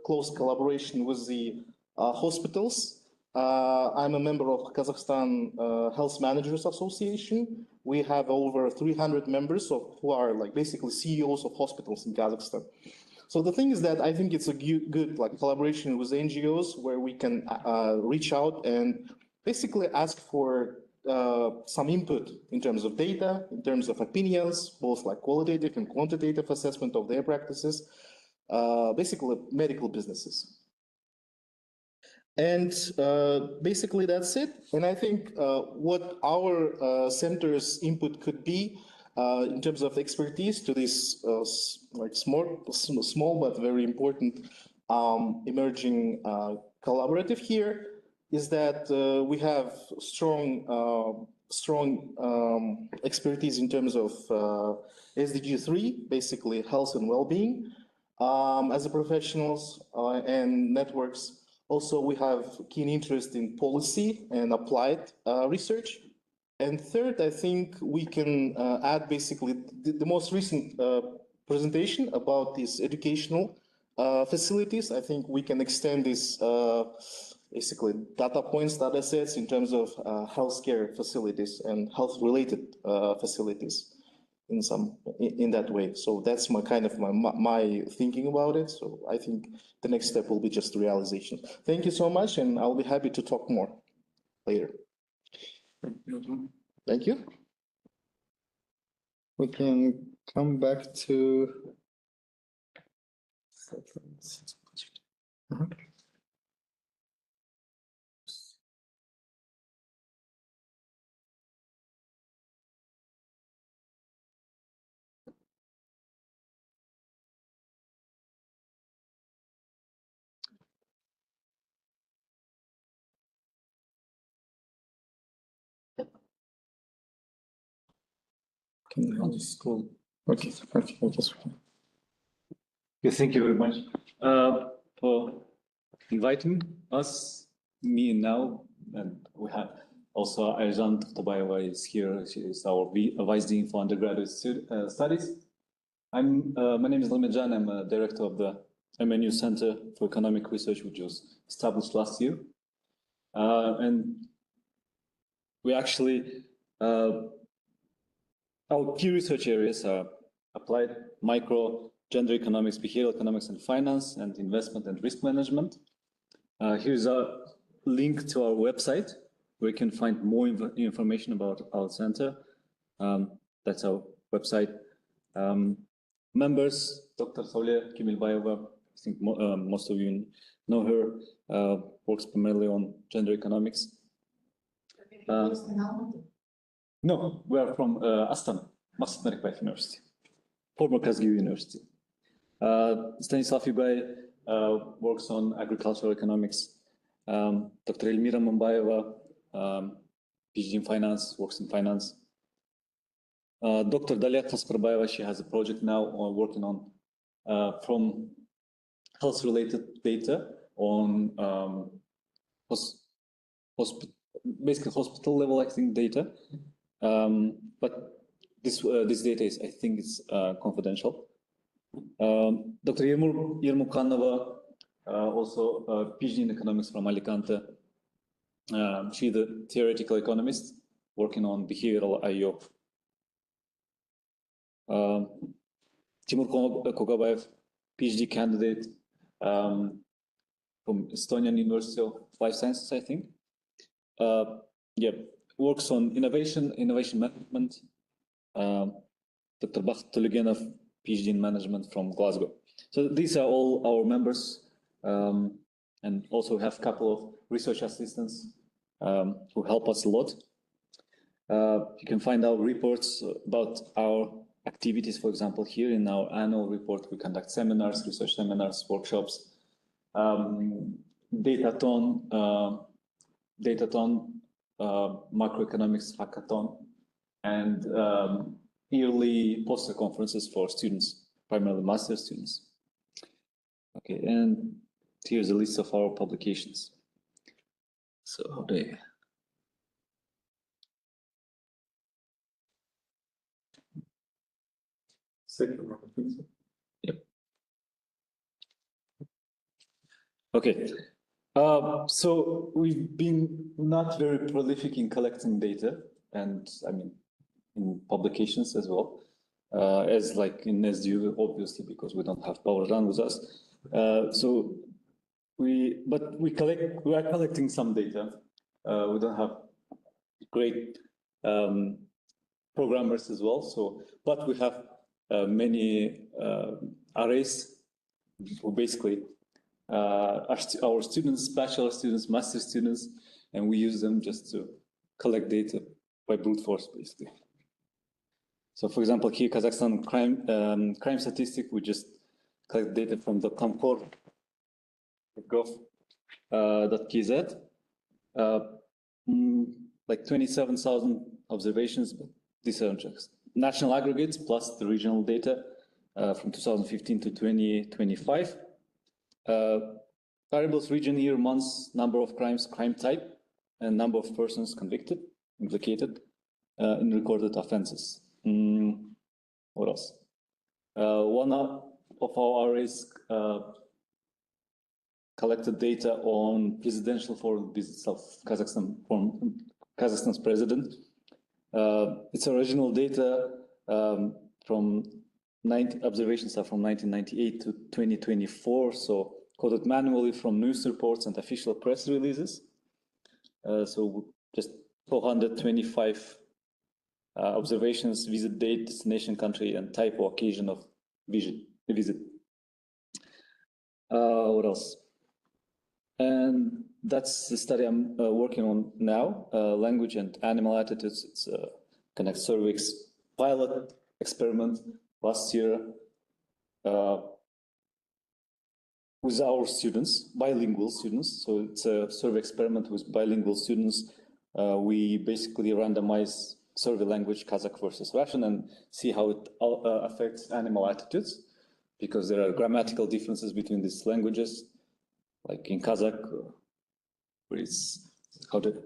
close collaboration with the hospitals. I'm a member of Kazakhstan Health Managers Association. We have over 300 members who are basically CEOs of hospitals in Kazakhstan. So the thing is that I think it's a good collaboration with NGOs where we can reach out and basically ask for some input in terms of data, in terms of opinions, both qualitative and quantitative assessment of their practices, basically medical businesses. And basically that's it. And I think what our center's input could be in terms of expertise to this small but very important emerging collaborative here is that we have strong expertise in terms of SDG 3, basically health and well-being, as a professionals and networks. Also, we have keen interest in policy and applied research. And third, I think we can add basically the most recent presentation about these educational facilities. I think we can extend this basically data points, data sets in terms of healthcare facilities and health-related facilities in that way. So that's my thinking about it. So I think the next step will be just the realization. Thank you so much, and I'll be happy to talk more later. Thank you. We can come back to. I'll just scroll. Okay. Yeah, thank you very much for inviting us, me now, and we have also Ayjan Tobayeva is here. She is our Vice Dean for Undergraduate Studies. My name is Limedjan. I'm a director of the MNU Center for Economic Research, which was established last year. And we actually, our key research areas are applied micro, gender economics, behavioral economics, and finance, and investment and risk management. Here's a link to our website where you can find more information about our center. That's our website. Members, Dr. Saule Kimilbayeva, I think most of you know her, works primarily on gender economics. No, we are from Astana, Maksat Narikbayev University, former Kazgiv University. Stanislav Yugay works on agricultural economics. Dr. Elmira Mambayeva, PhD in finance, works in finance. Dr. Dalia Kasparbayeva, she has a project now working on from health-related data on basically hospital level, I think, data. But this data is, I think, it's confidential. Dr. Yermukanova, also a PhD in economics from Alicante. She's a theoretical economist working on behavioral IO. Timur Kogabayev, PhD candidate from Estonian University of Life Sciences, I think. Yeah, works on innovation management. Dr. Bakht Tulugenov, PhD in management from Glasgow. So these are all our members, and also we have a couple of research assistants who help us a lot. You can find our reports about our activities, for example, here in our annual report. We conduct seminars, research seminars, workshops, datathon, macroeconomics hackathon, and yearly poster conferences for students, primarily master students. Okay, and here's a list of our publications. So they. Yep. Okay. So we've been not very prolific in collecting data, and I mean in publications as well, as like in SDU, obviously, because we don't have Powerrun with us. So we are collecting some data. We don't have great programmers as well. So, but we have many arrays who basically our students, bachelor students, master students, and we use them just to collect data by brute force, basically. So, for example, here Kazakhstan crime statistic, we just collect data from the comcore.gov.kz, like 27,000 observations, but these are just national aggregates plus the regional data from 2015 to 2025. Variables: region, year, months, number of crimes, crime type, and number of persons convicted, implicated in recorded offenses. What else? One of our arrays collected data on presidential foreign visits of Kazakhstan from Kazakhstan's president. Its original data from observations are from 1998 to 2024, so coded manually from news reports and official press releases. So just 425 observations, visit date, destination, country, and type or occasion of visit. What else? And that's the study I'm working on now, language and animal attitudes. It's a Connect Survey's pilot experiment last year with our students, bilingual students. So it's a survey experiment with bilingual students. We basically randomize survey language Kazakh versus Russian and see how it affects animal attitudes, because there are grammatical differences between these languages. Like in Kazakh, where it's how to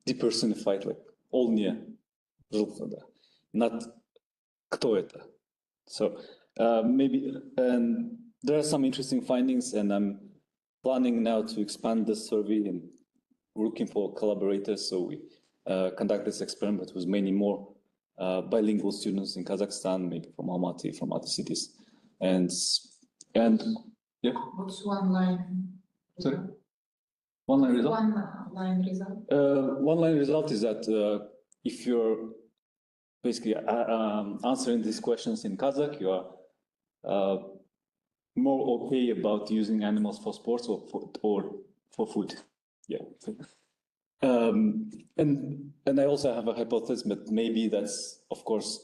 depersonified, like olnia, not кто это. So maybe, and there are some interesting findings, and I'm planning now to expand the survey and looking for collaborators. So we conduct this experiment with many more bilingual students in Kazakhstan, maybe from Almaty, from other cities, and yeah. What's one line? Sorry? One line result? One line result. One line result is that if you're basically answering these questions in Kazakh, you are more okay about using animals for sports or for food. Yeah. And I also have a hypothesis, but maybe that's, of course,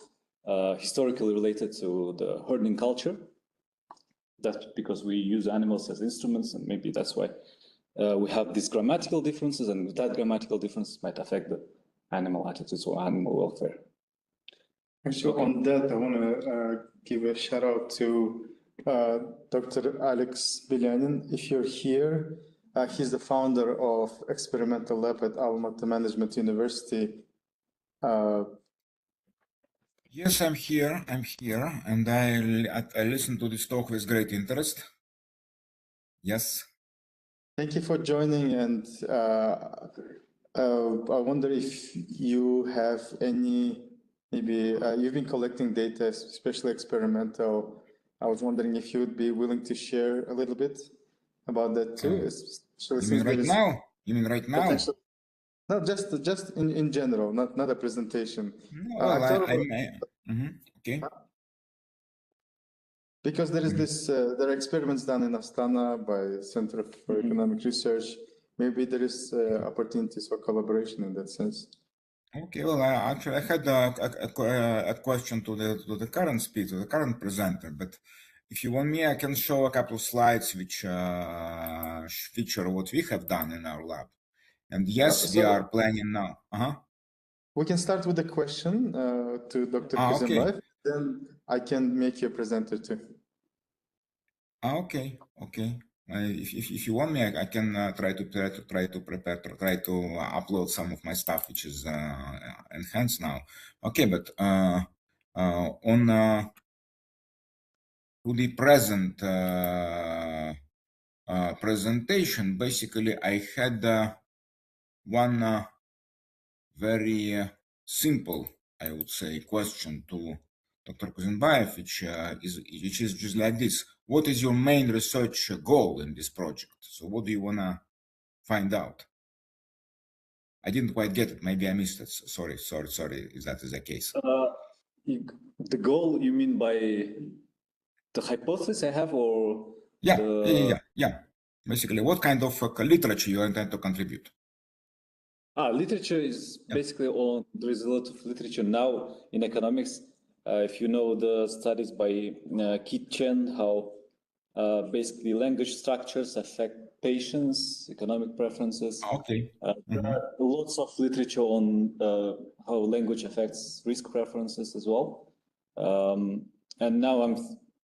historically related to the herding culture. That's because we use animals as instruments, and maybe that's why we have these grammatical differences, and that grammatical difference might affect the animal attitudes or animal welfare. Actually, on that, I want to give a shout out to Dr. Alex Belyanin. If you're here, he's the founder of Experimental Lab at Almaty Management University. Yes, I'm here, and I listened to this talk with great interest. Yes. Thank you for joining, and I wonder if you have any, maybe you've been collecting data, especially experimental. I was wondering if you would be willing to share a little bit about that too. You mean right now? You mean right now? No, just in general, not a presentation. Well, okay. Because there is this, there are experiments done in Astana by Center for Economic Research. Maybe there is opportunities for collaboration in that sense. Okay, well, actually, I had a question to the current speaker, the current presenter, but if you want me, I can show a couple of slides which feature what we have done in our lab. And yes, we are planning now. We can start with a question to Dr. Kizimbaev, then I can make you a presenter too. Okay. If you want me, I can try to upload some of my stuff which is enhanced now. Okay, but on to the present presentation, basically I had one very simple, I would say, question to Dr. Kuzimbaev, which is just like this: what is your main research goal in this project? So what do you want to find out? I didn't quite get it. Maybe I missed it. Sorry if that is the case. The goal, you mean by the hypothesis I have, or? Yeah. Basically, what kind of literature you intend to contribute? Literature is basically on, there is a lot of literature now in economics. If you know the studies by Kit Chen, how basically language structures affect patients, economic preferences. Okay. There are lots of literature on how language affects risk preferences as well. And now I'm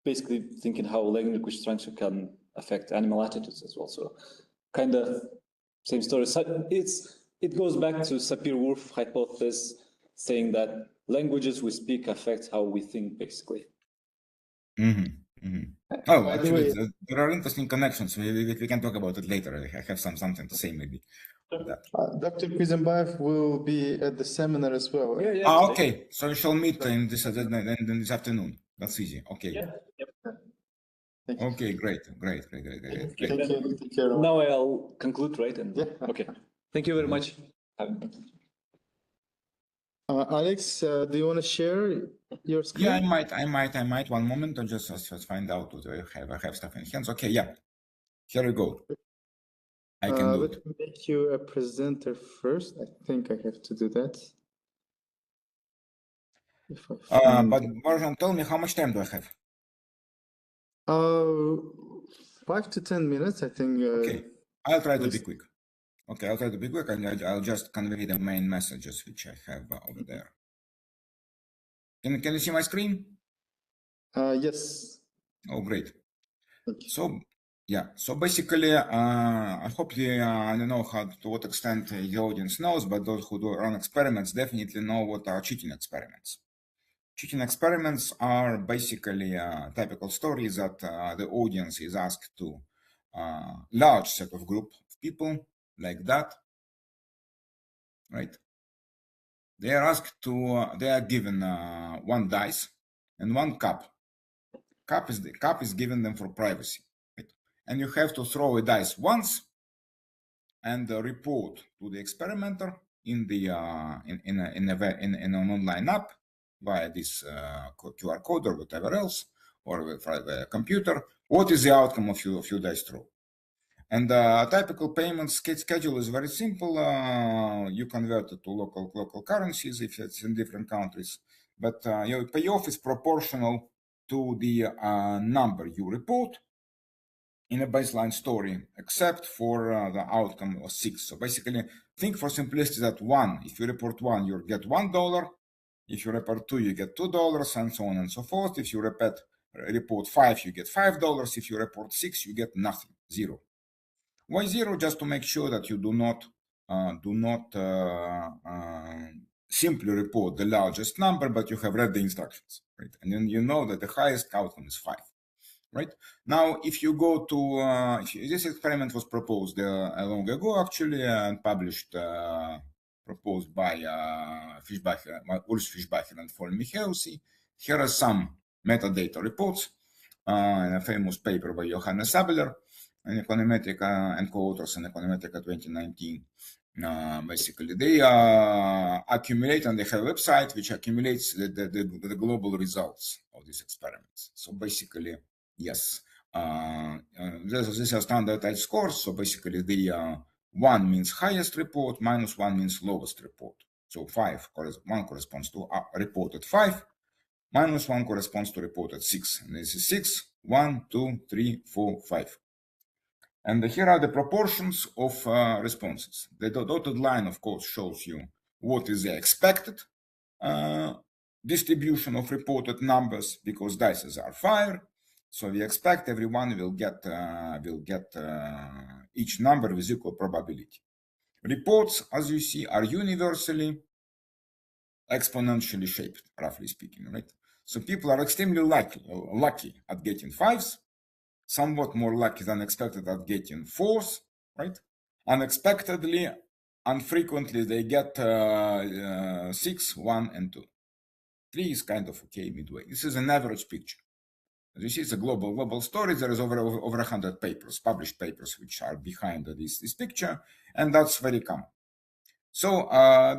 basically thinking how language structure can affect animal attitudes as well. So kind of same story. So it goes back to Sapir-Whorf hypothesis, saying that languages we speak affect how we think, basically. Oh, actually, there are interesting connections. We can talk about it later. I have something to say maybe. Dr. Kizimbaev will be at the seminar as well. Okay. So we shall meet in this afternoon. That's easy. Okay. Okay, great. Thank you. Now I'll conclude, right? Okay. Thank you very much. Alex, do you want to share your screen? Yeah, I might. 1 moment. I'll just find out what I have stuff in hands. Okay, yeah. Here we go. I can do it. Let me make you a presenter first. I think I have to do that. But Borzhan, tell me, how much time do I have? 5 to 10 minutes, I think. Okay, I'll try to be quick. Okay, I'll try to be quick, and I'll just convey the main messages which I have over there. Can you see my screen? Yes. Oh, great. So, yeah. So basically, I hope I don't know to what extent the audience knows, but those who do run experiments definitely know what are cheating experiments. Cheating experiments are basically typical stories that the audience is asked to large set of group of people like that, right? They are asked to, they are given one dice and one cup. Cup is given them for privacy, right? And you have to throw a dice once and report to the experimenter in the in an online app via this QR code or whatever else, or with the computer, what is the outcome of your dice throw. And typical payment schedule is very simple. You convert it to local currencies if it's in different countries, but your payoff is proportional to the number you report in a baseline story, except for the outcome of 6. So basically, think for simplicity that 1, if you report 1, you get $1. If you report 2, you get $2, and so on and so forth. If you report 5, you get $5. If you report 6, you get nothing, 0. Why 0? Just to make sure that you do not simply report the largest number, but you have read the instructions, right? And then you know that the highest outcome is 5. Right now, if you go to this experiment was proposed long ago, actually, and published, proposed by Urs Fischbacher and Paul Michelsky. Here are some metadata reports in a famous paper by Johannes Sabler in Econometrica and co-authors in Econometrica 2019. Basically, they accumulate, and they have a website which accumulates the global results of these experiments. So basically, yes, this is standardized scores. So basically, the 1 means highest report, -1 means lowest report. So 1 corresponds to reported 5, -1 corresponds to reported 6. And this is 6, 1, 2, 3, 4, 5. And here are the proportions of responses. The dotted line, of course, shows you what is the expected distribution of reported numbers, because dices are fired. So we expect everyone will get each number with equal probability. Reports, as you see, are universally exponentially shaped, roughly speaking, right? So people are extremely lucky at getting 5s, somewhat more lucky than expected at getting 4s, right? Unexpectedly, unfrequently, they get 6, 1, and 2. 3 is kind of okay midway. This is an average picture. As you see, it's a global story. There is over 100 papers, published papers, which are behind this picture, and that's very common. So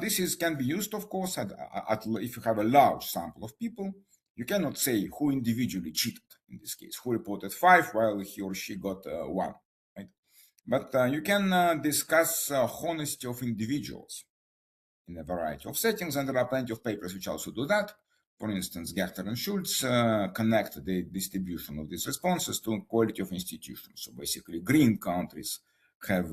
this can be used, of course, if you have a large sample of people. You cannot say who individually cheated in this case, who reported 5 while he or she got 1, right? But you can discuss honesty of individuals in a variety of settings, and there are plenty of papers which also do that. For instance, Gechter and Schultz connect the distribution of these responses to quality of institutions. So basically, green countries have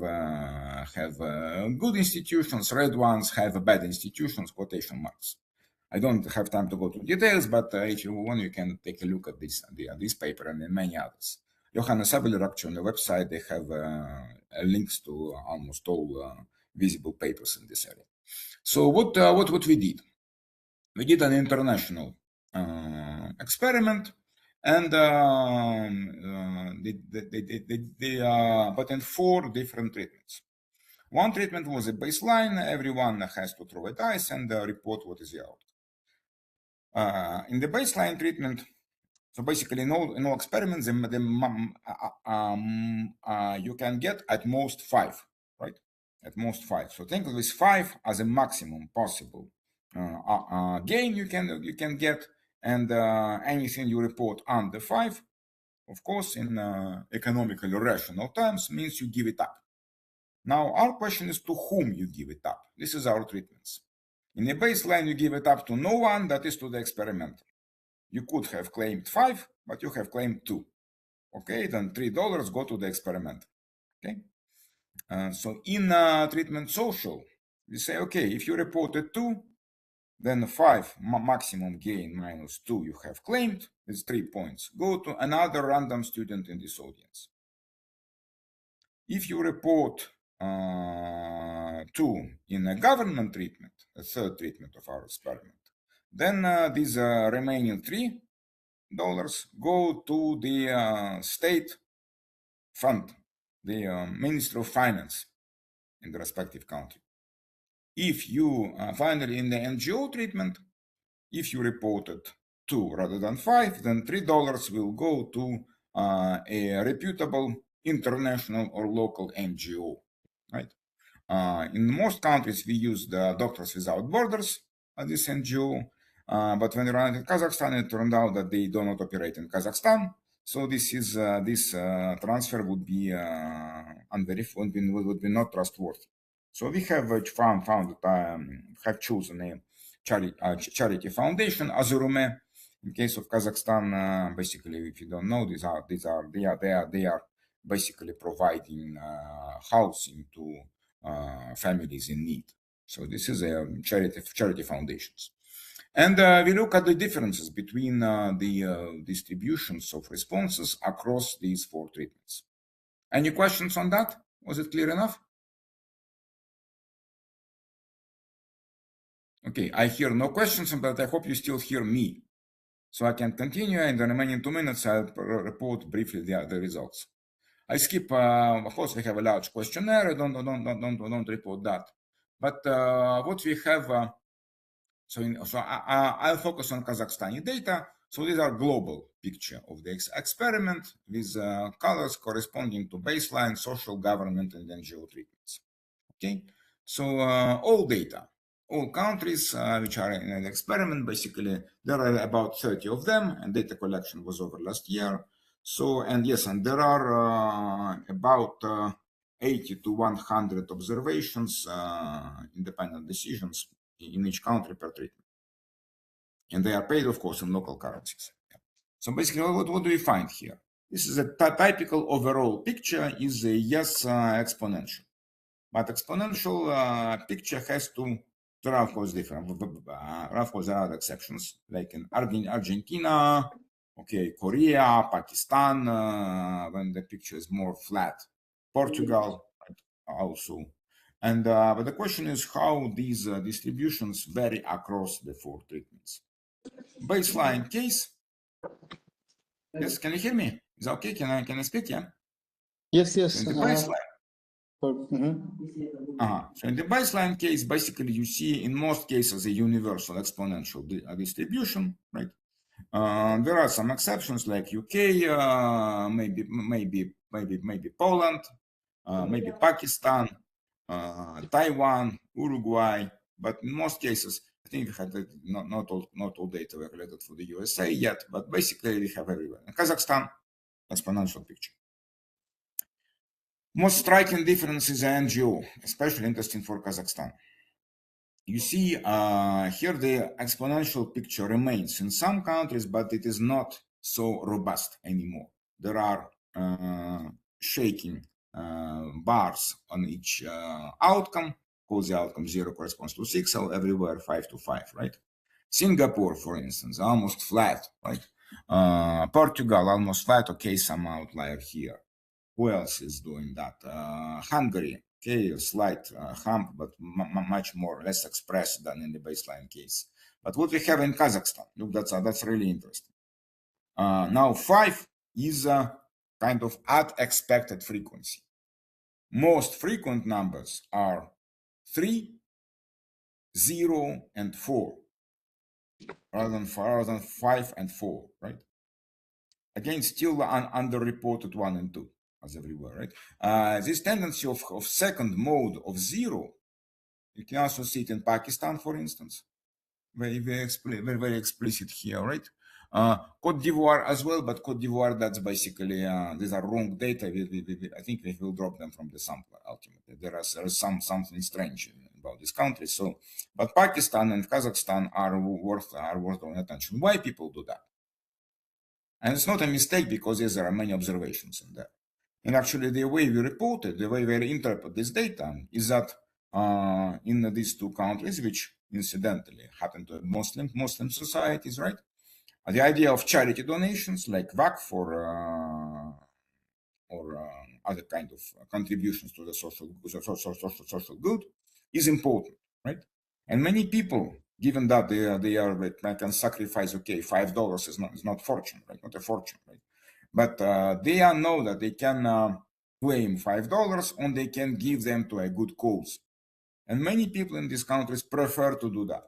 good institutions, red ones have bad institutions, quotation marks. I don't have time to go to details, but if you want, you can take a look at this paper and many others. Johannes Abelrapch on the website, they have links to almost all visible papers in this area. So what we did? We did an international experiment, and but in 4 different treatments. One treatment was a baseline. Everyone has to throw a dice and report what is the outcome. In the baseline treatment, so basically in all experiments, you can get at most 5, right? At most 5. So think of this 5 as a maximum possible gain you can get, and anything you report under 5, of course, in economically rational terms, means you give it up. Now, our question is to whom you give it up. This is our treatments. In a baseline, you give it up to no one, that is to the experimenter. You could have claimed 5, but you have claimed 2. Okay, then $3 go to the experimenter. Okay. So in treatment social, we say, okay, if you reported 2, then 5 maximum gain minus 2 you have claimed, it's 3 points. Go to another random student in this audience. If you report 2 in a government treatment, a third treatment of our experiment, then these remaining $3 go to the state fund, the Ministry of Finance in the respective country. If you finally in the NGO treatment, if you reported 2 rather than 5, then $3 will go to a reputable international or local NGO, right? In most countries, we use the Doctors Without Borders at this NGO, but when we ran it in Kazakhstan, it turned out that they do not operate in Kazakhstan. So this transfer would be would be not trustworthy. So we have have chosen a charity foundation, Azurume. In case of Kazakhstan, basically, if you don't know, they are basically providing housing to families in need. So this is a charity foundations. And we look at the differences between the distributions of responses across these 4 treatments. Any questions on that? Was it clear enough? Okay, I hear no questions, but I hope you still hear me. So I can continue, and in the remaining 2 minutes, I'll report briefly the results. I skip, of course, we have a large questionnaire. I don't report that. But what we have, I'll focus on Kazakhstani data. So these are global picture of the experiment with colors corresponding to baseline, social, government, and NGO treatments. Okay. So all data, all countries which are in an experiment, basically, there are about 30 of them, and data collection was over last year. So, and yes, and there are about 80 to 100 observations, independent decisions in each country per treatment. And they are paid, of course, in local currencies. So basically, what do we find here? This is a typical overall picture is a yes exponential. But exponential picture has to, there are of course different, of course there are exceptions, like in Argentina, okay, Korea, Pakistan, when the picture is more flat, Portugal also. And but the question is how these distributions vary across the 4 treatments. Baseline case. Yes, can you hear me? Is that okay? Can I speak? Yeah. Yes. So in the baseline. So in the baseline case, basically you see in most cases a universal exponential distribution, right? There are some exceptions like UK, maybe Poland, maybe Pakistan, Taiwan, Uruguay, but in most cases, I think we had not all data were related for the USA yet, but basically we have everywhere. In Kazakhstan, exponential picture. Most striking difference is the NGO, especially interesting for Kazakhstan. You see here the exponential picture remains in some countries, but it is not so robust anymore. There are shaking bars on each outcome, because the outcome 0 corresponds to 6, so everywhere 5 to 5, right? Singapore, for instance, almost flat, right? Portugal, almost flat, okay, some outlier here. Who else is doing that? Hungary, okay, a slight hump, but much more less expressed than in the baseline case. But what we have in Kazakhstan, look, that's really interesting. Now 5 is a kind of at expected frequency. Most frequent numbers are 3, 0, and 4, rather than 5 and 4, right? Again, still underreported 1 and 2. As everywhere, right? This tendency of second mode of 0, you can also see it in Pakistan, for instance, very explicit here, right? Cote d'Ivoire as well, but Cote d'Ivoire, that's basically these are wrong data. I think we will drop them from the sampler ultimately. There is something strange about this country. So, but Pakistan and Kazakhstan are worth drawing attention. Why people do that? And it's not a mistake because yes, there are many observations in there. And actually, the way we reported, the way we interpret this data is that in these 2 countries, which incidentally happen to Muslim societies, right? The idea of charity donations like VAC or other kind of contributions to the social good is important, right? And many people, given that they can sacrifice, okay, $5 is not fortune, right? Not a fortune, right? But they know that they can claim $5 and they can give them to a good cause. And many people in these countries prefer to do that.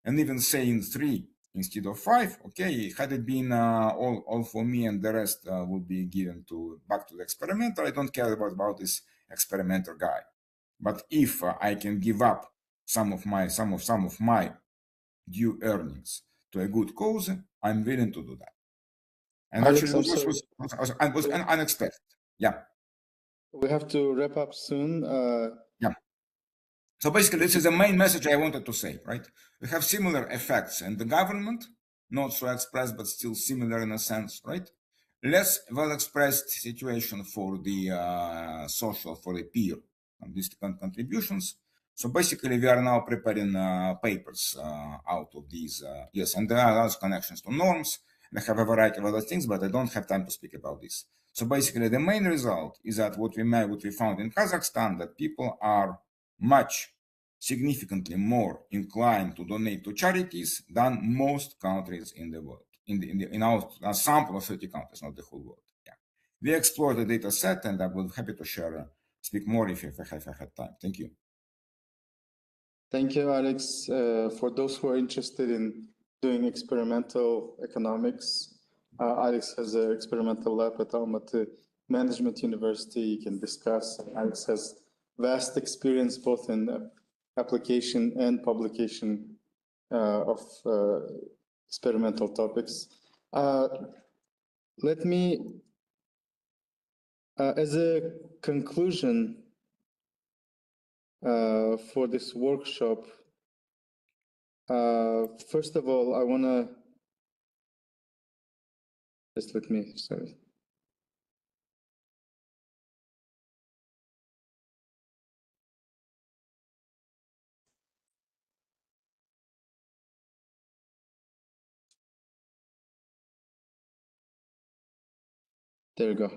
And even saying 3 instead of 5, okay, had it been all for me and the rest would be given back to the experimenter, I don't care about this experimenter guy. But if I can give up some of my due earnings to a good cause, I'm willing to do that. And Alex, actually, it was unexpected. Yeah. We have to wrap up soon. Yeah. So basically, this is the main message I wanted to say, right? We have similar effects in the government, not so expressed, but still similar in a sense, right? Less well-expressed situation for the social, for the peer contributions. So basically, we are now preparing papers out of these. Yes, and there are also connections to norms. They have a variety of other things, but I don't have time to speak about this. So basically, the main result is that what we found in Kazakhstan, that people are much significantly more inclined to donate to charities than most countries in the world. In our sample of 30 countries, not the whole world. Yeah, we explored the data set, and I will be happy to share, speak more if I had time. Thank you. Thank you, Alex. For those who are interested in doing experimental economics, Alex has an experimental lab at Almaty Management University. You can discuss. Alex has vast experience both in application and publication of experimental topics. Let me, as a conclusion for this workshop, first of all, I want to sorry. There you go.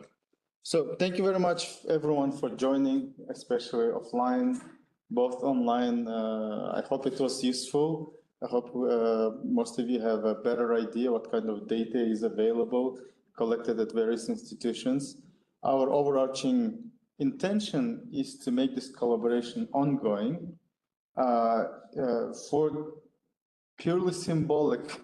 So thank you very much, everyone, for joining, especially offline, both online. I hope it was useful. I hope most of you have a better idea what kind of data is available, collected at various institutions. Our overarching intention is to make this collaboration ongoing for purely symbolic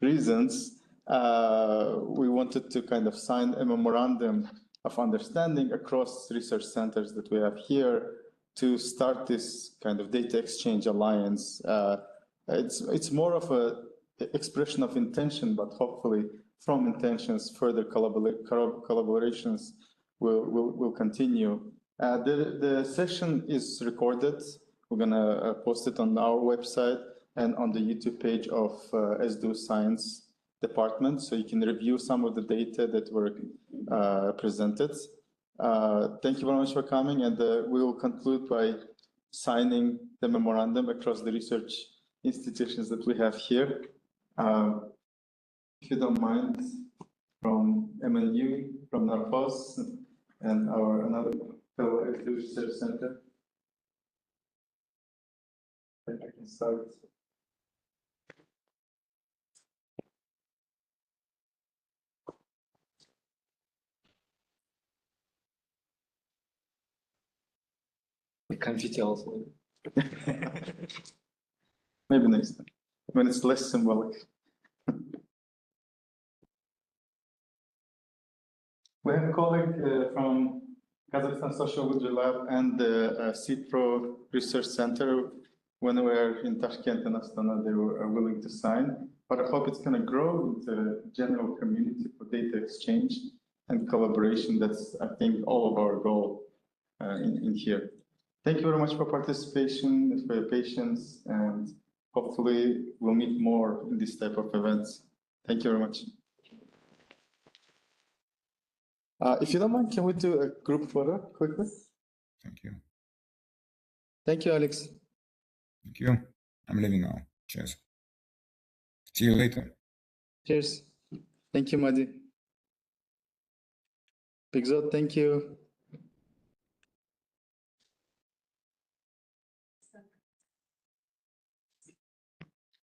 reasons. We wanted to kind of sign a memorandum of understanding across research centers that we have here to start this kind of data exchange alliance. It's more of a expression of intention, but hopefully from intentions, further collaborations will continue. The session is recorded. We're gonna post it on our website and on the YouTube page of SDU Science Department, so you can review some of the data that were presented. Thank you very much for coming, and we will conclude by signing the memorandum across the research institutions that we have here. If you don't mind, from MNU, from Narcos, and our another fellow at the Research Center. I can start. Confetti also. Maybe next time, when it's less symbolic. We have a colleague from Kazakhstan Sociology Lab and the CIPRO Research Center. When we were in Tashkent and Astana, they were willing to sign. But I hope it's going to grow into a general community for data exchange and collaboration. That's, I think, all of our goal in here. Thank you very much for participation and for your patience, and hopefully we'll meet more in this type of events. Thank you very much. If you don't mind, can we do a group photo quickly? Thank you. Thank you, Alex. Thank you. I'm leaving now. Cheers. See you later. Cheers. Thank you, Madi. Big Zot, thank you.